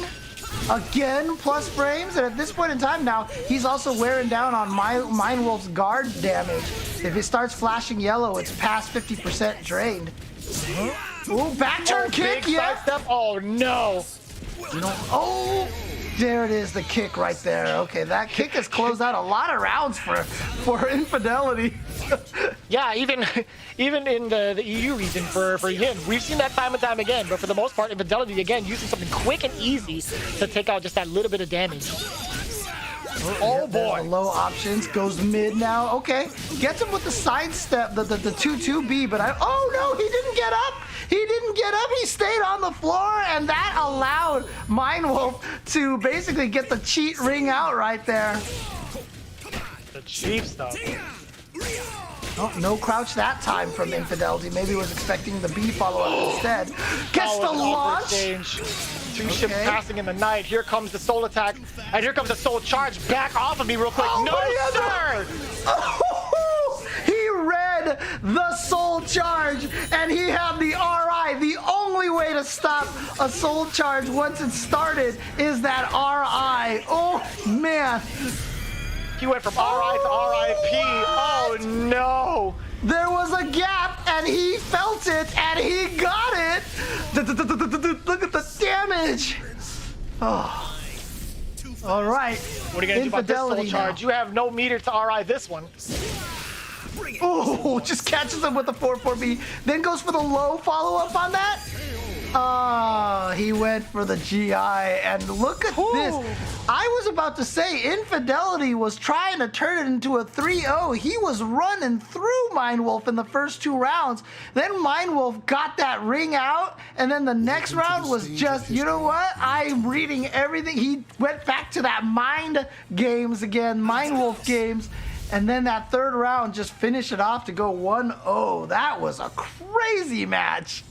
Again, plus frames, and at this point in time now, he's also wearing down on Mindwolf's guard damage. If it starts flashing yellow, it's past 50% drained. Ooh, back turn kick, yeah. Sidestep. Oh no. You know, oh, there it is, the kick right there. Okay, that kick has closed out a lot of rounds for Infidelity. Yeah, even in the EU region for Yin, we've seen that time and time again. But for the most part, Infidelity again using something quick and easy to take out just that little bit of damage. Oh boy! Low options, goes mid now. Okay, gets him with the sidestep, the 2-2B. But oh no, he didn't get up. He didn't get up. He stayed on the floor, and that allowed Mindwolf to basically get the cheat ring out right there. The cheap stuff. Oh, no crouch that time from Infidelity. Maybe he was expecting the B follow-up instead. Gets the launch. Two ships passing in the night. Here comes the soul attack, and here comes the soul charge. Back off of me real quick. Oh, no, sir! Oh, he read the soul charge, and he had the RI. The only way to stop a soul charge once it started is that RI. Oh, man. He went from RI to RIP. Oh, no. There was a gap, and he felt it, and he got it. Look at the damage. Oh. All right. What are you gonna do about this soul charge? You have no meter to RI this one. Oh, just catches him with the 4-4B. Then goes for the low follow-up on that. He went for the GI, and look at this. I was about to say, Infidelity was trying to turn it into a 3-0. He was running through Mindwolf in the first 2 rounds. Then Mindwolf got that ring out, and then the next round was just, you know what? I'm reading everything. He went back to that Mind games again, Mindwolf games. And then that 3rd round just finished it off to go 1-0. That was a crazy match.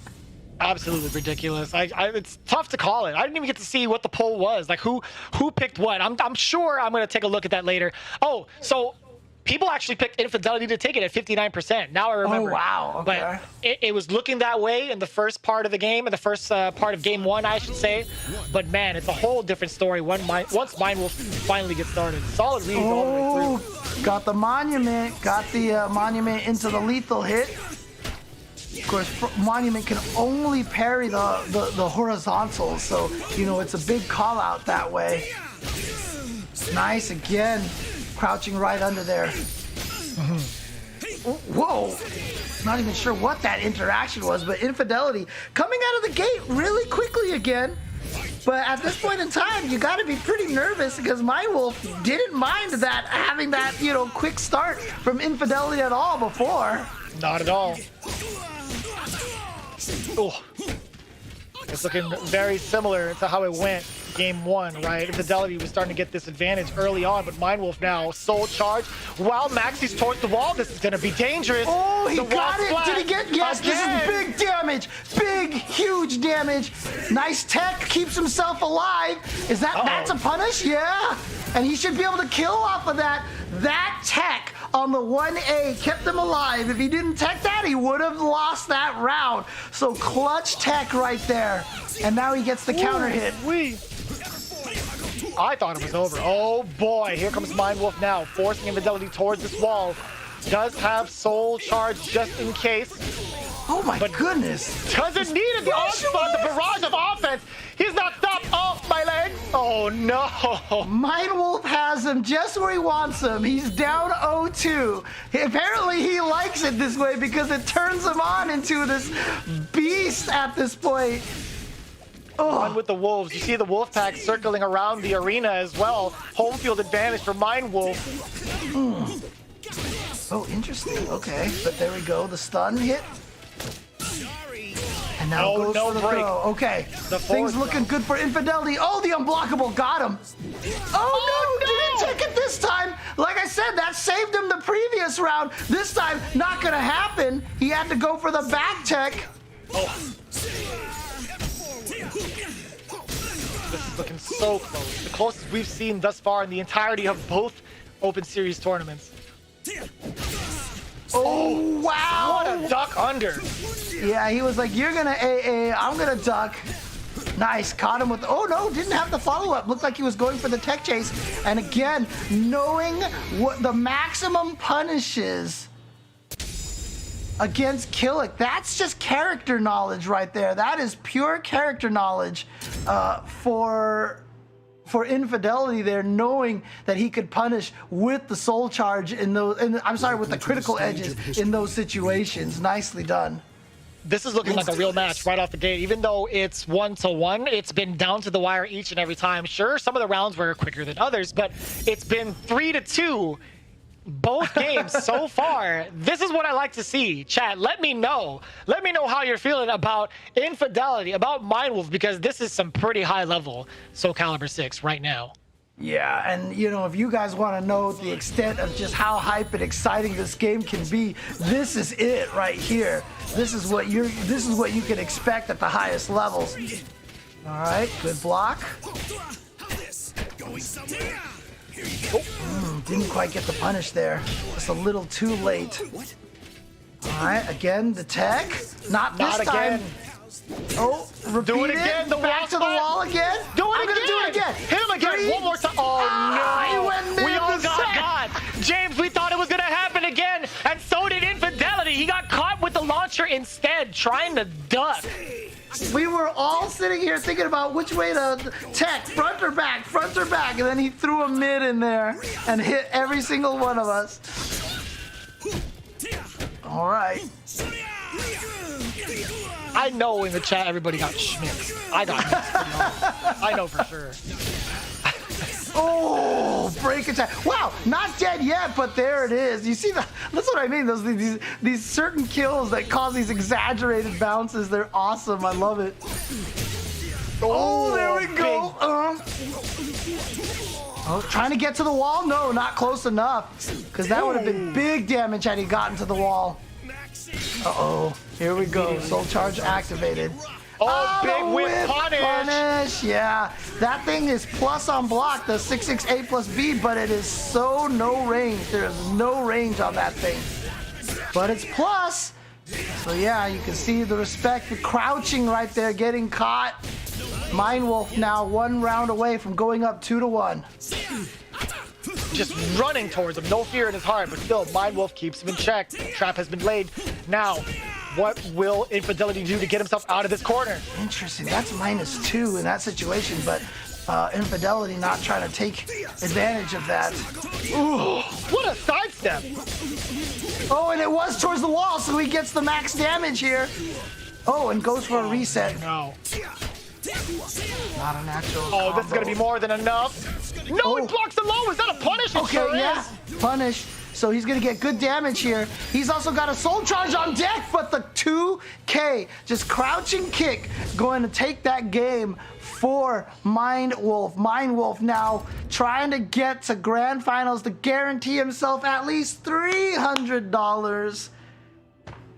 Absolutely ridiculous. It's tough to call it. I didn't even get to see what the poll was. Like who picked what. I'm sure I'm gonna take a look at that later. Oh, so people actually picked Infidelity to take it at 59%. Now I remember. Oh wow. Okay. But it was looking that way in the first part of the game, in the first part of game 1, I should say. But man, it's a whole different story once Mindwolf finally gets started. Solid lead all the way through. Got the monument. Got the monument into the lethal hit. Of course, Monument can only parry the horizontal, so, you know, it's a big call out that way. Nice again. Crouching right under there. Whoa. Not even sure what that interaction was, but Infidelity coming out of the gate really quickly again. But at this point in time, you got to be pretty nervous because Mindwolf didn't mind that, having that, you know, quick start from Infidelity at all before. Not at all. Oh. It's looking very similar to how it went game 1, right? Infidelity was starting to get this advantage early on, but Mindwolf now soul charge while Maxi's towards the wall. This is going to be dangerous. Oh, he The got it. flat. Did he get? Yes, Again. This is big damage. Big, huge damage. Nice tech. Keeps himself alive. Is that, that's a punish? Yeah. And he should be able to kill off of that. That tech on the 1A kept him alive. If he didn't tech that, he would have lost that round. So clutch tech right there. And now he gets the counter hit. I thought it was over. Oh boy, here comes Mindwolf now, forcing Infidelity towards this wall. Does have soul charge just in case. Oh my goodness. Doesn't need it. The onslaught, the barrage of offense. He's not stopped. Oh, my leg. Oh no. Mindwolf has him just where he wants him. He's down 0-2. Apparently he likes it this way because it turns him on into this beast at this point. On with the Wolves. You see the wolf pack circling around the arena as well. Home field advantage for Mindwolf. Oh, interesting. Okay, but there we go. The stun hit. And now goes for the throw. Okay, things looking good for Infidelity. Oh, the unblockable got him. Oh, no, didn't take it this time. Like I said, that saved him the previous round. This time, not gonna happen. He had to go for the back tech. This is looking so close. The closest we've seen thus far in the entirety of both Open Series tournaments. Oh, wow. What a duck under. Yeah, he was like, you're gonna AA, I'm gonna duck. Nice, caught him with, oh no, didn't have the follow-up. Looked like he was going for the tech chase. And again, knowing what the maximum punishes against Killick, that's just character knowledge right there. That is pure character knowledge for Infidelity there, knowing that he could punish with the soul charge in those, with the critical edges in those situations. Nicely done. This is looking like a real match right off the gate. Even though it's 1-1, it's been down to the wire each and every time. Sure, some of the rounds were quicker than others, but it's been 3-2 both games so far. This is what I like to see. Chat, let me know. Let me know how you're feeling about Infidelity, about Mindwolf, because this is some pretty high level Soulcalibur 6 right now. Yeah, and you know, if you guys want to know the extent of just how hype and exciting this game can be, this is it right here. This is what you can expect at the highest levels. All right, good block. Didn't quite get the punish there. Just a little too late. All right, again, the tech. Not this time. Oh, repeat Do it again. The back to the wall again. Do it I'm again. gonna do it again. Hit him again. 3. One more time. Oh he no. went We all mid got set. God. James, we thought it was gonna happen again, and so did Infidelity. He got caught with the launcher instead, trying to duck. We were all sitting here thinking about which way to tech, front or back, and then he threw a mid in there and hit every single one of us. All right. I know in the chat everybody got Schmitz. I got Schmitz. I know for sure. Oh, break attack. Wow, not dead yet, but there it is. You see, that's what I mean. These certain kills that cause these exaggerated bounces, they're awesome. I love it. Oh, there we go. Oh, trying to get to the wall? No, not close enough. Because that would have been big damage had he gotten to the wall. Uh-oh. Here we go. Soul Charge activated. Oh, big whip punish. Yeah, that thing is plus on block, the 668 plus B, but it is so no range. There's no range on that thing. But it's plus. So yeah, you can see the respect, the crouching right there, getting caught. Mind Wolf now 1 round away from going up 2-1. Just running towards him, no fear in his heart, but still, Mind Wolf keeps him in check. Trap has been laid. Now, what will Infidelity do to get himself out of this corner? Interesting. That's -2 in that situation, but Infidelity not trying to take advantage of that. Ooh, what a sidestep! Oh, and it was towards the wall, so he gets the max damage here. Oh, and goes for a reset. No. Not a natural. Oh, this is gonna be more than enough. No, it blocks the low. Is that a punish? It Okay, sure yeah, is. punish. So he's gonna get good damage here. He's also got a soul charge on deck, but the 2K, just crouching kick, going to take that game for Mind Wolf. Mind Wolf now trying to get to grand finals to guarantee himself at least $300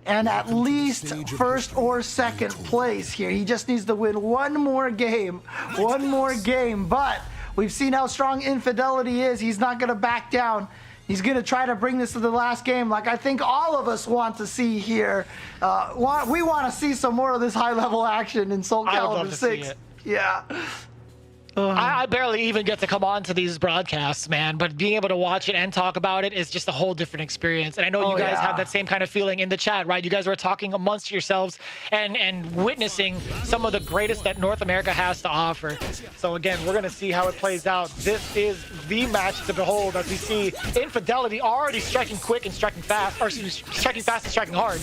and at least first or second place here. He just needs to win one more game, but we've seen how strong Infidelity is. He's not gonna back down. He's going to try to bring this to the last game like I think all of us want to see here. We want to see some more of this high-level action in Soulcalibur 6. Yeah. I barely even get to come on to these broadcasts, man, but being able to watch it and talk about it is just a whole different experience. And I know you guys have that same kind of feeling in the chat, right? You guys were talking amongst yourselves and witnessing some of the greatest that North America has to offer. So again, we're going to see how it plays out. This is the match to behold as we see Infidelity already striking quick and striking fast, or striking fast and striking hard.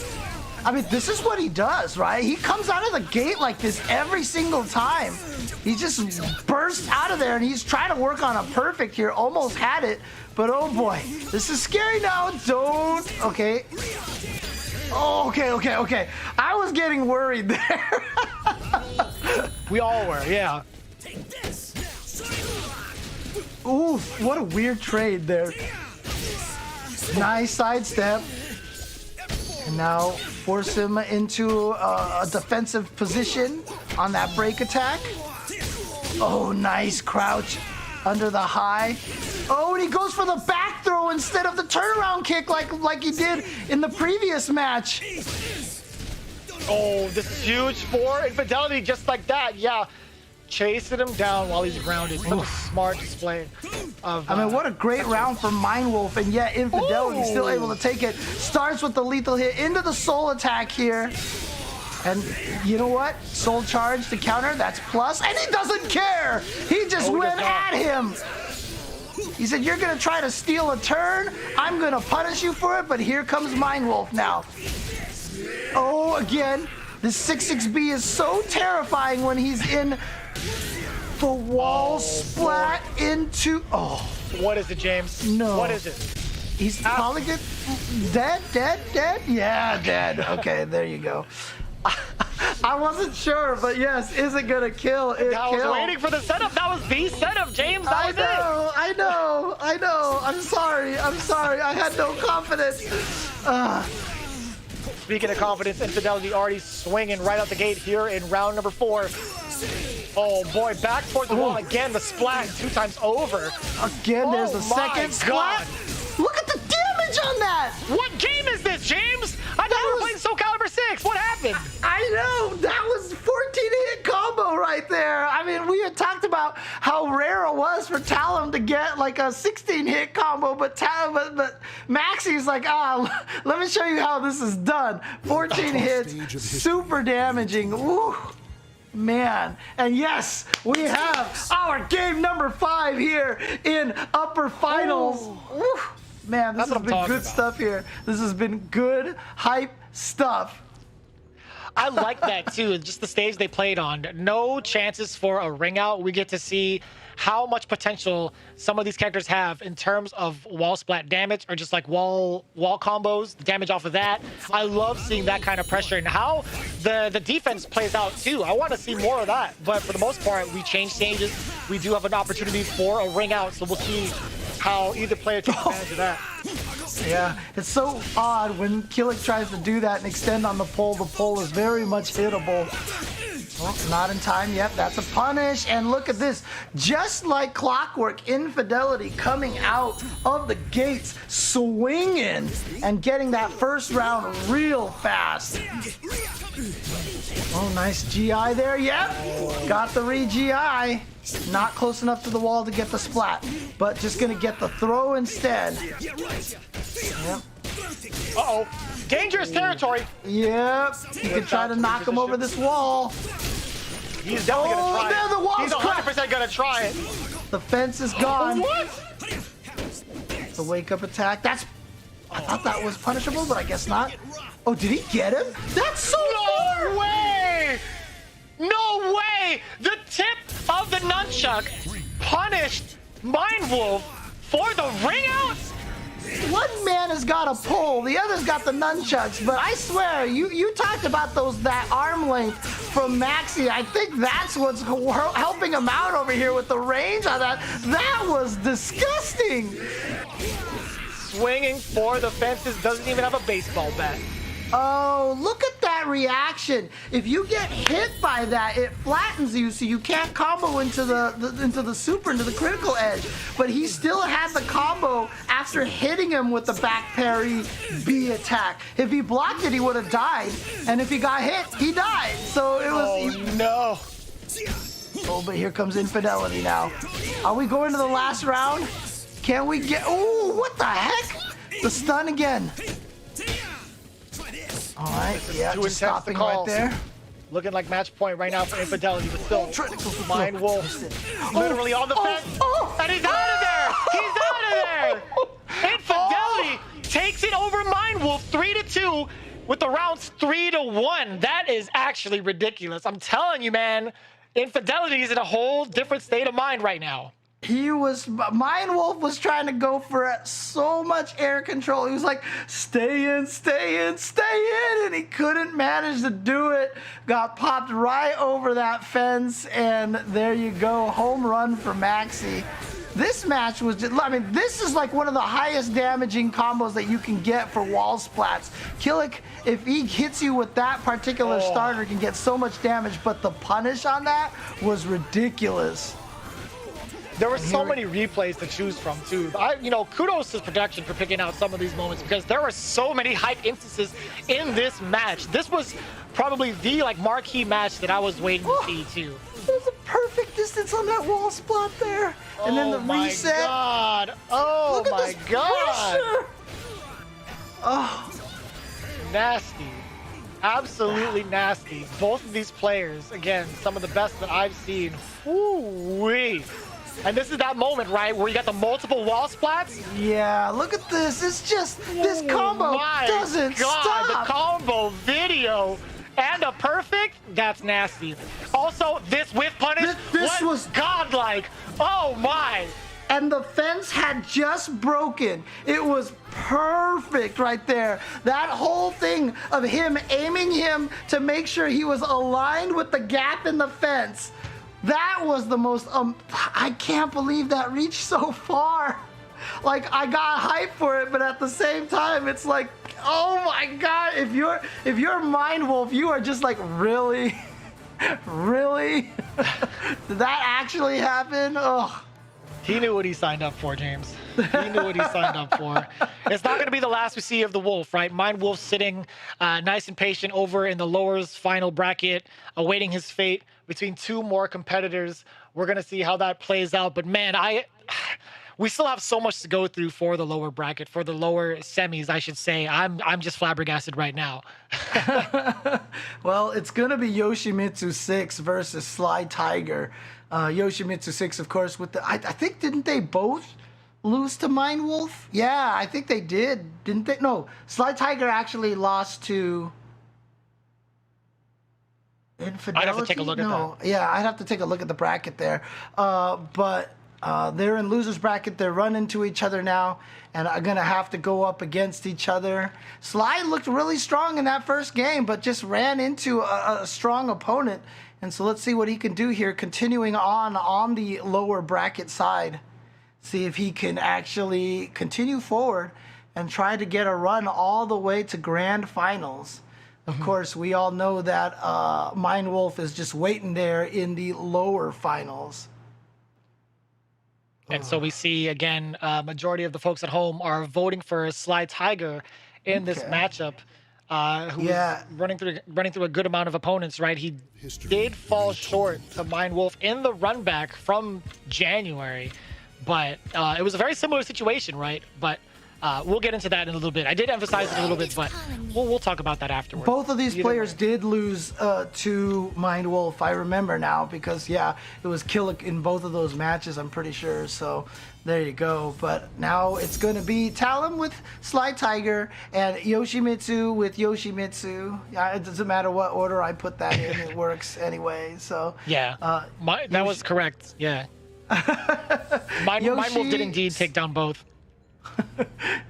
I mean, this is what he does, right? He comes out of the gate like this every single time. He just bursts out of there, and he's trying to work on a perfect here. Almost had it, but oh boy. This is scary now. Don't. Okay. Oh, okay. I was getting worried there. We all were, yeah. Ooh, what a weird trade there. Nice sidestep. And now force him into a defensive position on that break attack. Oh, nice crouch under the high. Oh, and he goes for the back throw instead of the turnaround kick like he did in the previous match. Oh, this is huge for Infidelity just like that. Yeah, chasing him down while he's grounded. Such a smart display of... I mean, what a great round for Mind Wolf, and yet Infidelity still able to take it. Starts with the lethal hit into the soul attack here. And you know what? Soul charge to counter, that's plus, and he doesn't care! He just went at him! He said, you're gonna try to steal a turn, I'm gonna punish you for it, but here comes Mind Wolf now. Oh, again, this 6-6B is so terrifying when he's in the wall splat into... Oh. What is it, James? No. What is it? He's probably good. Dead? Yeah, dead. Okay, there you go. I wasn't sure, but yes, is it gonna kill? It I was waiting for the setup. That was the setup, James. That was it. I know. I'm sorry. I had no confidence. Speaking of confidence, Infidelity already swinging right out the gate here in round number 4. Oh boy, back towards the wall again. The splat 2 times over. Again, there's a second splat. Look at the damage on that. What game is this, James? I thought we were playing Soulcalibur 6. What happened? I know. That was 14-hit combo right there. I mean, we had talked about how rare it was for Talum to get like a 16-hit combo, but Maxie's like, let me show you how this is done. 14 hits, super damaging. Woo. man. And yes, we have our game number 5 here in upper finals. Woo. Man, this That's has what I'm been talking good about. stuff here. This has been good hype stuff. I like that too. Just the stage they played on. No chances for a ring out. We get to see how much potential some of these characters have in terms of wall splat damage or just like wall combos, the damage off of that. I love seeing that kind of pressure and how the defense plays out too. I want to see more of that. But for the most part, we change stages. We do have an opportunity for a ring out, so we'll see how either player takes advantage of that. Yeah, it's so odd when Killick tries to do that and extend on the pole. The pole is very much hittable. Oh, not in time. Yep, that's a punish. And look at this. Just like clockwork, Infidelity coming out of the gates, swinging and getting that first round real fast. Oh, nice GI there. Yep, got the re-GI. Not close enough to the wall to get the splat, but just going to get the throw instead. Yep. Uh-oh. Dangerous territory. Yep. You can try to knock him over this wall. He's definitely going to try there it. the wall's He's 100% going to try it. The fence is gone. What? The wake-up attack. I thought that was punishable, but I guess not. Oh, did he get him? That's so No way! No way! The tip of the nunchuck punished Mind Wolf for the ring out? One man has got a pole, the other's got the nunchucks, but I swear, you talked about that arm length from Maxi. I think that's what's helping him out over here with the range on that. That was disgusting. Swinging for the fences, doesn't even have a baseball bat. Oh, look at that reaction. If you get hit by that, it flattens you so you can't combo into the super, into the critical edge. But he still had the combo after hitting him with the back parry B attack. If he blocked it, he would have died. And if he got hit, he died. So it was... Oh, no. Oh, but here comes Infidelity now. Are we going to the last round? Can we get... Oh, what the heck? The stun again. All right, yeah, Too just intense stopping to right call. there. Looking like match point right now for Infidelity, but still, Mind Wolf literally on the fence, and he's out of there! He's out of there! Infidelity takes it over Mind Wolf 3-2 with the rounds 3-1. That is actually ridiculous. I'm telling you, man, Infidelity is in a whole different state of mind right now. Mind Wolf was trying to go for so much air control. He was like, stay in, stay in, stay in, and he couldn't manage to do it. Got popped right over that fence, and there you go, home run for Maxi. This match was just, I mean, this is like one of the highest damaging combos that you can get for wall splats. Killick, if he hits you with that particular starter, can get so much damage, but the punish on that was ridiculous. There were so many replays to choose from too. Kudos to production for picking out some of these moments because there were so many hype instances in this match. This was probably the marquee match that I was waiting to see too. There's a perfect distance on that wall spot there. And then the reset. God. Oh Look at my this god. pressure. Oh. Nasty. Absolutely nasty. Both of these players, again, some of the best that I've seen. Woo-wee. And this is that moment, right, where you got the multiple wall splats? Yeah, look at this. It's just, this combo doesn't stop. The combo video and a perfect, that's nasty. Also, this whiff punish This was godlike. Oh my. And the fence had just broken. It was perfect right there. That whole thing of him aiming him to make sure he was aligned with the gap in the fence. That was the most, I can't believe that reached so far. Like, I got hyped for it, but at the same time, it's like, oh my God, if you're Mind Wolf, you are just like, really? Really? Did that actually happen? Oh. He knew what he signed up for, James. He knew what he signed up for. It's not going to be the last we see of the Wolf, right? Mind Wolf sitting nice and patient over in the lowers final bracket, awaiting his fate between two more competitors. We're going to see how that plays out. But man, we still have so much to go through for the lower bracket, for the lower semis, I should say. I'm just flabbergasted right now. Well, it's gonna be Yoshimitsu 6 versus Sly Tiger. Yoshimitsu 6, of course, with the I think didn't they both lose to Mind Wolf? Yeah, I think they did, didn't they? No, Sly Tiger actually lost to Infidelity. I'd have to take a look at that. Yeah, I'd have to take a look at the bracket there. But they're in losers bracket. They're running to each other now, and are gonna have to go up against each other. Sly looked really strong in that first game, but just ran into a strong opponent. And so let's see what he can do here, continuing on the lower bracket side. See if he can actually continue forward and try to get a run all the way to grand finals. Of course, we all know that Mind Wolf is just waiting there in the lower finals. And so we see, again, majority of the folks at home are voting for Sly Tiger in this matchup. Who's running through a good amount of opponents, right? He did fall short to Mind Wolf in the run back from January, but it was a very similar situation, right? But we'll get into that in a little bit. I did emphasize it a little bit, but we'll talk about that afterwards. Both of these players did lose to Mind Wolf, I remember now, because, yeah, it was Killick in both of those matches, I'm pretty sure. So there you go. But now it's going to be Talon with Sly Tiger and Yoshimitsu with Yoshimitsu. Yeah, it doesn't matter what order I put that in, it works anyway. So yeah, that was correct. Yeah. Mind Wolf did indeed take down both.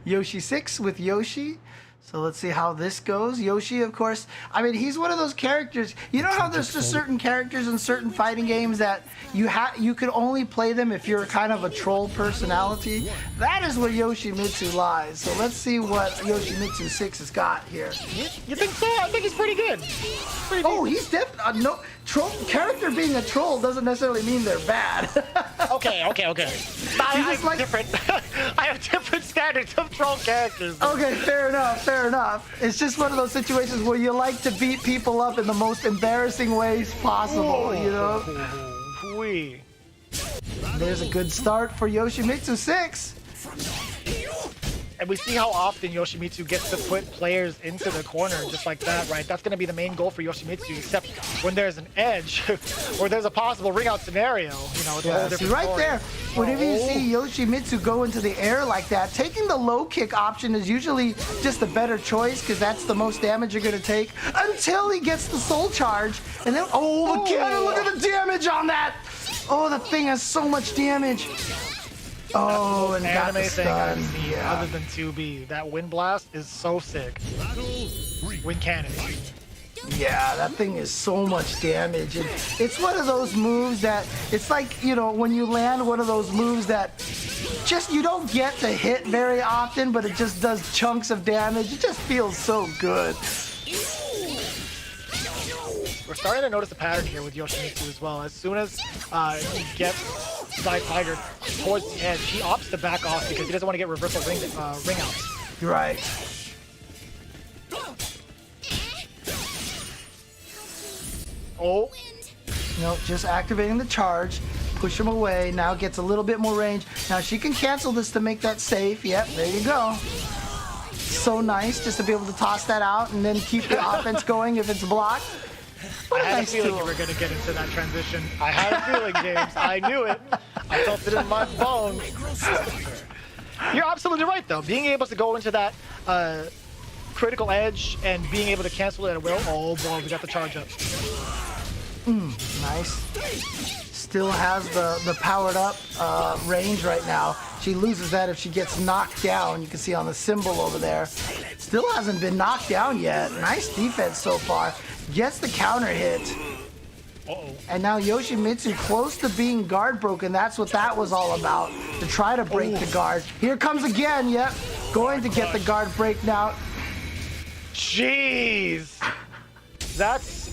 Yoshi 6 with Yoshi. So let's see how this goes. Yoshi, of course, I mean, he's one of those characters. You know how there's just certain characters in certain fighting games that you could only play them if you're kind of a troll personality? That is where Yoshimitsu lies. So let's see what Yoshimitsu 6 has got here. You think so? I think he's pretty good. Oh, he's definitely no troll. Character being a troll doesn't necessarily mean they're bad. Okay. I have different. I have different standards of troll characters. Okay, fair enough. It's just one of those situations where you like to beat people up in the most embarrassing ways possible, you know? There's a good start for Yoshimitsu 6. And we see how often Yoshimitsu gets to put players into the corner just like that, right? That's going to be the main goal for Yoshimitsu, except when there's an edge or there's a possible ring out scenario, you know, it's a whole different see, right story. there, whenever you see Yoshimitsu go into the air like that, taking the low kick option is usually just a better choice because that's the most damage you're going to take until he gets the soul charge. And then, look at the damage on that. Oh, the thing has so much damage. Oh, and got the stun. Yeah. Other than 2B, that wind blast is so sick. Wind cannon. Yeah, that thing is so much damage. And it's one of those moves that, it's like, you know, when you land one of those moves that just you don't get to hit very often, but it just does chunks of damage. It just feels so good. We're starting to notice a pattern here with Yoshimitsu as well. As soon as he gets Sly Tiger towards the edge, he opts to back off because he doesn't want to get reversal ring outs. You're right. Oh. No, just activating the charge. Push him away. Now gets a little bit more range. Now she can cancel this to make that safe. Yep, there you go. So nice just to be able to toss that out and then keep the offense going if it's blocked. I had a feeling you were going to get into that transition. I had a feeling, James. I knew it. I felt it in my bones. You're absolutely right, though. Being able to go into that critical edge and being able to cancel it at will. Oh, boy, we got the charge up. Nice. Still has the powered up range right now. She loses that if she gets knocked down. You can see on the symbol over there. Still hasn't been knocked down yet. Nice defense so far. Gets the counter hit. And now Yoshimitsu close to being guard broken. That's what that was all about. To try to break the guard. Here comes again. Yep. Going to get the guard break now. Jeez. That's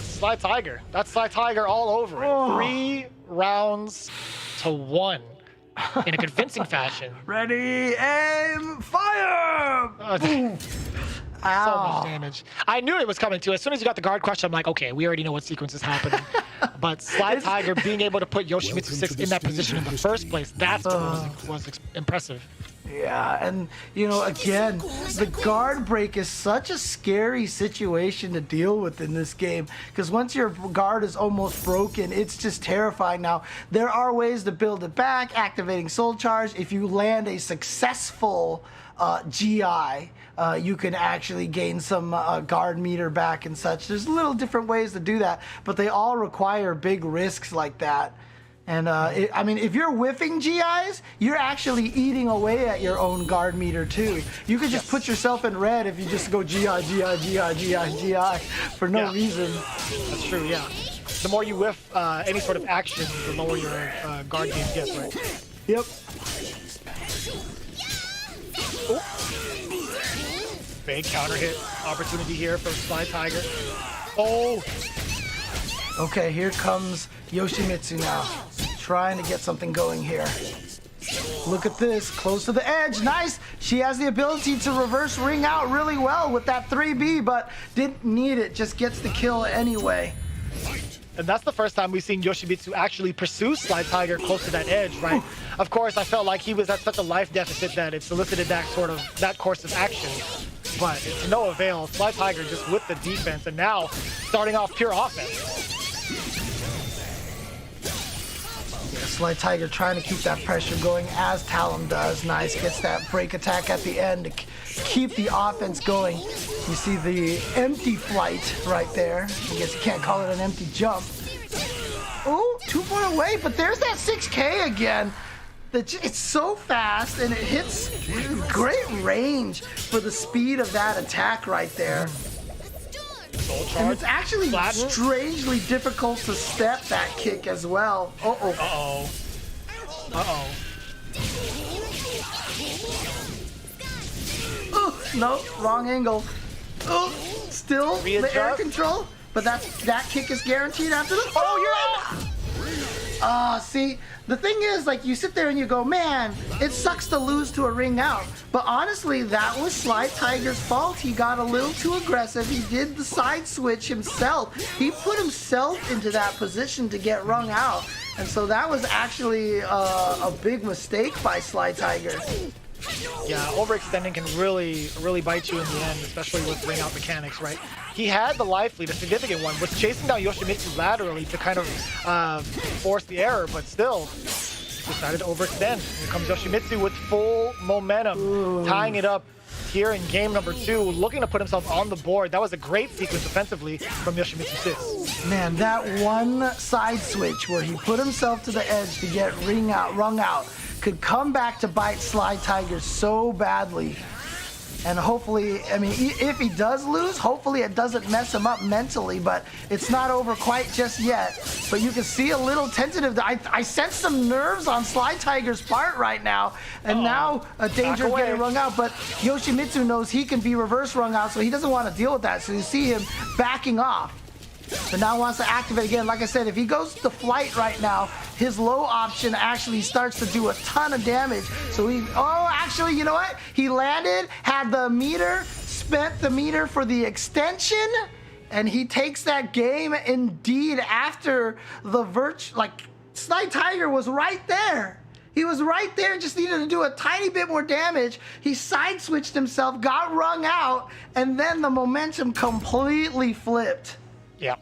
Sly Tiger. That's Sly Tiger all over it. 3 rounds to 1 in a convincing fashion. Ready, aim, fire! So much damage. I knew it was coming too. As soon as you got the guard crush, I'm like, okay, we already know what sequence is happening. But Sly Tiger being able to put Yoshimitsu 6 in that position in the first place, that's what was impressive. Yeah, and you know, again, the guard break is such a scary situation to deal with in this game, because once your guard is almost broken, it's just terrifying. Now, there are ways to build it back, activating Soul Charge. If you land a successful GI, you can actually gain some guard meter back and such. There's little different ways to do that, but they all require big risks like that. And I mean, if you're whiffing GIs, you're actually eating away at your own guard meter too. You could just put yourself in red if you just go GI, GI, GI, GI, GI for no reason. That's true, yeah. The more you whiff any sort of action, the lower your guard game gets, right? Yep. Oh. Big counter hit opportunity here for Sly Tiger. Oh! Okay, here comes Yoshimitsu now, trying to get something going here. Look at this, close to the edge, nice! She has the ability to reverse ring out really well with that 3B, but didn't need it, just gets the kill anyway. And that's the first time we've seen Yoshimitsu actually pursue Sly Tiger close to that edge, right? Of course, I felt like he was at such a life deficit that it solicited that course of action. But it's no avail. Sly Tiger just with the defense, and now starting off pure offense. Sly Tiger trying to keep that pressure going as Talon does. Nice, gets that break attack at the end to keep the offense going. You see the empty flight right there. I guess you can't call it an empty jump. Oh, 2 point away, but there's that 6K again. It's so fast and it hits great range for the speed of that attack right there. And it's actually strangely difficult to step that kick as well. Uh-oh. Uh-oh. Uh-oh. Oh, no, wrong angle. Oh, still the air control, but that kick is guaranteed after the. Oh, you're in. See, the thing is, like, you sit there and you go, man, it sucks to lose to a ring out. But honestly, that was Sly Tiger's fault. He got a little too aggressive. He did the side switch himself. He put himself into that position to get rung out. And so that was actually a big mistake by Sly Tiger. Yeah, overextending can really bite you in the end, especially with ring out mechanics, right? He had the life lead, a significant one, was chasing down Yoshimitsu laterally to kind of force the error, but still decided to overextend. Here comes Yoshimitsu with full momentum, tying it up here in game number 2, looking to put himself on the board. That was a great sequence offensively from Yoshimitsu 6. Man, that one side switch where he put himself to the edge to get rung out, could come back to bite Sly Tiger so badly. And hopefully, I mean, if he does lose, hopefully it doesn't mess him up mentally, but it's not over quite just yet. But you can see a little tentative. I sense some nerves on Sly Tiger's part right now, and now a danger of getting rung out. But Yoshimitsu knows he can be reverse rung out, so he doesn't want to deal with that. So you see him backing off. But now wants to activate again. Like I said, if he goes to flight right now, his low option actually starts to do a ton of damage. So actually, you know what? He landed, had the meter, spent the meter for the extension, and he takes that game indeed after the Sly Tiger was right there. He was right there, just needed to do a tiny bit more damage. He side switched himself, got rung out, and then the momentum completely flipped. Yeah.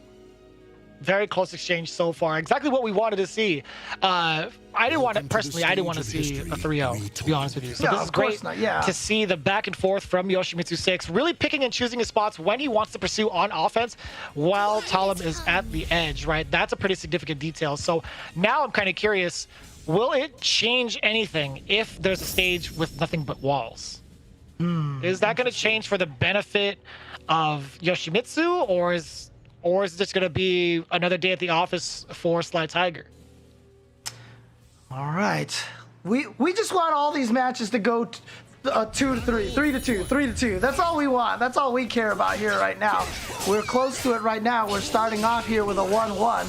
Very close exchange so far. Exactly what we wanted to see. I didn't want to see a 3-0, to be honest with you. So this is great to see the back and forth from Yoshimitsu 6, really picking and choosing his spots when he wants to pursue on offense while Talon is at the edge, right? That's a pretty significant detail. So now I'm kind of curious, will it change anything if there's a stage with nothing but walls? Is that going to change for the benefit of Yoshimitsu, or is it just going to be another day at the office for Sly Tiger? All right. We just want all these matches to go 2-3, 3-2, 3-2. That's all we want. That's all we care about here right now. We're close to it right now. We're starting off here with a 1-1.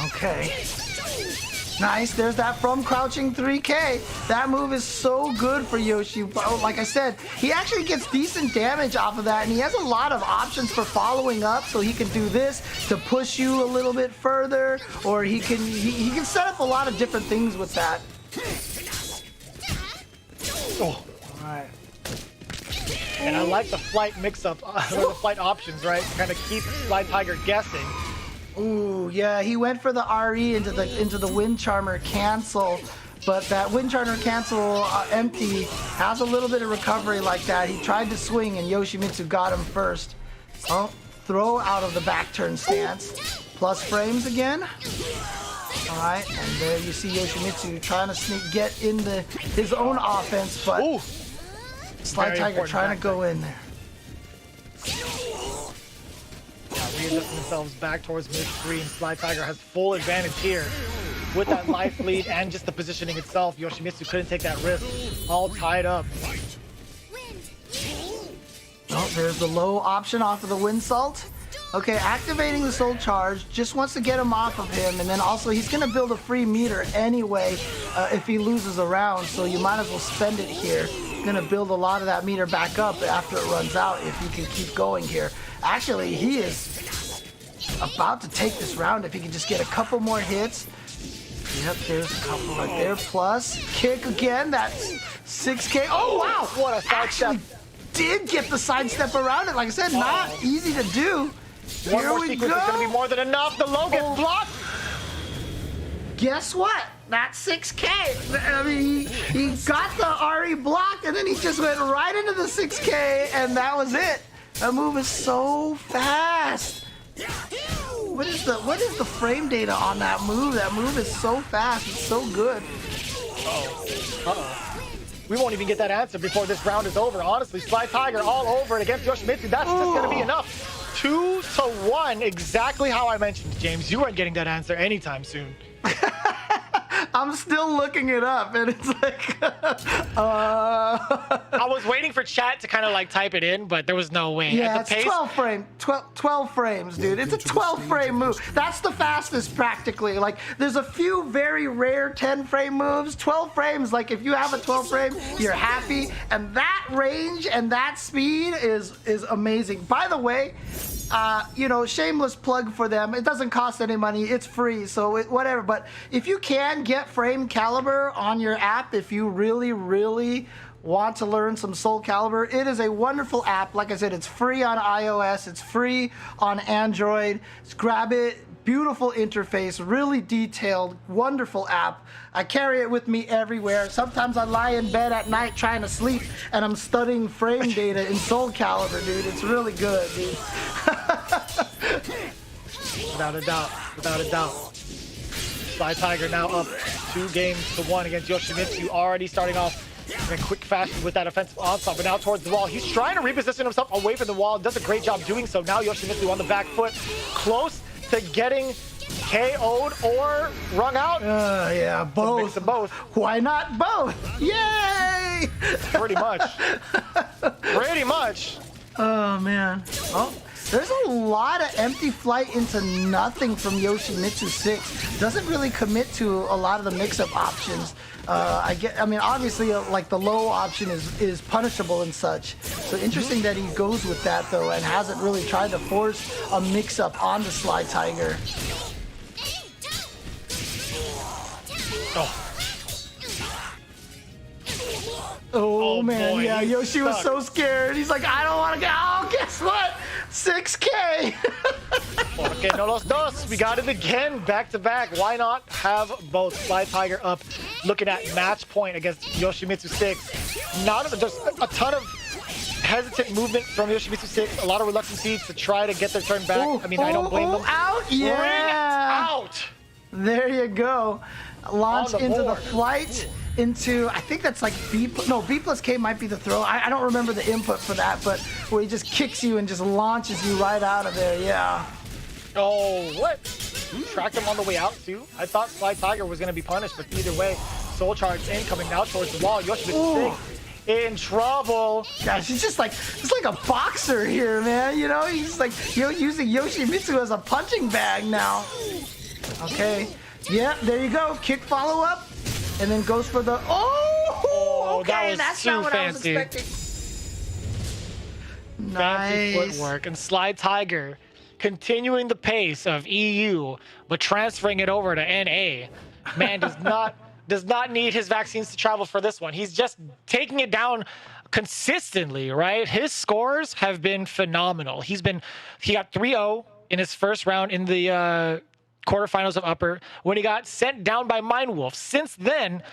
Okay. Nice, there's that from crouching 3K. That move is so good for Yoshi. Like I said, he actually gets decent damage off of that, and he has a lot of options for following up, so he can do this to push you a little bit further, or he can set up a lot of different things with that. Oh. All right. And I like the flight mix-up, the flight options, right? To kind of keep Sly Tiger guessing. Ooh, yeah, he went for the RE into the Wind Charmer cancel, but that Wind Charmer cancel empty has a little bit of recovery like that. He tried to swing and Yoshimitsu got him first. Oh, throw out of the back turn stance. Plus frames again. All right, and there you see Yoshimitsu trying to get into his own offense, but Ooh. Sly Tiger trying to go in there. Readjusting themselves back towards mid-screen. Sly Tiger has full advantage here with that life lead and just the positioning itself. Yoshimitsu couldn't take that risk. All tied up. Oh, there's the low option off of the Wind Salt. Okay, activating the Soul Charge, just wants to get him off of him, and then also he's going to build a free meter anyway if he loses a round, so you might as well spend it here. Going to build a lot of that meter back up after it runs out if he can keep going here. Actually, he is about to take this round if he can just get a couple more hits. Yep, there's a couple right there. Plus, kick again, that's 6K. Oh, wow! What a Actually sidestep. did get the sidestep around it. Like I said, not easy to do. One Here more we sequence is going to be more than enough. The low gets blocked. Guess what? That's 6K. I mean, he got the RE blocked, and then he just went right into the 6K, and that was it. That move is so fast. What is the frame data on that move? That move is so fast. It's so good. Uh-oh. We won't even get that answer before this round is over. Honestly, Sly Tiger all over it against Yoshimitsu. That's just going to be enough. 2-1, exactly how I mentioned, James. You weren't getting that answer anytime soon. I'm still looking it up, and it's like, I was waiting for chat to kind of like type it in, but there was no way. Yeah, At the it's pace, 12 frames, dude. It's a 12 frame move. That's the fastest practically. Like, there's a few very rare 10 frame moves. 12 frames, like if you have a 12 frame, you're happy. And that range and that speed is amazing. By the way, you know, shameless plug for them. It doesn't cost any money. It's free, so whatever. But if you can get Soulcalibur on your app, if you really, really want to learn some Soulcalibur, it is a wonderful app. Like I said, it's free on iOS. It's free on Android. Just grab it. Beautiful interface, really detailed, wonderful app. I carry it with me everywhere. Sometimes I lie in bed at night trying to sleep, and I'm studying frame data in Soulcalibur, dude. It's really good, dude. without a doubt, without a doubt. Sly Tiger now up 2-1 against Yoshimitsu, already starting off in a quick fashion with that offensive onslaught, but now towards the wall. He's trying to reposition himself away from the wall, does a great job doing so. Now Yoshimitsu on the back foot, close to getting KO'd or rung out. Yeah, both. Mix of both. Why not both? Yay! Pretty much. Pretty much. Oh, man. Oh, there's a lot of empty flight into nothing from Yoshimitsu 6. Doesn't really commit to a lot of the mix-up options. I mean, obviously, like the low option is punishable and such. So interesting that he goes with that though, and hasn't really tried to force a mix-up on the Sly Tiger. Oh man, boy, yeah, he's Yoshi was stuck. so scared. He's like, I don't want to go. Oh, guess what? 6K. Okay, no los dos. We got it again, back to back. Why not have both? Sly Tiger up, looking at match point against Yoshimitsu 6. There's a ton of hesitant movement from Yoshimitsu 6. A lot of reluctancy to try to get their turn back. I mean, I don't blame them. Out, yeah. Ring out. There you go. Launch On the into the board. flight. Into, I think that's like B plus K might be the throw. I don't remember the input for that, but where he just kicks you and just launches you right out of there, yeah. Oh, what? Tracked him on the way out, too. I thought Sly Tiger was going to be punished, but either way, Soul Charge incoming now towards the wall. Yoshimitsu 6 in trouble. Gosh, he's just like, it's like a boxer here, man. You know, he's like using Yoshimitsu as a punching bag now. Okay. Yeah, there you go. Kick follow up, and then goes for the okay, that's not what I was expecting. Fancy Nice footwork, and Sly Tiger continuing the pace of EU, but transferring it over to NA. Man does not need his vaccines to travel for this one. He's just taking it down consistently, right? His scores have been phenomenal. He got 3-0 in his first round in the quarterfinals of Upper when he got sent down by Mindwolf. Since then,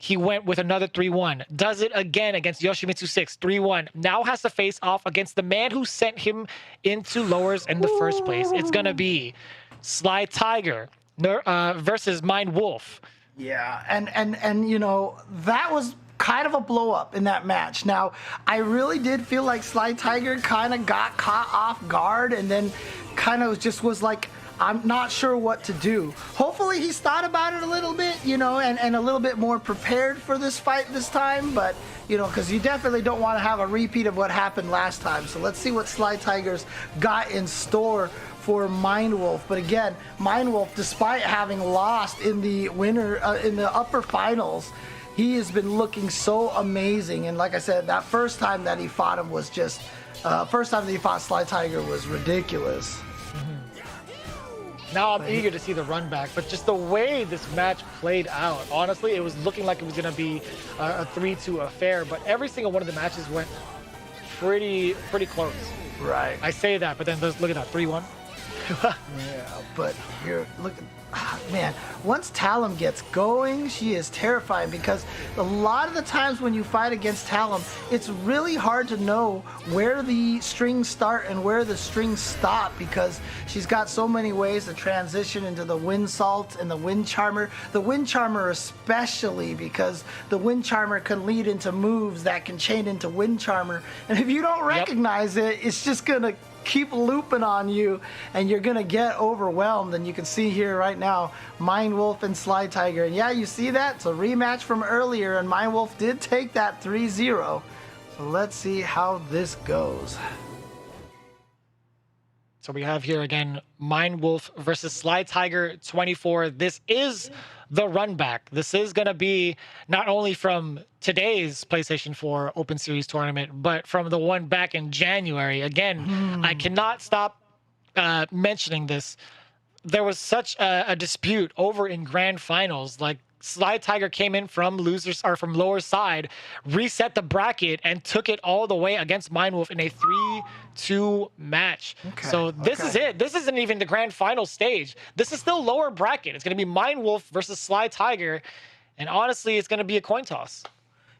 he went with another 3-1. Does it again against Yoshimitsu 6, 3-1. Now has to face off against the man who sent him into lowers in the first place. It's going to be Sly Tiger versus Mindwolf. Yeah, and you know, that was kind of a blow up in that match. Now, I really did feel like Sly Tiger kind of got caught off guard and then kind of just was like, I'm not sure what to do. Hopefully he's thought about it a little bit, you know, and a little bit more prepared for this fight this time, but, you know, because you definitely don't want to have a repeat of what happened last time. So let's see what Sly Tiger's got in store for Mindwolf. But again, Mindwolf, despite having lost in the in the upper finals, he has been looking so amazing. And like I said, that first time that he fought him was just, first time that he fought Sly Tiger was ridiculous. Now I'm eager to see the run back, but just the way this match played out, honestly, it was looking like it was going to be a 3-2 affair, but every single one of the matches went pretty close. Right. I say that, but then look at that, 3-1. Yeah, but here, look at, man, once Talum gets going, she is terrifying because a lot of the times when you fight against Talum, it's really hard to know where the strings start and where the strings stop because she's got so many ways to transition into the Wind Salt and the Wind Charmer. The Wind Charmer especially because the Wind Charmer can lead into moves that can chain into Wind Charmer. And if you don't recognize it, it's just going to keep looping on you and you're gonna get overwhelmed. And you can see here right now Mindwolf and Sly Tiger, and yeah, you see that it's a rematch from earlier and Mindwolf did take that 3-0. So let's see how this goes. So we have here again Mindwolf versus Sly Tiger 24. This is the run back. This is going to be not only from today's PlayStation 4 Open Series tournament, but from the one back in January. Again, I cannot stop mentioning this. There was such a dispute over in grand finals. Like Sly Tiger came in from losers or from lower side, reset the bracket, and took it all the way against Mindwolf in a 3-2 match. So this is it. This isn't even the grand final stage. This is still lower bracket. It's going to be Mindwolf versus Sly Tiger, and honestly, it's going to be a coin toss.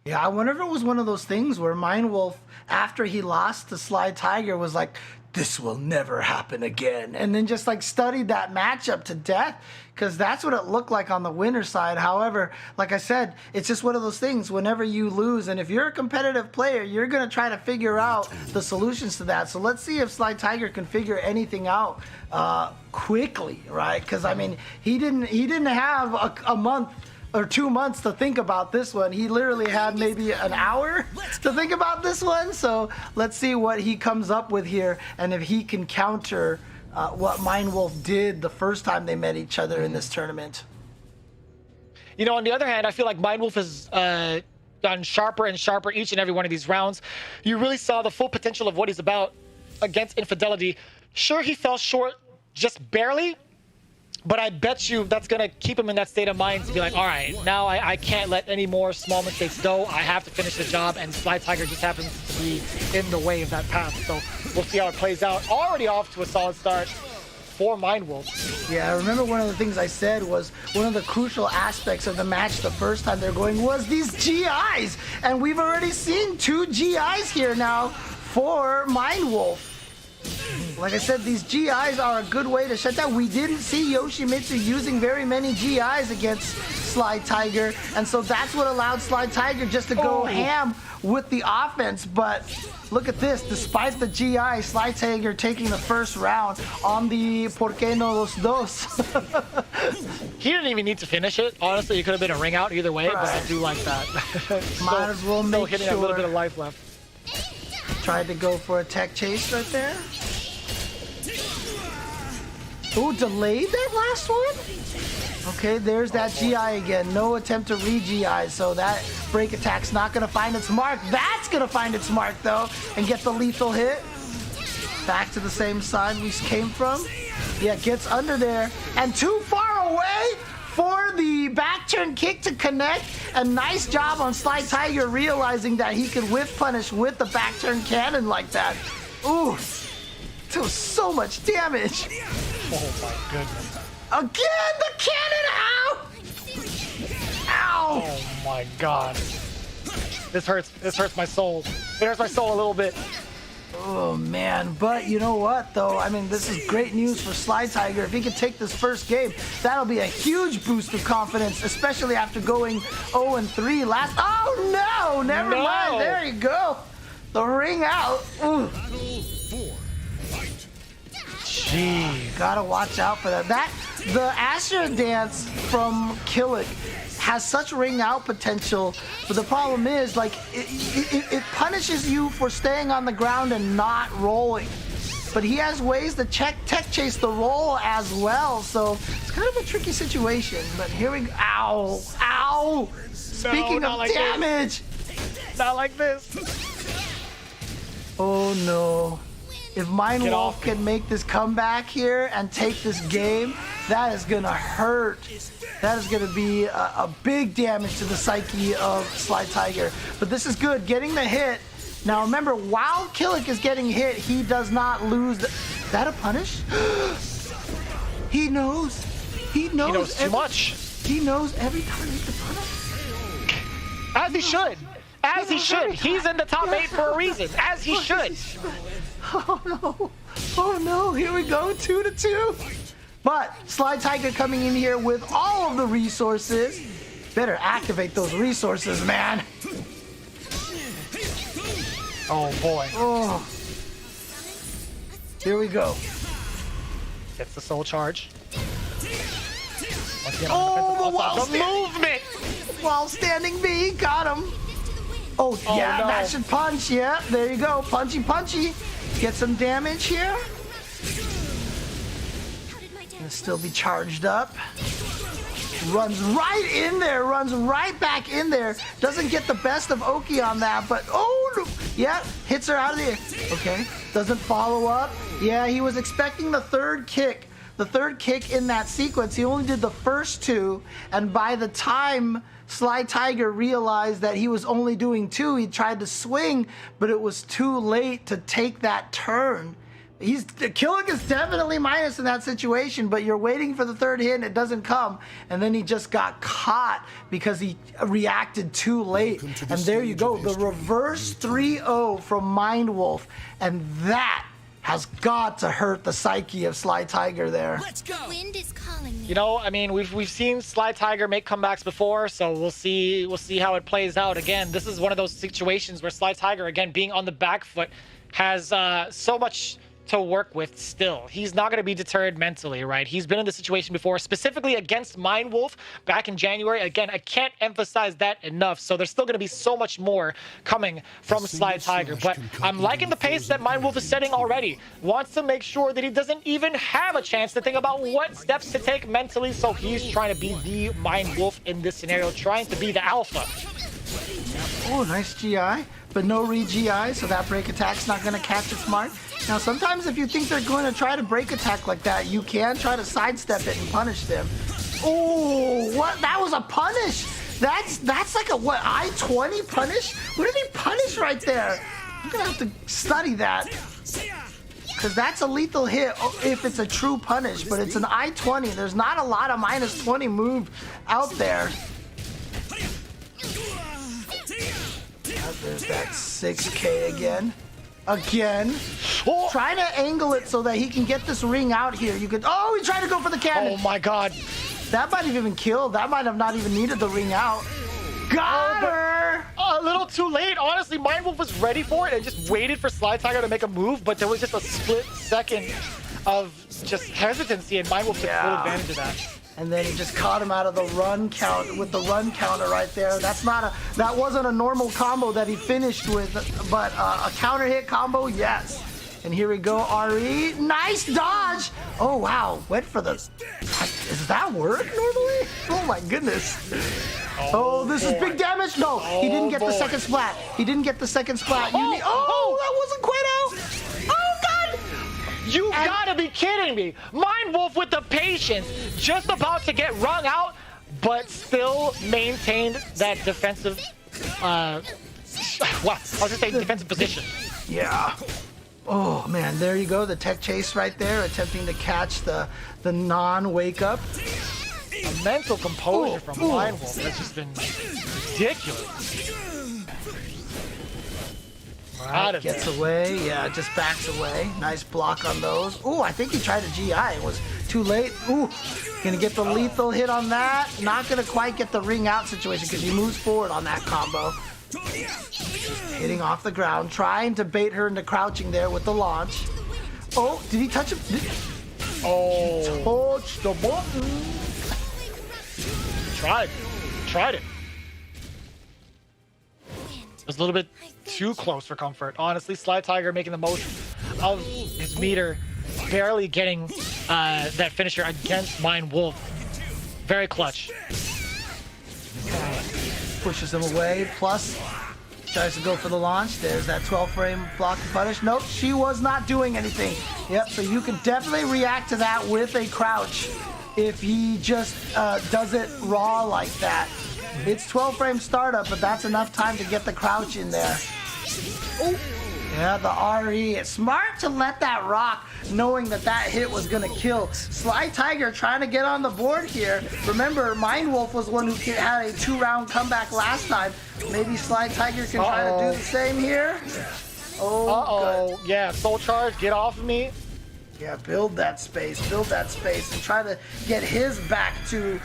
Yeah, I wonder if it was one of those things where Mindwolf, after he lost to Sly Tiger, was like, this will never happen again, and then just like studied that matchup to death, because that's what it looked like on the winner side. However, like I said, it's just one of those things whenever you lose, and if you're a competitive player, you're going to try to figure out the solutions to that. So let's see if Sly Tiger can figure anything out quickly, right? Because I mean, he didn't have a month or 2 months to think about this one. He literally had maybe an hour to think about this one. So let's see what he comes up with here and if he can counter what Mindwolf did the first time they met each other in this tournament. You know, on the other hand, I feel like Mindwolf has gotten sharper and sharper each and every one of these rounds. You really saw the full potential of what he's about against Infidelity. Sure, he fell short just barely, but I bet you that's going to keep him in that state of mind to be like, all right, now I can't let any more small mistakes go. I have to finish the job, and Sly Tiger just happens to be in the way of that path. So we'll see how it plays out. Already off to a solid start for Mindwolf. Yeah, I remember one of the things I said was one of the crucial aspects of the match the first time they're going was these GIs. And we've already seen 2 GIs here now for Mindwolf. Like I said, these GIs are a good way to shut down. We didn't see Yoshimitsu using very many GIs against Sly Tiger, and so that's what allowed Sly Tiger just to go ham with the offense. But look at this, despite the GI, Sly Tiger taking the first round on the Por qué no los dos. He didn't even need to finish it. Honestly, it could have been a ring out either way, but I do like that. Might as well make hitting sure. a little bit of life left. Tried to go for a tech chase right there. Ooh, delayed that last one? Okay, there's that GI again. No attempt to re-GI, so that break attack's not going to find its mark. That's going to find its mark, though, and get the lethal hit. Back to the same side we came from. Yeah, gets under there. And too far away for the back turn kick to connect. A nice job on Sly Tiger realizing that he could whiff punish with the back turn cannon like that. Ooh, that was so much damage. Oh my goodness. Again, the cannon out! Ow! Oh my god. This hurts. This hurts my soul. It hurts my soul a little bit. Oh man, but you know what though? I mean, this is great news for Sly Tiger. If he can take this first game, that'll be a huge boost of confidence, especially after going 0-3 last. Oh no! Never mind. There you go. The ring out. Ooh. Battle 4. Fight. Jeez. Gotta watch out for that. The Asher dance from Killick has such ring out potential, but the problem is, like, it punishes you for staying on the ground and not rolling. But he has ways to tech chase the roll as well, so it's kind of a tricky situation. But here we go. Ow! Ow! Speaking of like damage! Not like this. Oh no. If Mind Get Wolf off. can make this comeback here and take this game, that is gonna hurt. That is gonna be a big damage to the psyche of Sly Tiger. But this is good, getting the hit. Now remember, while Killick is getting hit, he does not lose. That a punish? He knows. He knows too much. He knows every time he can punish. As he should. As he should. He's in the top 8 for a reason. As he should. Oh no. Oh no. Here we go. 2-2. But Sly Tiger coming in here with all of the resources. Better activate those resources, man. Oh boy. Oh. Here we go. Gets the soul charge. Once again, Oh, the movement. While standing B, got him. Oh, yeah, no. that should punch. Yeah, there you go. Punchy, punchy. Get some damage here. Gonna still be charged up. Runs right in there. Runs right back in there. Doesn't get the best of Oki on that, but oh, no. Yeah, hits her out of the air. Okay, doesn't follow up. Yeah, he was expecting the third kick. The third kick in that sequence. He only did the first two, and by the time Sly Tiger realized that he was only doing 2, he tried to swing, but it was too late to take that turn. Killick is definitely minus in that situation, but you're waiting for the third hit and it doesn't come, and then he just got caught because he reacted too late. And there you go, the reverse 3-0 from Mind Wolf, and that has got to hurt the psyche of Sly Tiger there. Let's go. Wind is calling me. You know, I mean, we've seen Sly Tiger make comebacks before, so we'll see how it plays out. Again, this is one of those situations where Sly Tiger, again, being on the back foot, has so much to work with still. He's not going to be deterred mentally, right? He's been in this situation before, specifically against Mind Wolf back in January. Again, I can't emphasize that enough. So there's still going to be so much more coming from Sly Tiger. But I'm liking the pace that Mind Wolf is setting already. Wants to make sure that he doesn't even have a chance to think about what steps to take mentally. So he's trying to be the Mind Wolf in this scenario, trying to be the alpha. Oh, nice GI, but no re-GI, so that break attack's not going to catch its mark. Now, sometimes if you think they're going to try to break attack like that, you can try to sidestep it and punish them. Oh, what? That was a punish. That's like a, what, I-20 punish? What did he punish right there? I'm going to have to study that. Because that's a lethal hit if it's a true punish, but it's an I-20. There's not a lot of -20 move out there. There's that 6K again. Oh. Trying to angle it so that he can get this ring out here. You could, oh, he's trying to go for the cannon. Oh my god. That might have even killed. That might have not even needed the ring out. Got her! A little too late. Honestly, Mind Wolf was ready for it and just waited for Sly Tiger to make a move, but there was just a split second of just hesitancy, and Mind Wolf took full advantage of that. And then he just caught him out of the run count with the run counter right there. That wasn't a normal combo that he finished with, but a counter hit combo, yes. And here we go, RE. Nice dodge! Oh wow, went for the Does that work normally? Oh my goodness. Oh, this is big damage. No, he didn't get the second splat. He didn't get the second splat. That wasn't quite out. Oh God. You gotta be kidding me. Mind Wolf with the patience, just about to get wrung out, but still maintained that defensive, well, I was gonna say defensive position. Yeah. Oh man, there you go. The tech chase right there, attempting to catch the non-wake up. A mental composure from Mind Wolf has just been ridiculous. Right, gets away, yeah, just backs away. Nice block on those. Ooh, I think he tried a GI. It was too late. Ooh, gonna get the lethal hit on that. Not gonna quite get the ring out situation because he moves forward on that combo. Hitting off the ground, trying to bait her into crouching there with the launch. Oh, did he touch him? Touch the button. Tried it. It was a little bit too close for comfort. Honestly, Sly Tiger making the most of his meter, barely getting that finisher against Mind Wolf. Very clutch. Pushes him away, plus tries to go for the launch. There's that 12 frame block and punish. Nope, she was not doing anything. Yep, so you can definitely react to that with a crouch if he just does it raw like that. It's 12 frame startup, but that's enough time to get the crouch in there. Oh, yeah, the RE. It's smart to let that rock, knowing that that hit was gonna kill. Sly Tiger trying to get on the board here. Remember, Mind Wolf was one who had a 2-round comeback last time. Maybe Sly Tiger can try to do the same here. Oh, good. Yeah, Soul Charge, get off of me. Yeah, build that space, and try to get his back to...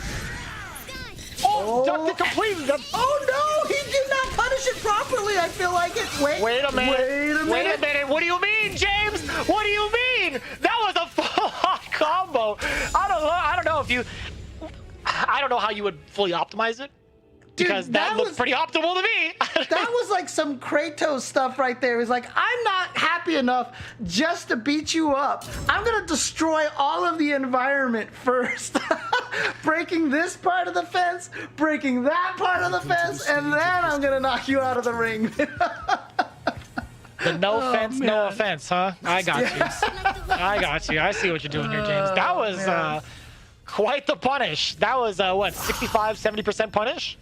Ducked it completely. Oh no, he did not punish it properly. I feel like it. Wait a minute. What do you mean, James? What do you mean? That was a full-on combo. I don't know if you... I don't know how you would fully optimize it. Because Dude, that looked pretty optimal to me. That was like some Kratos stuff right there. It was like, I'm not happy enough just to beat you up. I'm going to destroy all of the environment first. Breaking this part of the fence, breaking that part of the fence, and then I'm going to knock you out of the ring. The no offense, huh? I got you. I see what you're doing here, James. That was quite the punish. That was, what, 65, 70% punish?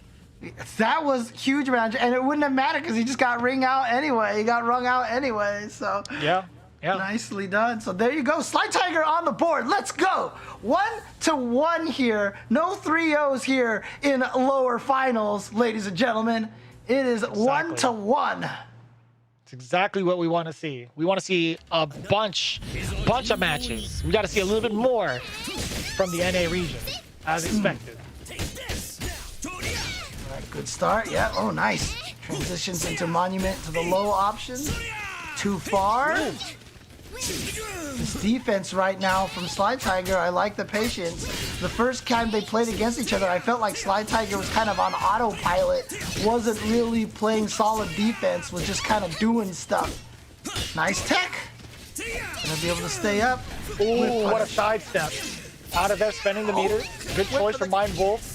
That was huge, man, and it wouldn't have mattered because he just got wrung out anyway. So yeah, nicely done. So there you go, Sly Tiger on the board. Let's go 1-1 here. No 3-0s here in lower finals, ladies and gentlemen. It is 1-1. It's exactly what we want to see. We want to see a bunch of matches. We got to see a little bit more from the NA region, as expected. Good start, yeah. Oh, nice. Transitions into Monument to the low option. Too far. This defense right now from Sly Tiger, I like the patience. The first time they played against each other, I felt like Sly Tiger was kind of on autopilot. Wasn't really playing solid defense, was just kind of doing stuff. Nice tech. Gonna be able to stay up. Ooh, what a sidestep. Out of there, spending the meter. Good choice for Mind Wolf.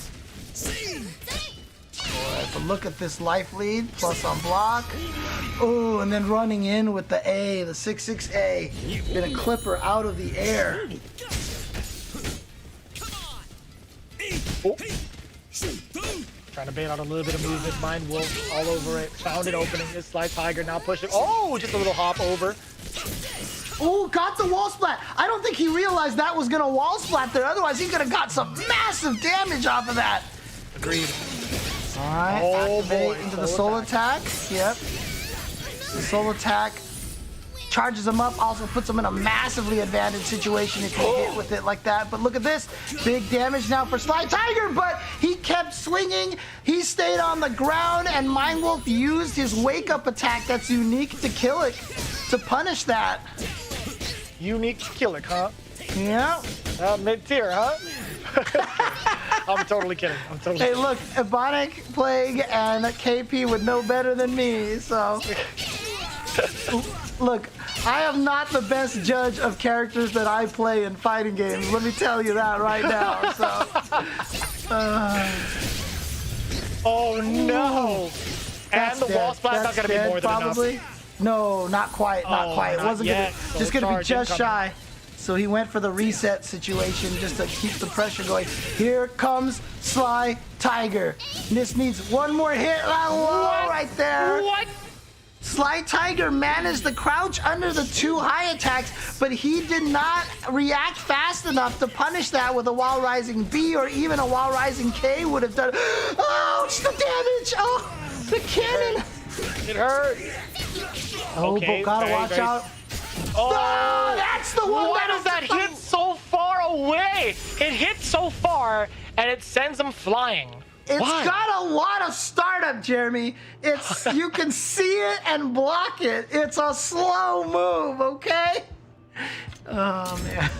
But look at this life lead, plus on block. Oh, and then running in with the A, the 6-6A. Gonna clip her out of the air. Oh. Trying to bait out a little bit of movement. Mind Wolf all over it. Found an opening. This Sly Tiger now pushing. Oh, just a little hop over. Oh, got the wall splat. I don't think he realized that was gonna wall splat there. Otherwise, he could have got some massive damage off of that. Agreed. All right, activate into the soul attack. Yep. The soul attack charges him up, also puts him in a massively advantaged situation if you hit with it like that. But look at this. Big damage now for Sly Tiger, but he kept swinging. He stayed on the ground, and Mind Wolf used his wake-up attack that's unique to Killick to punish that. Unique to Killick, huh? Yeah. Mid-tier, huh? I'm totally kidding. Hey, look, Ebonic, Plague, and KP would know better than me, so... Look, I am not the best judge of characters that I play in fighting games. Let me tell you that right now. Oh no! And the wall splat's not gonna be more than probably. enough. No, not quite. Not quite. It not wasn't yet. gonna. Just gonna be just incoming. shy. So he went for the reset situation just to keep the pressure going. Here comes Sly Tiger. This needs one more hit. Right there. What? Sly Tiger managed to crouch under the 2 high attacks, but he did not react fast enough to punish that with a Wild Rising B or even a Wild Rising K would have done. Oh, it's the damage. Oh, the cannon. It hurt. Oh, Okay, but gotta watch out. Oh, that's the one. Why does that hit so far away? It hits so far, and it sends him flying. It's Why? got a lot of startup, Jeremy. It's you can see it and block it. It's a slow move, okay? Oh man.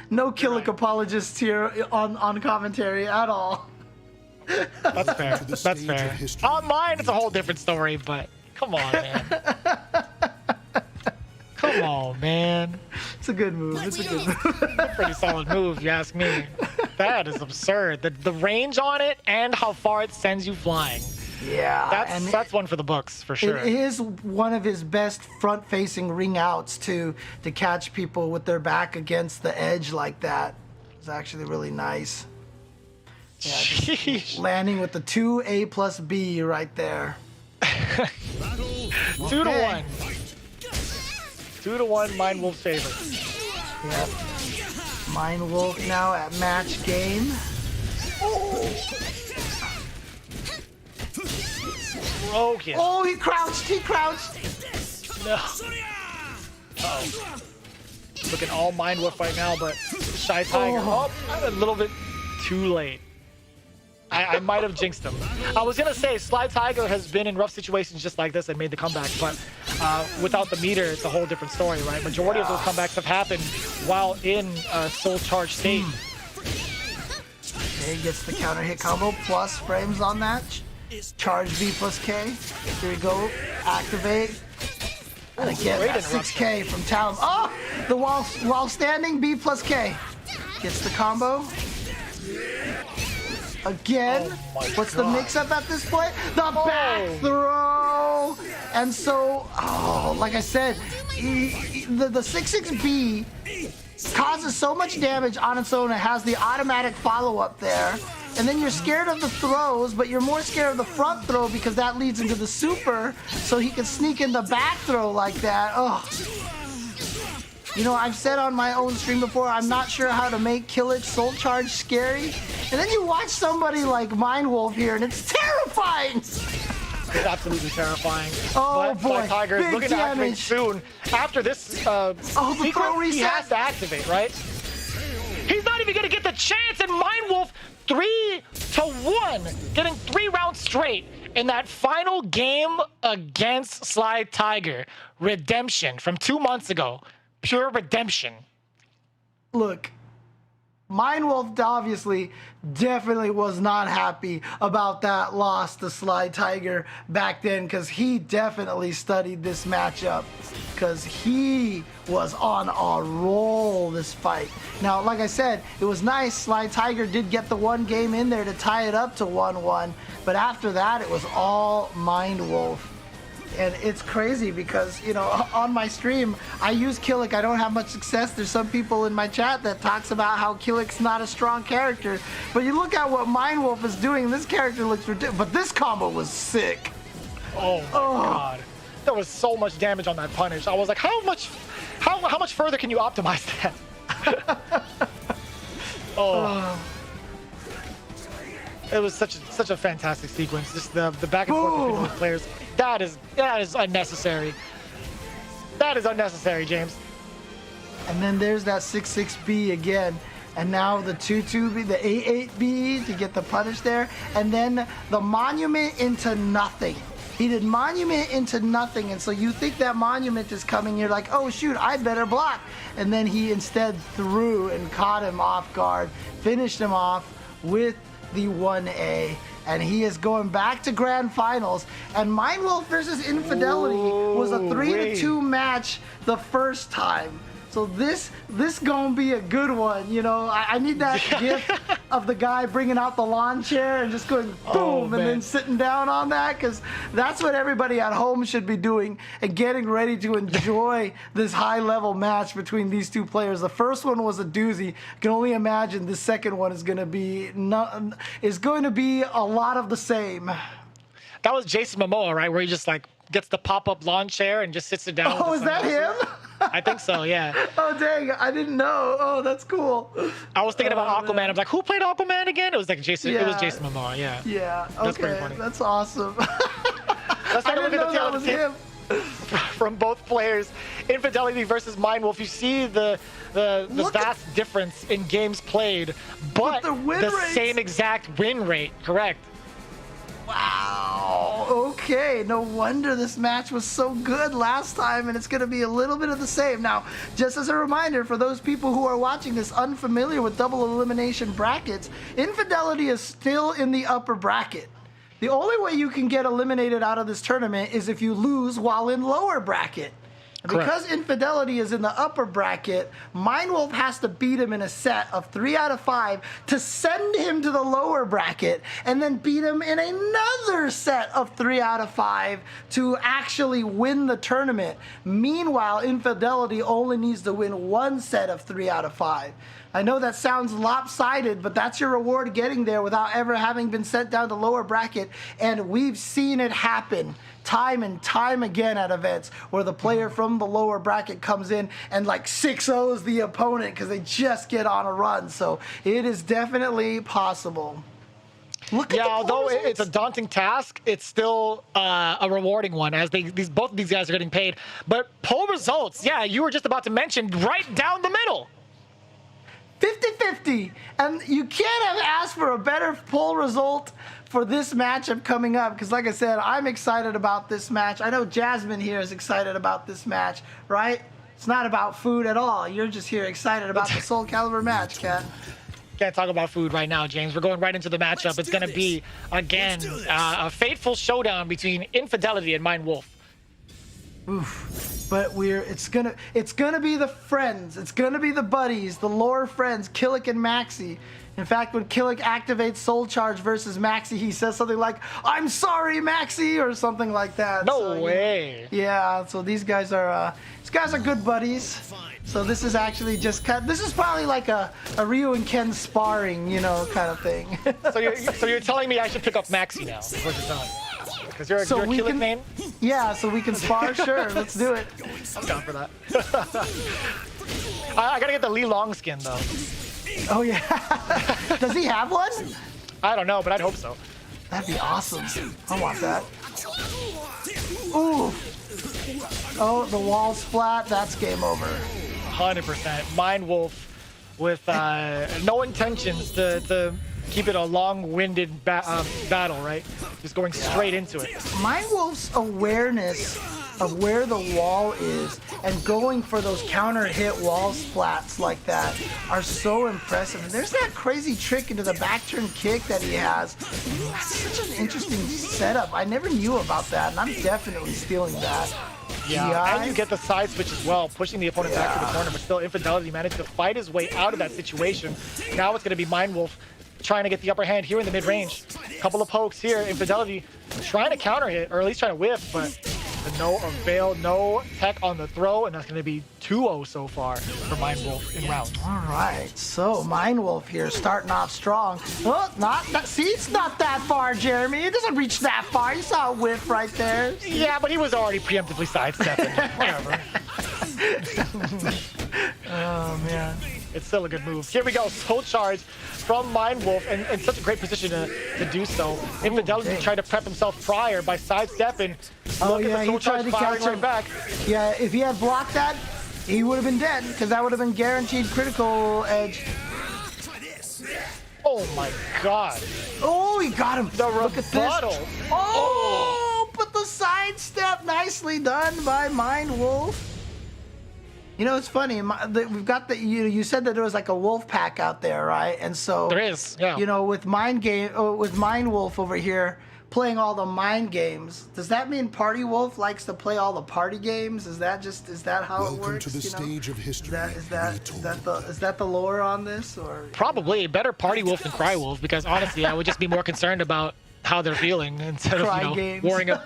No Killick apologists here on commentary at all. That's fair. That's fair. On mine, it's a whole different story, but come on, man. Come on, man. It's a good move. It's a good move. Pretty solid move, if you ask me. That is absurd. The range on it and how far it sends you flying. Yeah, That's one for the books, for sure. It is one of his best front-facing ring outs to catch people with their back against the edge like that. It's actually really nice. Yeah, Sheesh. landing with the 2 A plus B right there. 2 to 1. 2 to 1, Mind Wolf's favor. Yep. Mind Wolf now at match game. Broken. Oh, he crouched. He crouched. No. Uh-oh. Looking all Mind Wolf right now, but Shy Tiger. Oh, I'm a little bit too late. I might have jinxed him. I was gonna say Sly Tiger has been in rough situations just like this and made the comeback, but without the meter, it's a whole different story, right? Majority of those comebacks have happened while in soul charge state. Okay, gets the counter hit combo plus frames on that. Charge V plus K. Here we go. Activate. And again, great that 6K from Talon. Oh, the while standing B plus K. Gets the combo. Again, what's the mix-up at this point? The back throw! And so, like I said, the 6-6B causes so much damage on its own. It has the automatic follow-up there. And then you're scared of the throws, but you're more scared of the front throw because that leads into the super, so he can sneak in the back throw like that. Oh. You know, I've said on my own stream before, I'm not sure how to make Killich Soul Charge scary. And then you watch somebody like Mind Wolf here, and it's terrifying! It's absolutely terrifying. Oh, but boy, Sly Tiger is big looking to activate damage. soon. After this the throw sequence, he reset. has to activate, right? He's not even going to get the chance, and Mind Wolf 3 to 1, getting 3 rounds straight in that final game against Sly Tiger. Redemption from 2 months ago. Pure redemption. Look, Mind Wolf obviously definitely was not happy about that loss to Sly Tiger back then because he definitely studied this matchup because he was on a roll this fight. Now, like I said, it was nice. Sly Tiger did get the one game in there to tie it up to 1-1, but after that, it was all Mind Wolf. And it's crazy because, you know, on my stream, I use Killick. I don't have much success. There's some people in my chat that talks about how Killick's not a strong character. But you look at what Mind Wolf is doing, this character looks ridiculous. But this combo was sick. Oh my god. There was so much damage on that punish. I was like, how much further can you optimize that? It was such a fantastic sequence. Just the back and forth between those players. That is unnecessary. That is unnecessary, James. And then there's that 6-6B again. And now the 2-2B, the 8-8B to get the punish there. And then the monument into nothing. He did monument into nothing. And so you think that monument is coming. You're like, oh, shoot, I better block. And then he instead threw and caught him off guard. Finished him off with the 1A. and he is going back to grand finals. And Mindwolf versus Infidelity was a 3-2 match the first time. So this gonna be a good one, you know. I need that gif of the guy bringing out the lawn chair and just going boom and then sitting down on that, because that's what everybody at home should be doing and getting ready to enjoy this high-level match between these two players. The first one was a doozy. I can only imagine the second one is going to be a lot of the same. That was Jason Momoa, right? Where he just like gets the pop-up lawn chair and just sits it down. Oh, is that him? I think so, yeah. Oh, dang. I didn't know. Oh, that's cool. I was thinking about Aquaman. Man. I was like, who played Aquaman again? It was like Jason. Yeah. It was Jason Momoa, yeah. Yeah, That's okay. pretty funny. That's awesome. Let's take a look at the that was him. from both players. Infidelity versus Mindwolf. You see the vast difference in games played, but the win the rates. same exact win rate. Correct. Wow. Okay. No wonder this match was so good last time, and it's going to be a little bit of the same. Now, just as a reminder for those people who are watching this unfamiliar with double elimination brackets, Infidelity is still in the upper bracket. The only way you can get eliminated out of this tournament is if you lose while in lower bracket. Because Infidelity is in the upper bracket, Mindwolf has to beat him in a set of 3 out of 5 to send him to the lower bracket, and then beat him in another set of 3 out of 5 to actually win the tournament. Meanwhile, Infidelity only needs to win 1 set of 3 out of 5. I know that sounds lopsided, but that's your reward getting there without ever having been sent down to lower bracket, and we've seen it happen time and time again at events where the player from the lower bracket comes in and like 6-0s the opponent because they just get on a run. So it is definitely possible. Look at although it's a daunting task, it's still a rewarding one, as both of these guys are getting paid. But poll results, yeah, you were just about to mention, right down the middle. 50-50, and you can't have asked for a better poll result for this matchup coming up, because like I said, I'm excited about this match. I know Jasmine here is excited about this match, right? It's not about food at all. You're just here excited about the Soulcalibur match, Kat. Can't talk about food right now, James. We're going right into the matchup. It's going to be, again, a fateful showdown between Infidelity and Mindwolf. Oof. But it's gonna be the friends. It's gonna be the buddies, the lore friends, Killick and Maxi. In fact, when Killick activates Soul Charge versus Maxi, he says something like, "I'm sorry, Maxi," or something like that. No way. Yeah. So these guys are good buddies. So this is actually this is probably like a Ryu and Ken sparring, kind of thing. So you're telling me I should pick up Maxi now? Is what you're telling me? Because you're a Killick main? Yeah, so we can spar. Sure, let's do it. I'm down for that. I gotta get the Lee Long skin though. Oh yeah. Does he have one? I don't know, but I'd hope so. That'd be awesome. I want that. Ooh. Oh, the wall's flat. That's game over. 100%. Mindwolf with no intentions to keep it a long-winded battle, right? Just going straight into it. Mindwolf's awareness of where the wall is and going for those counter hit wall splats like that are so impressive. And there's that crazy trick into the back turn kick that he has. That's such an interesting setup. I never knew about that, and I'm definitely stealing that. Yeah, and you get the side switch as well, pushing the opponent back to the corner, but still Infidelity managed to fight his way out of that situation. Now it's going to be Mindwolf trying to get the upper hand here in the mid-range. Couple of pokes here. Infidelity trying to counter hit, or at least trying to whiff, but no avail, no tech on the throw, and that's going to be 2-0 so far for Mindwolf in rounds. All right, so Mindwolf here starting off strong. Oh, see, it's not that far, Jeremy. It doesn't reach that far. You saw a whiff right there. Yeah, but he was already preemptively sidestepping. Whatever. Oh, man. It's still a good move. Here we go. Soul Charge from Mindwolf, and in such a great position to do so. Infidelity tried to prep himself prior by sidestepping. Oh, yeah, he tried to catch him. Right back. Yeah, if he had blocked that, he would have been dead, because that would have been guaranteed critical edge. Oh, my God. Oh, he got him. Look at rebuttal. this. Oh, but the sidestep nicely done by Mindwolf. You know, it's funny. We've got you said that there was like a wolf pack out there, right? And so There is, yeah. You know, with Mind Wolf over here playing all the mind games, does that mean Party Wolf likes to play all the party games? Is that how it works? Welcome to the stage of history. Is that the lore on this, or Probably better Party Wolf than Cry Wolf, because honestly, I would just be more concerned about how they're feeling instead Cry of games. worrying up.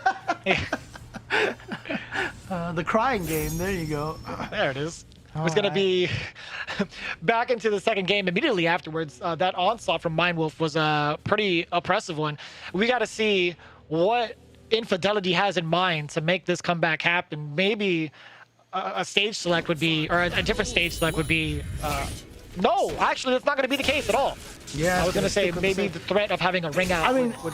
the crying game? There you go. There it is. It was going to be back into the second game immediately afterwards. That onslaught from Mind Wolf was a pretty oppressive one. We got to see what Infidelity has in mind to make this comeback happen. Maybe a stage select would be, or a different stage select would be. No, actually, that's not going to be the case at all. Yeah, I was going to say maybe the threat of having a ring out would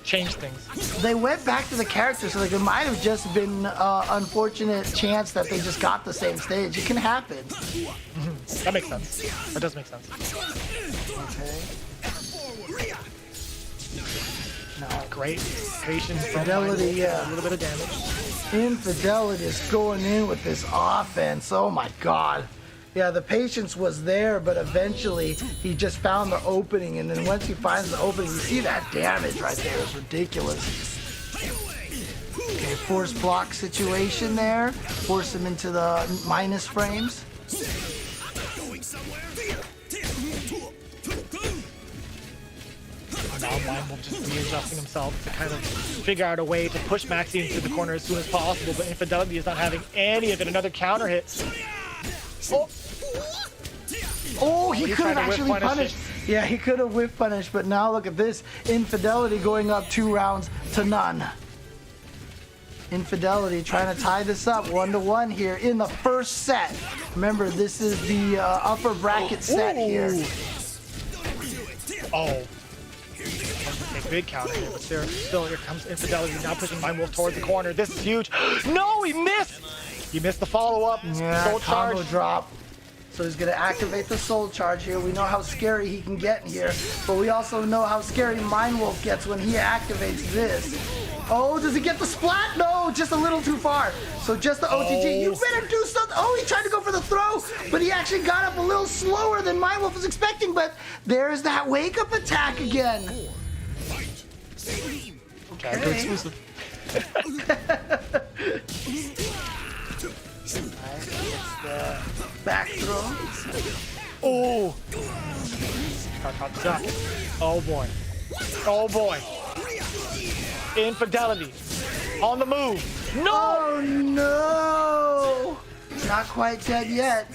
change things. They went back to the characters, so like it might have just been unfortunate chance that they just got the same stage. It can happen. Mm-hmm. That makes sense. That does make sense. Okay. No, great patience from Fidelity, yeah. A little bit of damage. Infidelity is going in with this offense. Oh my God. Yeah, the patience was there, but eventually he just found the opening, and then once he finds the opening, you see that damage right there. It's ridiculous. Okay, force block situation there. Force him into the minus frames. Now Mind will just be adjusting himself to kind of figure out a way to push Maxi into the corner as soon as possible, but Infidelity is not having any of it. Another counter hit. Oh, he could have tried to actually whip punish punished. Yeah, he could have whip punished, but now look at this. Infidelity going up 2 rounds to none. Infidelity trying to tie this up 1-1 here in the first set. Remember, this is the upper bracket set here. Oh. A big counter here, but still here comes Infidelity now pushing Mind Wolf towards the corner. This is huge. No, he missed! He missed the follow-up. Yeah, Soul combo charge. drop. So he's gonna activate the soul charge here. We know how scary he can get in here, but we also know how scary Mind Wolf gets when he activates this. Oh, does he get the splat? No, just a little too far. So just the OTG. You better do something. Oh, he tried to go for the throw, but he actually got up a little slower than Mind Wolf was expecting, but there's that wake-up attack again. Okay, good exclusive. Back throw. Oh! Oh boy. Oh boy. Infidelity. On the move. No! Oh no! Not quite dead yet.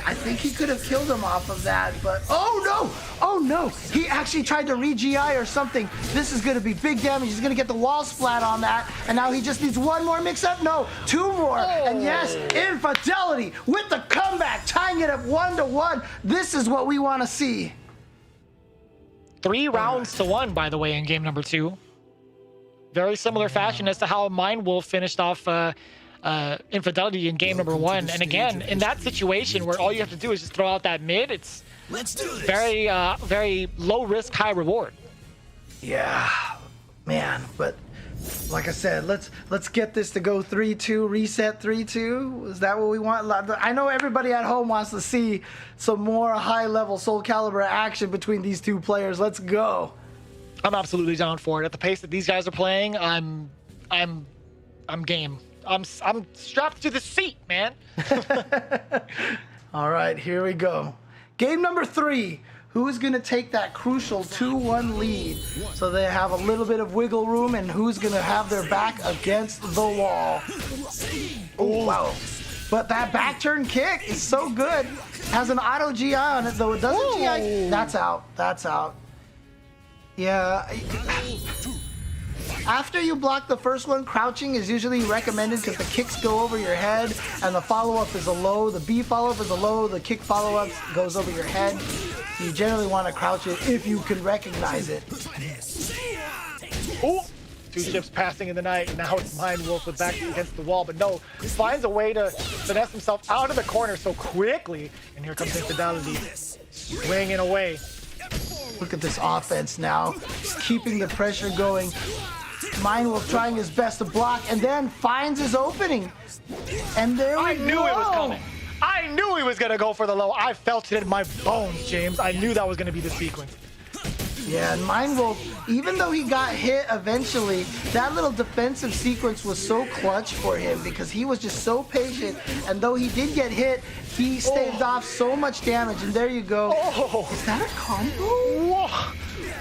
I think he could have killed him off of that, but oh no! Oh no! He actually tried to re-GI or something. This is gonna be big damage. He's gonna get the wall splat on that, and now he just needs 1 more mix-up. No, 2 more. And yes, Infidelity with the comeback, tying it up 1-1. This is what we want to see. 3 rounds to 1, by the way, in game number 2. Very similar fashion as to how Mind Wolf finished off Infidelity in game number 1. And again, in that situation where all you have to do is just throw out that mid, it's very, very low risk, high reward. Yeah, man, but like I said, let's get this to go 3-2, reset 3-2. Is that what we want? I know everybody at home wants to see some more high-level Soulcalibur action between these two players. Let's go. I'm absolutely down for it. At the pace that these guys are playing, I'm game. I'm strapped to the seat, man. All right, here we go. Game number 3. Who's going to take that crucial 2-1 lead so they have a little bit of wiggle room, and who's going to have their back against the wall? Oh, wow. But that back turn kick is so good. Has an auto GI on it, though it doesn't GI. That's out. That's out. Yeah. After you block the first one, crouching is usually recommended because the kicks go over your head and the follow-up is a low. The B follow-up is a low. The kick follow-up goes over your head. You generally want to crouch it if you can recognize it. Oh! 2 ships passing in the night. Now it's Mind Wolf with back against the wall, but no, finds a way to finesse himself out of the corner so quickly. And here comes Infidelity, swinging away. Look at this offense now. Just keeping the pressure going. Mind Wolf trying his best to block and then finds his opening. And there we go. I knew it was coming. I knew he was gonna go for the low. I felt it in my bones, James. I knew that was gonna be the sequence. Yeah, and Mindwolf, even though he got hit eventually, that little defensive sequence was so clutch for him because he was just so patient. And though he did get hit, he staved off so much damage. And there you go. Oh. Is that a combo? Whoa.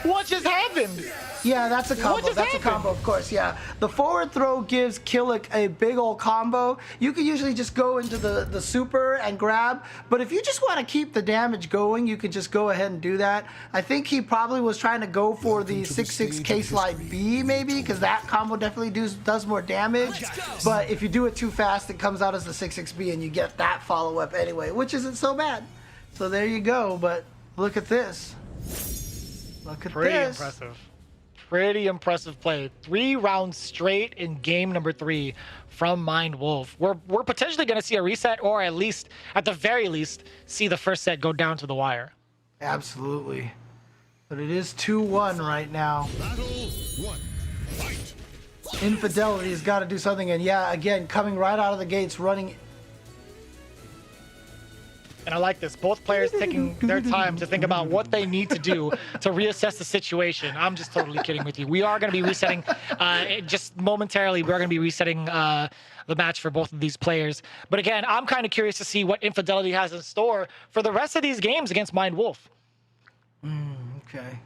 What just happened? Yeah, that's a combo. That's a combo, of course, yeah. The forward throw gives Killick a big old combo. You can usually just go into the super and grab, but if you just want to keep the damage going, you could just go ahead and do that. I think he probably was trying to go for the 6-6 K-Slide B, maybe, because that combo definitely does more damage. But if you do it too fast, it comes out as the 6-6 B, and you get that follow-up anyway, which isn't so bad. So there you go, but look at this. Look at Pretty this. impressive. Pretty impressive play. 3 rounds straight in game number 3 from Mind Wolf. We're potentially going to see a reset, or at least, at the very least, see the first set go down to the wire. Absolutely. But it is 2-1 right now. Battle 1. Fight. Infidelity has got to do something. And yeah, again, coming right out of the gates, running. And I like this. Both players taking their time to think about what they need to do to reassess the situation. I'm just totally kidding with you. We are going to be resetting, just momentarily, we're going to be resetting the match for both of these players. But again, I'm kind of curious to see what Infidelity has in store for the rest of these games against Mind Wolf. Okay.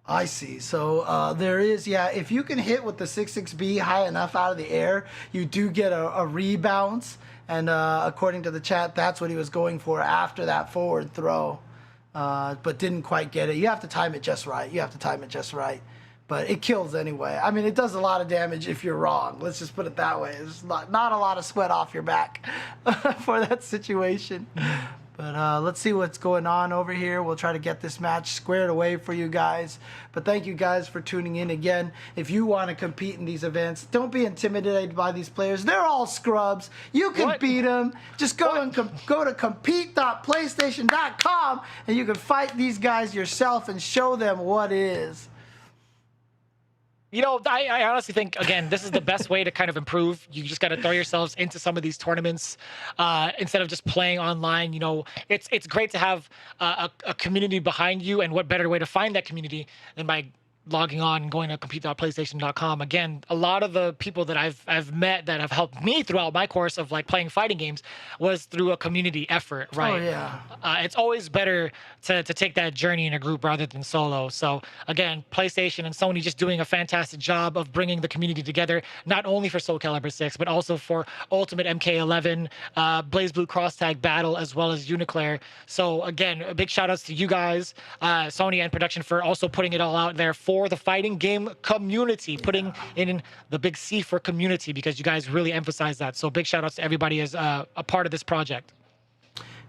I see. So there is, yeah, if you can hit with the 6-6B high enough out of the air, you do get a rebounce. And according to the chat, that's what he was going for after that forward throw, but didn't quite get it. You have to time it just right. You have to time it just right. But it kills anyway. I mean, it does a lot of damage if you're wrong. Let's just put it that way. There's not a lot of sweat off your back for that situation. But let's see what's going on over here. We'll try to get this match squared away for you guys. But thank you guys for tuning in again. If you want to compete in these events, don't be intimidated by these players. They're all scrubs. You can beat them. Just go and go to compete.playstation.com and you can fight these guys yourself and show them what is. You know, I honestly think, again, this is the best way to kind of improve. You just got to throw yourselves into some of these tournaments instead of just playing online. You know, it's great to have a community behind you, and what better way to find that community than by logging on and going to compete.playstation.com. Again, a lot of the people that I've met that have helped me throughout my course of like playing fighting games was through a community effort, right? Oh, yeah. It's always better to take that journey in a group rather than solo. So again, PlayStation and Sony just doing a fantastic job of bringing the community together, not only for Soulcalibur 6, but also for Ultimate MK11, BlazBlue Cross Tag Battle, as well as Uniclair. So again, a big shout outs to you guys, Sony and production, for also putting it all out there for the fighting game community, putting in the big C for community, because you guys really emphasize that. So big shout outs to everybody as a part of this project.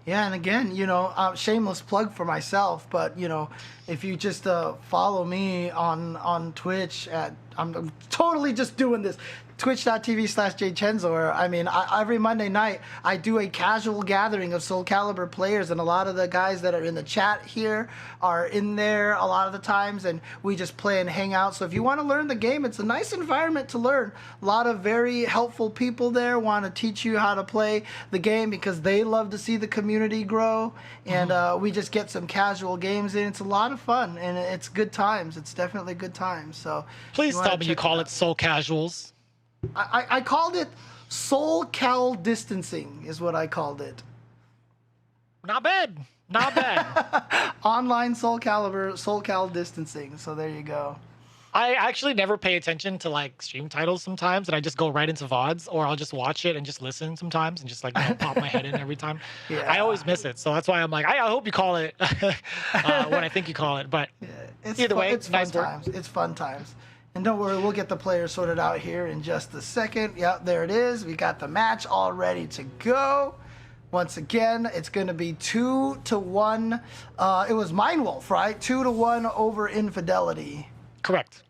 Yeah, and again, you know, shameless plug for myself, but you know, if you just follow me on Twitch I'm totally just doing this. Twitch.tv/JChenzo. I mean, every Monday night I do a casual gathering of Soulcalibur players, and a lot of the guys that are in the chat here are in there a lot of the times, and we just play and hang out. So if you want to learn the game, it's a nice environment to learn. A lot of very helpful people there want to teach you how to play the game because they love to see the community grow, and we just get some casual games in. It's a lot of fun, and it's good times. It's definitely good times. So please tell me you call it Soul Casuals. I called it Soulcal distancing is what I called it. Not bad. Not bad. Online Soulcal distancing. So there you go. I actually never pay attention to like stream titles sometimes, and I just go right into VODs, or I'll just watch it and just listen sometimes and just like, you know, pop my head in every time. Yeah. I always miss it. So that's why I'm like, I hope you call it when I think you call it. But either way, it's nice fun work. times. It's fun times. And don't worry, we'll get the players sorted out here in just a second. Yep, there it is. We got the match all ready to go. Once again, it's going to be 2-1. It was Mindwolf, right? 2-1 over Infidelity. Correct.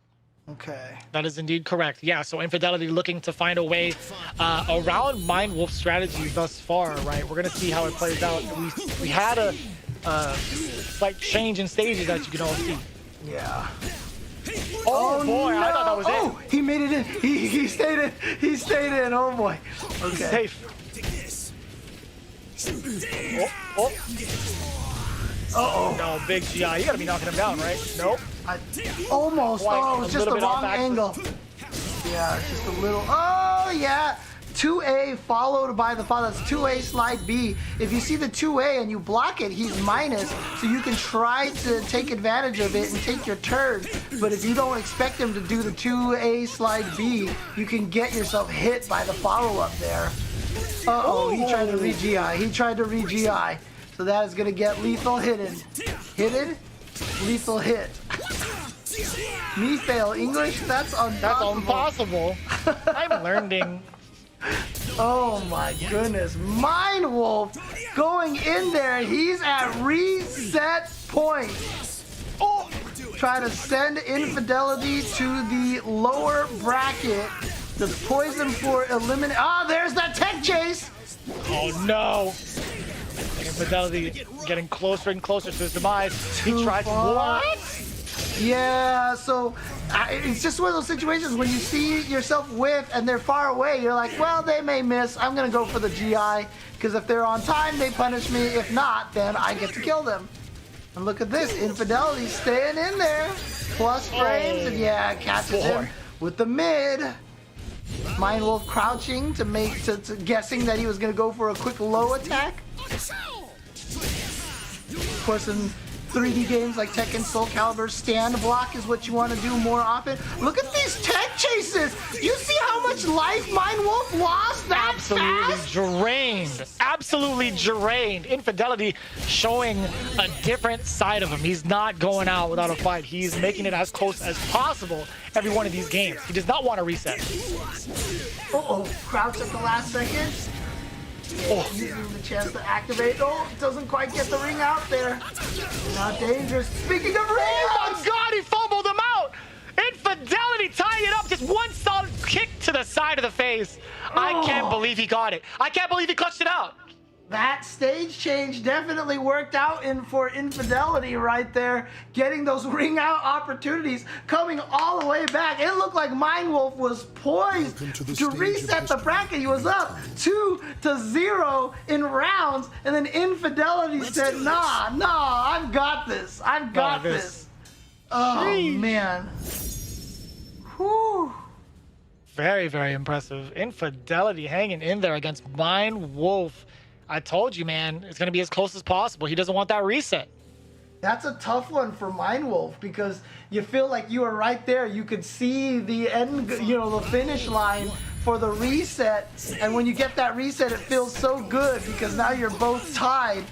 Okay. That is indeed correct. Yeah, so Infidelity looking to find a way around Mindwolf's strategy thus far, right? We're going to see how it plays out. We had a slight change in stages, as you can all see. Yeah. Oh boy, no. I thought that was it. He made it in. He stayed in. He stayed in. Oh boy. Okay. Safe. Oh. Uh-oh. No, big GI. You gotta be knocking him down, right? Nope. Almost. Oh, it was just the wrong off axis. angle. Yeah, it's just a little. Oh, yeah. 2A followed by the follow. That's 2A slide B. If you see the 2A and you block it, he's minus, so you can try to take advantage of it and take your turn. But if you don't expect him to do the 2A slide B, you can get yourself hit by the follow-up there. Uh-oh, he tried to re-GI. He tried to re-GI. So that is going to get lethal hidden. Hidden? Lethal hit. Me fail English? That's impossible. That's impossible. I'm learning. Oh my goodness. Mind Wolf going in there. He's at reset point. Oh, try to send Infidelity to the lower bracket. The poison for eliminate. Ah, there's that tech chase. Oh no. Infidelity getting closer and closer to his demise. He tries. What? Yeah, so it's just one of those situations when you see yourself whiff and they're far away, you're like, well, they may miss. I'm going to go for the GI because if they're on time, they punish me. If not, then I get to kill them. And look at this. Infidelity staying in there. Plus frames. And yeah, catches him with the mid. Mind Wolf crouching to guessing that he was going to go for a quick low attack. Of course, in 3D games like Tekken, Soulcalibur, stand block is what you want to do more often. Look at these tech chases. You see how much life Mind Wolf lost that fast? Drained. Absolutely drained. Infidelity showing a different side of him. He's not going out without a fight. He's making it as close as possible every one of these games. He does not want to reset. Uh-oh, crouch at the last second. Oh, using the chance to activate. Oh, doesn't quite get the ring out there. Not dangerous. Speaking of ring, oh my God, he fumbled him out. Infidelity tying it up. Just one solid kick to the side of the face. I can't believe he got it. I can't believe he clutched it out. That stage change definitely worked out for Infidelity right there, getting those ring out opportunities, coming all the way back. It looked like Mind Wolf was poised to reset the bracket. He was up 2-0 in rounds, and then Infidelity said, nah, I've got this. I've got this. Oh, man. Whew. Very, very impressive. Infidelity hanging in there against Mind Wolf. I told you, man, it's going to be as close as possible. He doesn't want that reset. That's a tough one for Mind Wolf because you feel like you were right there. You could see the end, the finish line for the reset. And when you get that reset, it feels so good because now you're both tied.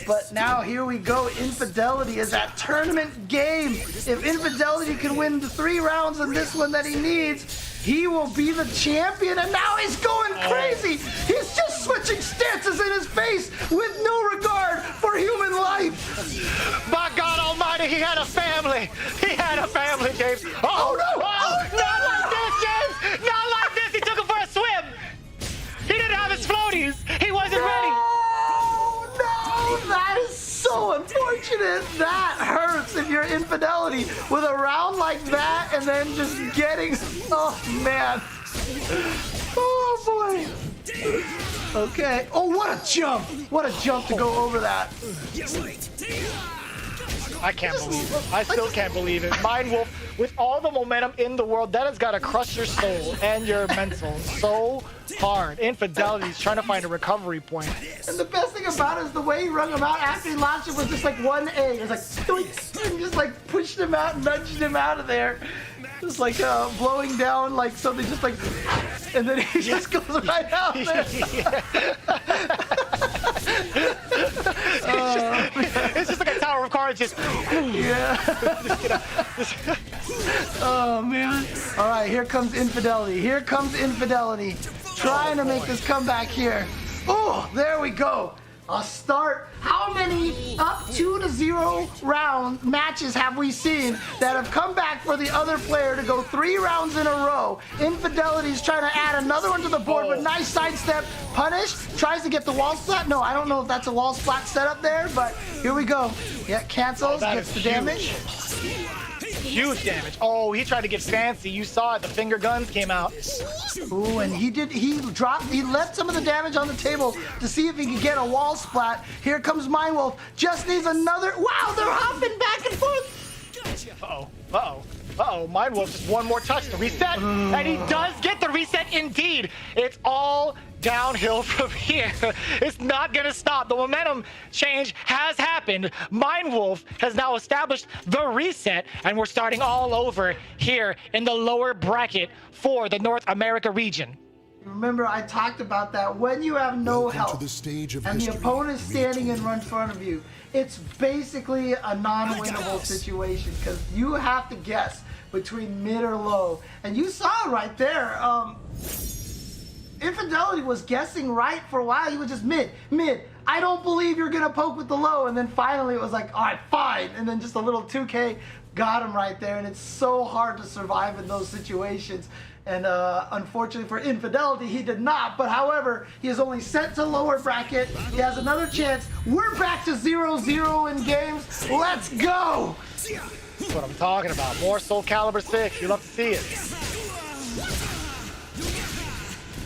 But now here we go. Infidelity is that tournament game. If Infidelity can win the 3 rounds in this one that he needs, he will be the champion, and now he's going crazy. He's just switching stances in his face with no regard for human life. My God Almighty, he had a family. He had a family, James. Oh no! Not like this, James. Not like this. He took him for a swim. He didn't have his floaties. He wasn't ready. No, that is so unfortunate. That hurts if you're Infidelity with a round like that and then just getting, oh man. Oh boy. Okay. Oh, what a jump. What a jump to go over that. I can't believe it. I still can't believe it. Mind Wolf, with all the momentum in the world, that has got to crush your soul and your mental so hard. Infidelity's trying to find a recovery point. And the best thing about it is the way he rung him out after he launched it was just like 1A. It was like, doink, and just like pushed him out, nudged him out of there. Just like blowing down like something, just like, and then he just goes right out there. It's just like a tower of cards, just. Yeah. Oh man. All right, here comes Infidelity. Here comes Infidelity. Trying to make this comeback here. Oh, there we go. A start. How many up 2-0 round matches have we seen that have come back for the other player to go 3 rounds in a row? Infidelity's trying to add another one to the board, but nice sidestep. Punish. Tries to get the wall splat. No, I don't know if that's a wall splat setup there, but here we go. Yeah, cancels. Gets the damage. Huge damage. Oh, he tried to get fancy. You saw it. The finger guns came out. Ooh, and he left some of the damage on the table to see if he could get a wall splat. Here comes Mindwolf. Just needs another. Wow, they're hopping back and forth. Uh-oh. Uh-oh. Uh-oh. Mindwolf just one more touch to reset. And he does get the reset indeed. It's all downhill from here. It's not gonna stop. The momentum change has happened. Mindwolf has now established the reset, and we're starting all over here in the lower bracket for the North America region. Remember, I talked about that. When you have no Welcome help to the stage of and the history. opponent standing in front of you, it's basically a non-winnable situation because you have to guess between mid or low. And you saw it right there. Infidelity was guessing right for a while. He was just mid. I don't believe you're gonna poke with the low. And then finally it was like, all right, fine. And then just a little 2K got him right there. And it's so hard to survive in those situations. And unfortunately for Infidelity, he did not. But however, he is only sent to lower bracket. He has another chance. We're back to 0-0 in games. Let's go. That's what I'm talking about. More Soulcalibur 6. You love to see it.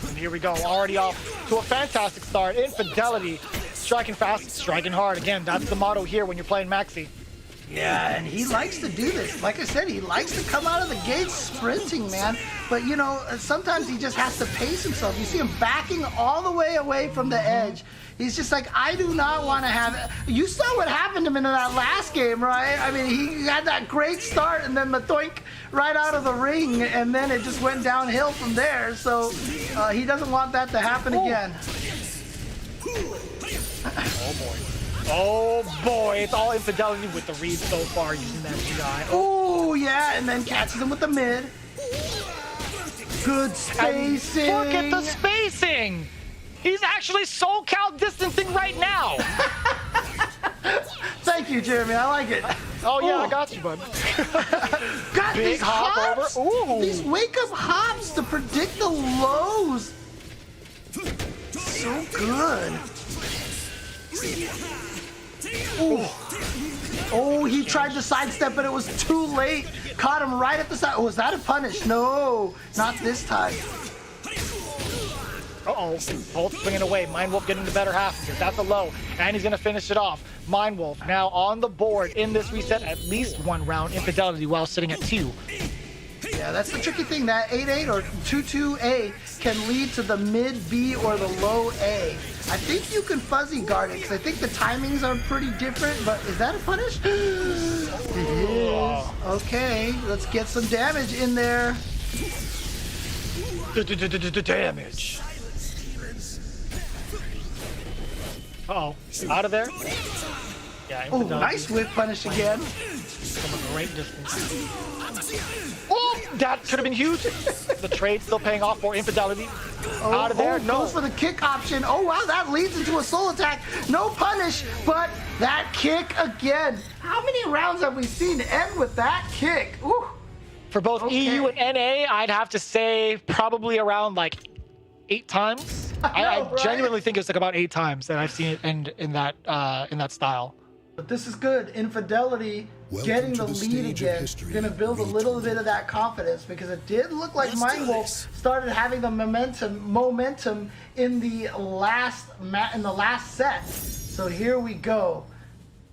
And here we go. Already off to a fantastic start. Infidelity. Striking fast, striking hard. Again, that's the motto here when you're playing Maxi. Yeah, and he likes to do this. Like I said, he likes to come out of the gates sprinting, man. But, you know, sometimes he just has to pace himself. You see him backing all the way away from the edge. He's just like, I do not want to have it. You saw what happened to him in that last game, right? I mean, he had that great start and then the thunk right out of the ring, and then it just went downhill from there. So he doesn't want that to happen again. Oh, boy. Oh, boy. It's all Infidelity with the read so far using that GI. Oh, yeah, and then catches him with the mid. Good spacing. Look at the spacing. He's actually SoulCal distancing right now. Thank you, Jeremy. I like it. Oh, yeah, Ooh. I got you, bud. God, Big these hop hops, over. Ooh. these wake-up hops to predict the lows. So good. Ooh. Oh, he tried to sidestep, but it was too late. Caught him right at the side. Oh, was that a punish? No, not this time. Uh-oh. Bolt swinging away. Mindwolf getting the better half here. That's a low. And he's going to finish it off. Mindwolf now on the board in this reset. At least one round. Infidelity while sitting at 2. Yeah, that's the tricky thing. That 8-8 or 2-2-A can lead to the mid B or the low A. I think you can fuzzy guard it because I think the timings are pretty different, but is that a punish? It is. Okay, let's get some damage in there. Damage. Uh-oh. Out of there. Yeah, Oh, Infidelity nice whip punish again. from a great distance. Oh, that could have been huge. The trade still paying off for Infidelity. Out of there, no. Goes for the kick option. Oh, wow, that leads into a soul attack. No punish, but that kick again. How many rounds have we seen end with that kick? Ooh. For both EU and NA, I'd have to say probably around like 8 times. I right? genuinely think it's like about 8 times that I've seen it end in that style. But this is good. Infidelity Welcome getting to the the lead stage of again. history. Going to build a little bit of that confidence because it did look like Mindwolf started having the momentum in the last set. So here we go.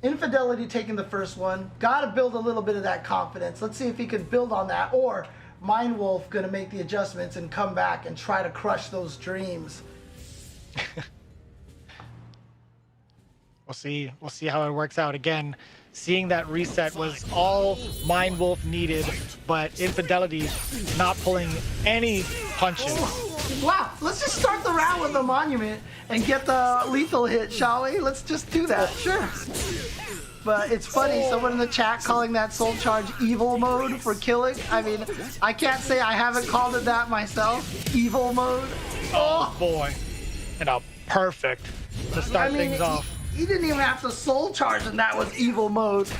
Infidelity taking the first one. Got to build a little bit of that confidence. Let's see if he can build on that, or Mindwolf going to make the adjustments and come back and try to crush those dreams. We'll see how it works out. Again, seeing that reset was all Mindwolf needed, but Infidelity not pulling any punches. Wow, let's just start the round with the monument and get the lethal hit, shall we? Let's just do that, sure. But it's funny, someone in the chat calling that Soul Charge evil mode for killing. I mean, I can't say I haven't called it that myself. Evil mode. Oh boy. And a perfect to start things off. He didn't even have to Soul Charge and that was evil mode.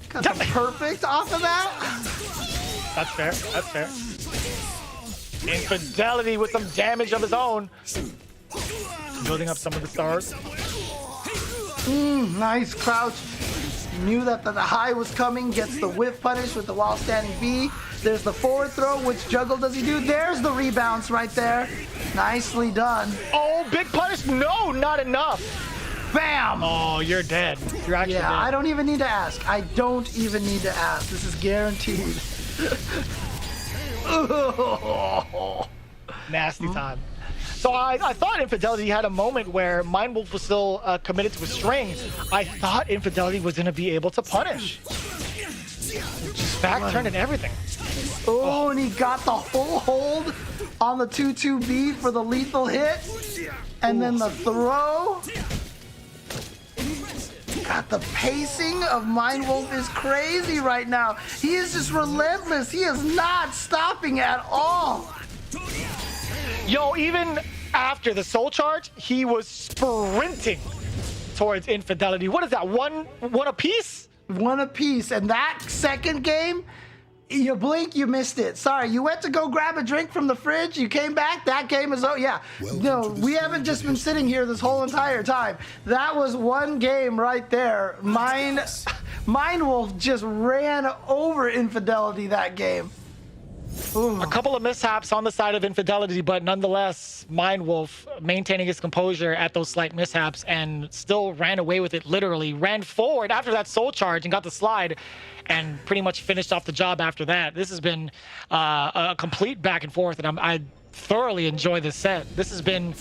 Got the perfect off of that. That's fair, that's fair. Infidelity with some damage of his own. Building up some of the stars. Nice crouch. Knew that the high was coming, gets the whiff punish with the while standing B. There's the forward throw, which juggle does he do? There's the rebounds right there. Nicely done. Oh, big punish. No, not enough. Bam! Oh, you're dead. You're actually dead. I don't even need to ask. I don't even need to ask. This is guaranteed. Nasty time. So I thought Infidelity had a moment where Mindwolf was still committed to his strings. I thought Infidelity was going to be able to punish. Just back turn and everything. Oh, and he got the full hold on the 2-2B for the lethal hit. And then the throw. God, the pacing of Mindwolf is crazy right now. He is just relentless. He is not stopping at all. Yo, even after the soul charge, he was sprinting towards Infidelity. What is that? One apiece? One apiece. And that second game, you blink, you missed it. Sorry, you went to go grab a drink from the fridge, you came back, that game is over. Yeah, no, we haven't just been sitting here this whole entire time. That was one game right there. Mindwolf just ran over Infidelity that game. Ooh. A couple of mishaps on the side of Infidelity, but nonetheless, Mindwolf maintaining his composure at those slight mishaps and still ran away with it, literally. Ran forward after that soul charge and got the slide and pretty much finished off the job after that. This has been a complete back and forth, and I thoroughly enjoy this set. This has been,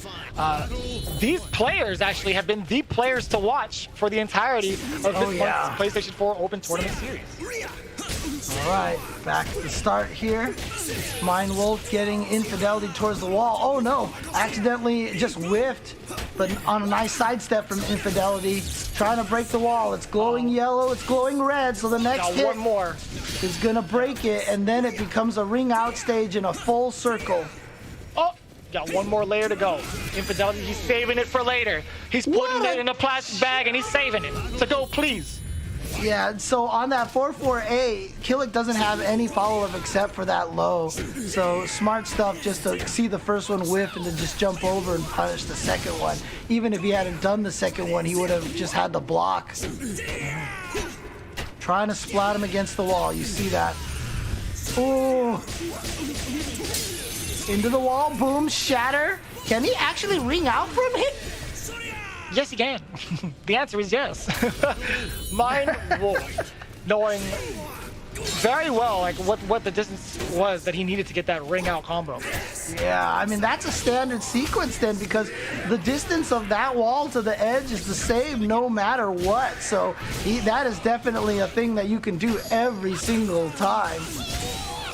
these players actually have been the players to watch for the entirety of this month's PlayStation 4 Open Tournament Series. All right, back to the start here. Mindwolf getting Infidelity towards the wall. Oh no, accidentally just whiffed, but on a nice sidestep from Infidelity. Trying to break the wall. It's glowing yellow, it's glowing red, so the next hit one more is gonna break it, and then it becomes a ring out stage in a full circle. Oh, got one more layer to go. Infidelity, he's saving it for later. He's putting it in a plastic bag and he's saving it. So go, please. Yeah, so on that 4-4A, Killick doesn't have any follow-up except for that low. So smart stuff just to see the first one whiff and then just jump over and punish the second one. Even if he hadn't done the second one, he would have just had the block. Trying to splat him against the wall, you see that. Ooh. Into the wall, boom, shatter. Can he actually ring out from him? Yes, he can. The answer is yes. Mindwolf, knowing very well like what the distance was that he needed to get that ring out combo. Yeah, I mean that's a standard sequence then, because the distance of that wall to the edge is the same no matter what. So that is definitely a thing that you can do every single time.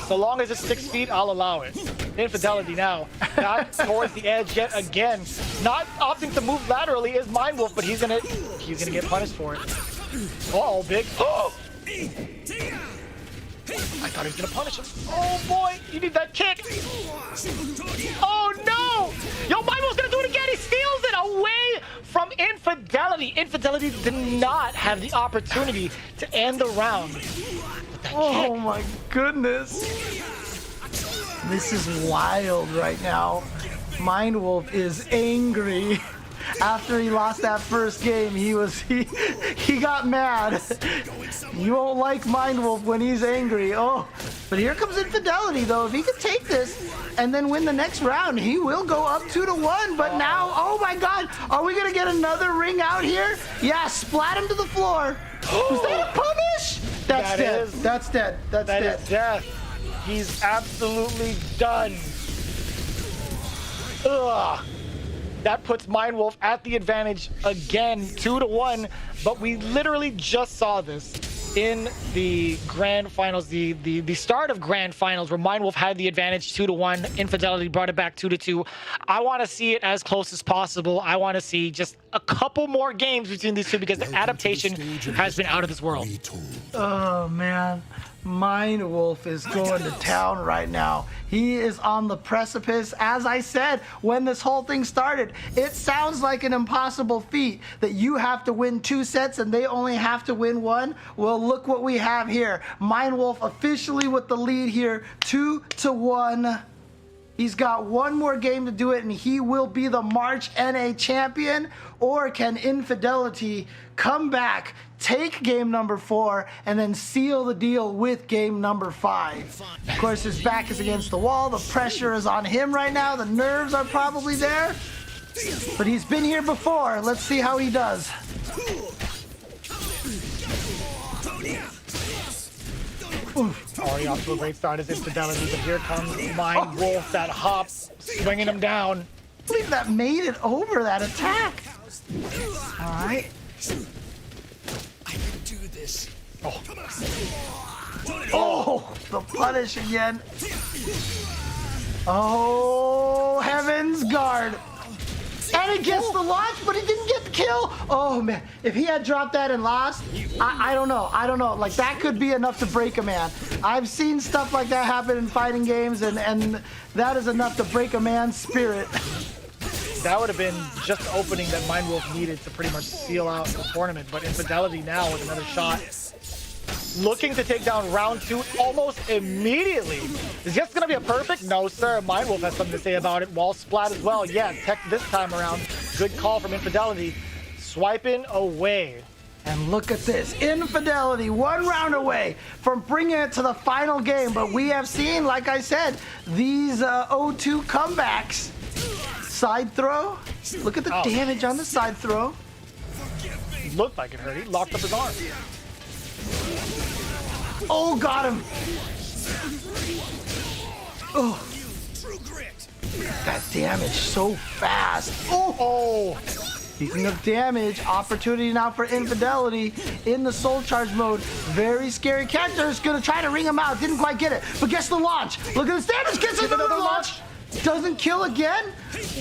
So long as it's 6 feet, I'll allow it. Infidelity now, not towards the edge yet again. Not opting to move laterally is Mindwolf, but he's gonna get punished for it. Uh-oh, big. Oh! I thought he was gonna punish him. Oh boy, you need that kick. Oh no! Yo, Mindwolf's gonna do it again. He steals it away from Infidelity. Infidelity did not have the opportunity to end the round. Oh my goodness. This is wild right now. Mindwolf is angry. After he lost that first game, he got mad. You won't like Mindwolf when he's angry. Oh, but here comes Infidelity though. If he could take this and then win the next round, he will go up 2-1. But now, oh my God, are we gonna get another ring out here? Yeah, splat him to the floor. Was that a punish? That's dead. That's dead. That's dead. That is death. He's absolutely done. Ugh. That puts Mindwolf at the advantage again, 2-1. But we literally just saw this in the grand finals, the start of grand finals, where Mindwolf had the advantage 2-1. Infidelity brought it back 2-2. I want to see it as close as possible. I want to see just a couple more games between these two, because the adaptation has been out of this world. Oh man, Mindwolf is going to town right now. He is on the precipice. As I said when this whole thing started, it sounds like an impossible feat that you have to win 2 sets and they only have to win 1. Well, look what we have here. Mindwolf officially with the lead here, 2-1. He's got one more game to do it, and he will be the March NA champion. Or can Infidelity come back, take game number 4, and then seal the deal with game number 5? Of course, his back is against the wall. The pressure is on him right now. The nerves are probably there. But he's been here before. Let's see how he does. Already off to a great start as Infidelity, but here comes Mind Wolf, that hop, swinging him down. I believe that made it over that attack. All right. I can do this. Oh, the punish again. Oh, Heaven's Guard. And he gets the launch, but he didn't get the kill. Oh, man. If he had dropped that and lost, I don't know. I don't know. Like, that could be enough to break a man. I've seen stuff like that happen in fighting games, and that is enough to break a man's spirit. That would have been just the opening that Mind Wolf needed to pretty much seal out the tournament. But Infidelity now with another shot. Looking to take down round 2 almost immediately. Is this going to be a perfect? No, sir. Mind Wolf has something to say about it. Wall splat as well. Yeah, tech this time around. Good call from Infidelity. Swiping away. And look at this. Infidelity, 1 round away from bringing it to the final game. But we have seen, like I said, these 0-2 comebacks. Side throw. Look at the damage on the side throw. Looked like it hurt. He locked up his arm. Oh, got him. Oh. That damage so fast. Oh. Speaking of damage, opportunity now for Infidelity in the soul charge mode. Very scary character. Is going to try to ring him out. Didn't quite get it, but gets the launch. Look at this damage. Gets another launch. Doesn't kill again.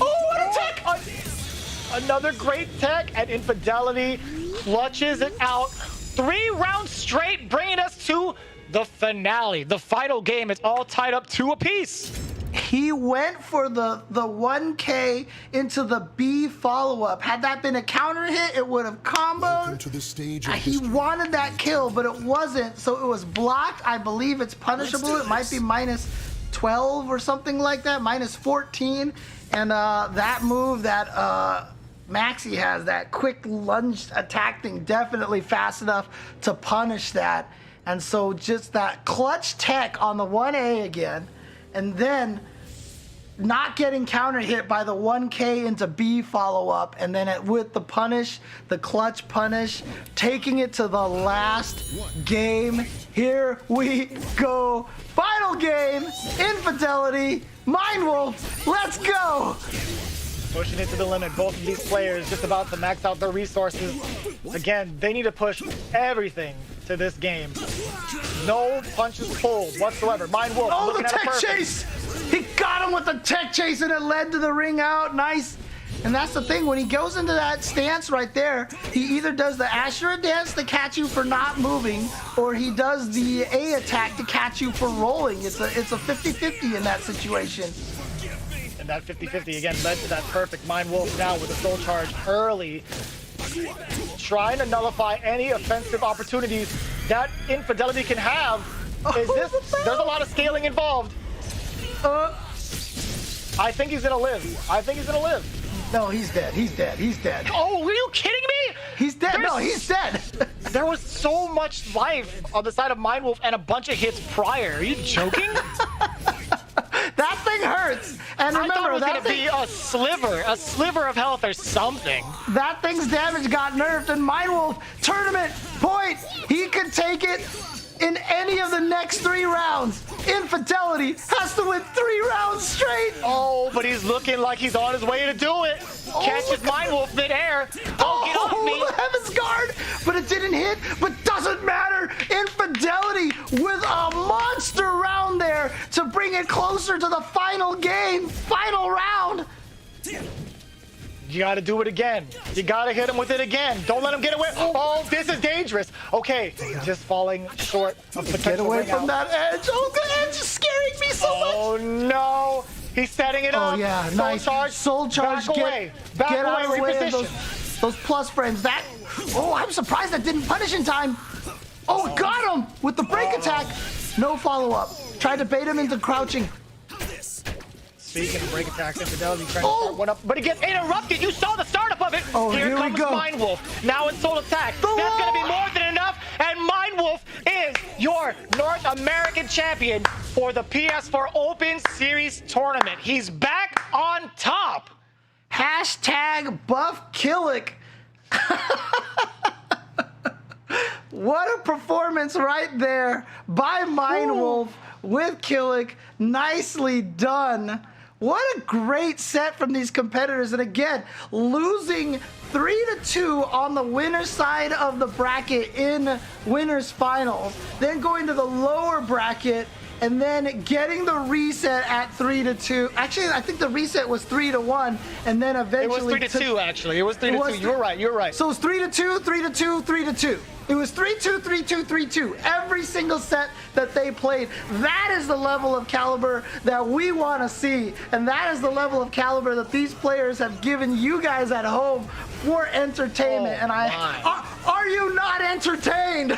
Oh, what a tech. Another great tech, and Infidelity clutches it out. 3 rounds straight, bringing us to the finale. The final game is all tied up 2 apiece. He went for the 1K into the B follow-up. Had that been a counter hit, it would have comboed. To the stage of He history. wanted that kill, but it wasn't, so it was blocked. I believe it's punishable. It might be minus 12 or something like that, minus 14. And that move that Maxi has, that quick lunge attack thing, definitely fast enough to punish that. And so just that clutch tech on the 1A again, and then not getting counter hit by the 1K into B follow-up, and then with the punish, the clutch punish, taking it to the last game. Here we go. Final game, Infidelity, Mind Wolf, let's go. Pushing it to the limit. Both of these players just about to max out their resources. Again, they need to push everything to this game. No punches pulled whatsoever. Mind Wolf looking the at it tech perfect. chase! He got him with the tech chase, and it led to the ring out. Nice. And that's the thing, when he goes into that stance right there, he either does the Ashura dance to catch you for not moving, or he does the A attack to catch you for rolling. It's a 50-50 in that situation. And that 50-50 again led to that perfect Mind Wolf now with a soul charge early. Trying to nullify any offensive opportunities that Infidelity can have. There's a lot of scaling involved. I think he's gonna live. No, he's dead. He's dead. He's dead. Oh, are you kidding me? He's dead. No, he's dead. There was so much life on the side of Mind Wolf and a bunch of hits prior. Are you joking? That thing hurts. And I thought it remember, was that gonna be a sliver of health or something. that thing's damage got nerfed, and Mind Wolf, tournament point. He could take it in any of the next 3 rounds. Infidelity has to win 3 rounds straight. Oh, but he's looking like he's on his way to do it. Catches Mind Wolf midair. Oh, get off me. The Heaven's Guard, but it didn't hit, but doesn't matter. Infidelity with a monster round there to bring it closer to the final game, final round. You gotta do it again. You gotta hit him with it again. Don't let him get away. Oh, this is dangerous. Okay, just falling short of potential. Get away ring from out. that edge. Oh, the edge is scaring me so much. Oh no, he's setting it up. Oh yeah, Soul nice. charge. Soul charge. Back away. Back get away. out of the way of Reposition. those plus frames. That. Oh, I'm surprised that didn't punish in time. Oh, got him with the break attack. No follow up. Tried to bait him into crouching. Speaking of break attacks, Infidelity trying to start one up, but it gets interrupted. You saw the startup of it. Oh, here we comes go. Mind Wolf. Now in Soul Attack. That's going to be more than enough. And Mind Wolf is your North American champion for the PS4 Open Series tournament. He's back on top. Hashtag Buff Killick. What a performance right there by Mind Wolf with Killick. Nicely done. What a great set from these competitors. And again, losing 3-2 on the winner's side of the bracket in winners finals, then going to the lower bracket and then getting the reset at 3-2. Actually, I think the reset was 3-1, and then eventually it was 3-2. Actually, it was 3-2. You're right. You're right. So it was 3-2, 3-2, 3-2. It was 3-2, 3-2, 3-2. Every single set that they played. That is the level of caliber that we want to see, and that is the level of caliber that these players have given you guys at home for entertainment. And are you not entertained?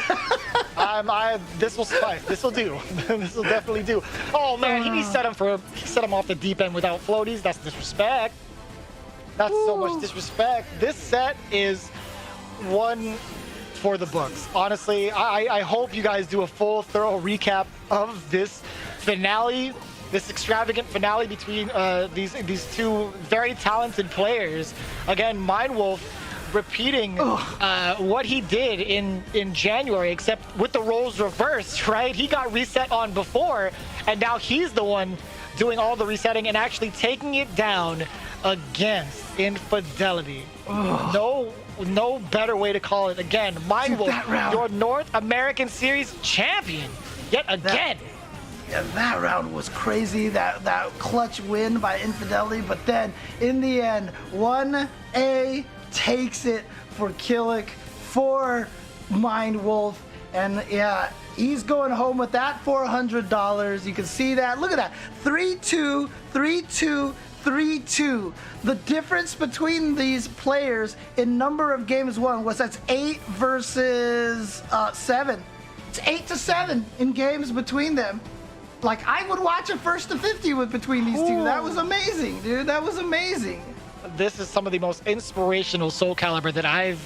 This will suffice. This will do. This will definitely do. Oh man, he set him off the deep end without floaties. That's disrespect. That's so much disrespect. This set is one for the books. Honestly, I hope you guys do a full, thorough recap of this finale, this extravagant finale between these two very talented players. Again, Mind Wolf repeating what he did in January, except with the roles reversed, right? He got reset on before, and now he's the one doing all the resetting and actually taking it down against Infidelity. No better way to call it. Again, Mind Wolf, your North American Series champion, yet again. That round was crazy, that clutch win by Infidelity, but then in the end, 1A takes it for Killick, for Mind Wolf, and yeah, he's going home with that $400. You can see that. Look at that. 3-2, 3-2, 3-2. The difference between these players in number of games won was that's 8 versus 7. It's 8-7 in games between them. Like, I would watch a 1st to 50 between these two. That was amazing, dude. That was amazing. This is some of the most inspirational Soulcalibur that I've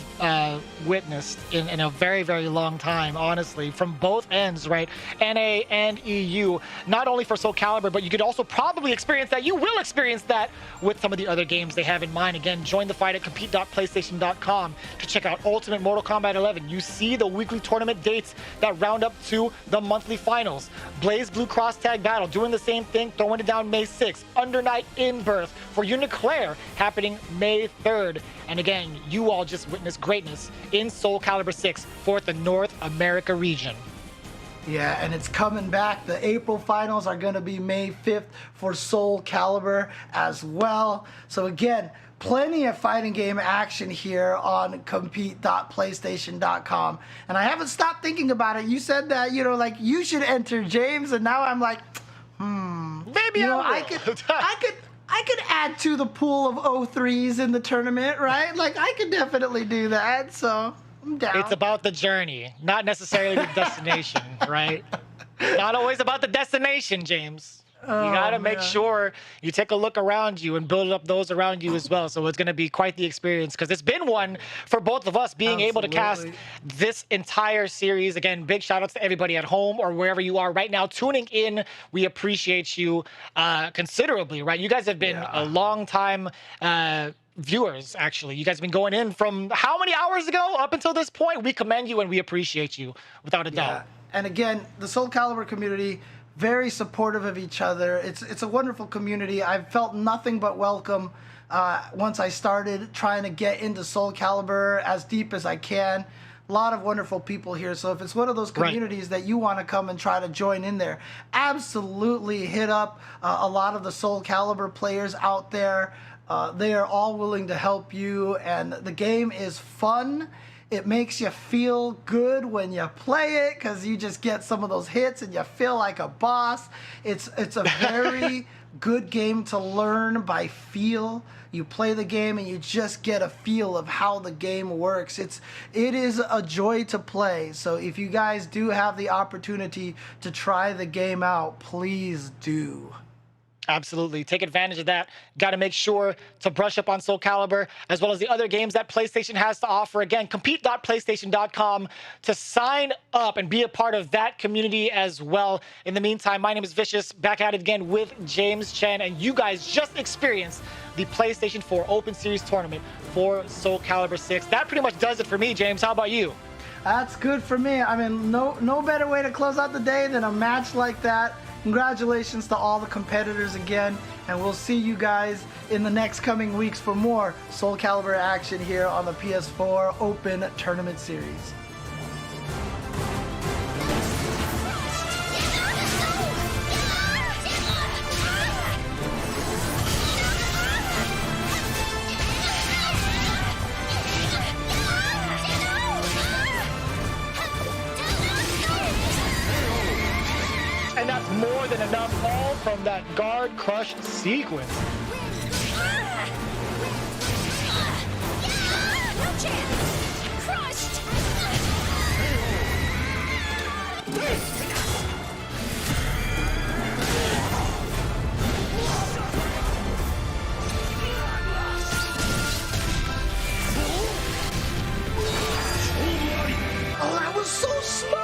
witnessed in a very, very long time, honestly, from both ends, right? NA and EU. Not only for Soulcalibur, but you could also probably experience that. You will experience that with some of the other games they have in mind. Again, join the fight at compete.playstation.com to check out Ultimate Mortal Kombat 11. You see the weekly tournament dates that round up to the monthly finals. Blaze Blue Cross Tag Battle, doing the same thing, throwing it down May 6th. Under Night In Birth for Uniclair, happening May 3rd. And again, you all just witnessed greatness in Soulcalibur 6 for the North America region. Yeah, and it's coming back. The April finals are going to be May 5th for Soulcalibur as well. So again, plenty of fighting game action here on compete.playstation.com. And I haven't stopped thinking about it. You said that, like you should enter, James, and now I'm like, Maybe I could add to the pool of 0-3s in the tournament, right? Like, I could definitely do that, so I'm down. It's about the journey, not necessarily the destination, right? Not always about the destination, James. You gotta make sure you take a look around you and build up those around you as well. So it's gonna be quite the experience, because it's been one for both of us being able to cast this entire series. Again, big shout outs to everybody at home or wherever you are right now tuning in. We appreciate you considerably, right? You guys have been a long time viewers, actually. You guys have been going in from how many hours ago up until this point? We commend you and we appreciate you without a doubt. And again, the Soulcalibur community, very supportive of each other. It's a wonderful community. I've felt nothing but welcome once I started trying to get into Soulcalibur as deep as I can. A lot of wonderful people here. So if it's one of those communities that you want to come and try to join in there, absolutely hit up a lot of the Soulcalibur players out there. They are all willing to help you, and the game is fun. It makes you feel good when you play it, because you just get some of those hits and you feel like a boss. It's a very good game to learn by feel. You play the game and you just get a feel of how the game works. It is a joy to play. So if you guys do have the opportunity to try the game out, please do. Absolutely. Take advantage of that. Got to make sure to brush up on Soulcalibur as well as the other games that PlayStation has to offer. Again, compete.playstation.com to sign up and be a part of that community as well. In the meantime, my name is Vicious, back at it again with James Chen, and you guys just experienced the PlayStation 4 Open Series tournament for Soulcalibur 6. That pretty much does it for me, James. How about you? That's good for me. I mean, no better way to close out the day than a match like that. Congratulations to all the competitors again, and we'll see you guys in the next coming weeks for more Soulcalibur action here on the PS4 Open Tournament Series. And that's more than enough, all from that guard crush sequence. No chance! Crushed! Oh, that was so smart!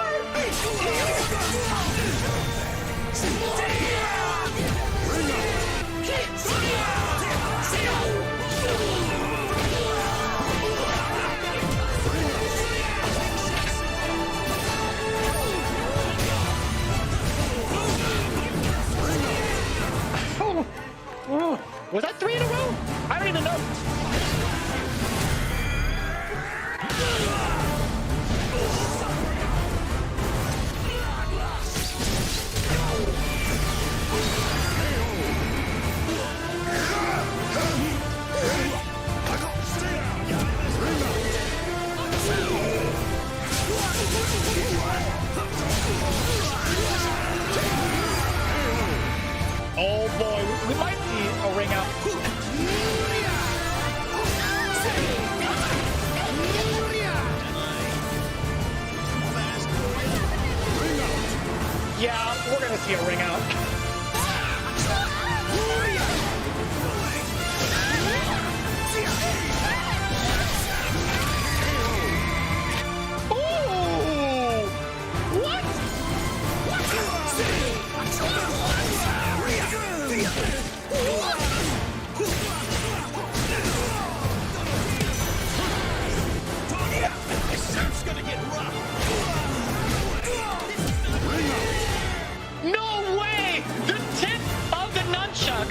Was that 3 in a row? I don't even know. Oh boy, we might see a ring out. Yeah, we're gonna see a ring out. Ooh! What? No way! The tip of the nunchuck!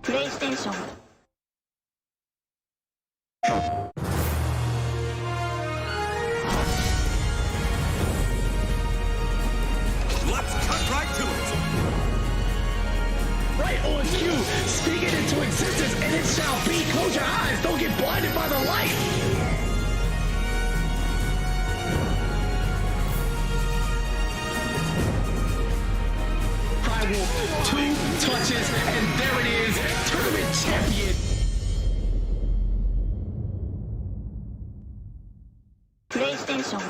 PlayStation Let's cut right to it. Right on cue! Speak it into existence, and it shall be. Close your eyes. Don't get blinded by the light. Primal, 2 touches, and there it is, tournament champion. PlayStation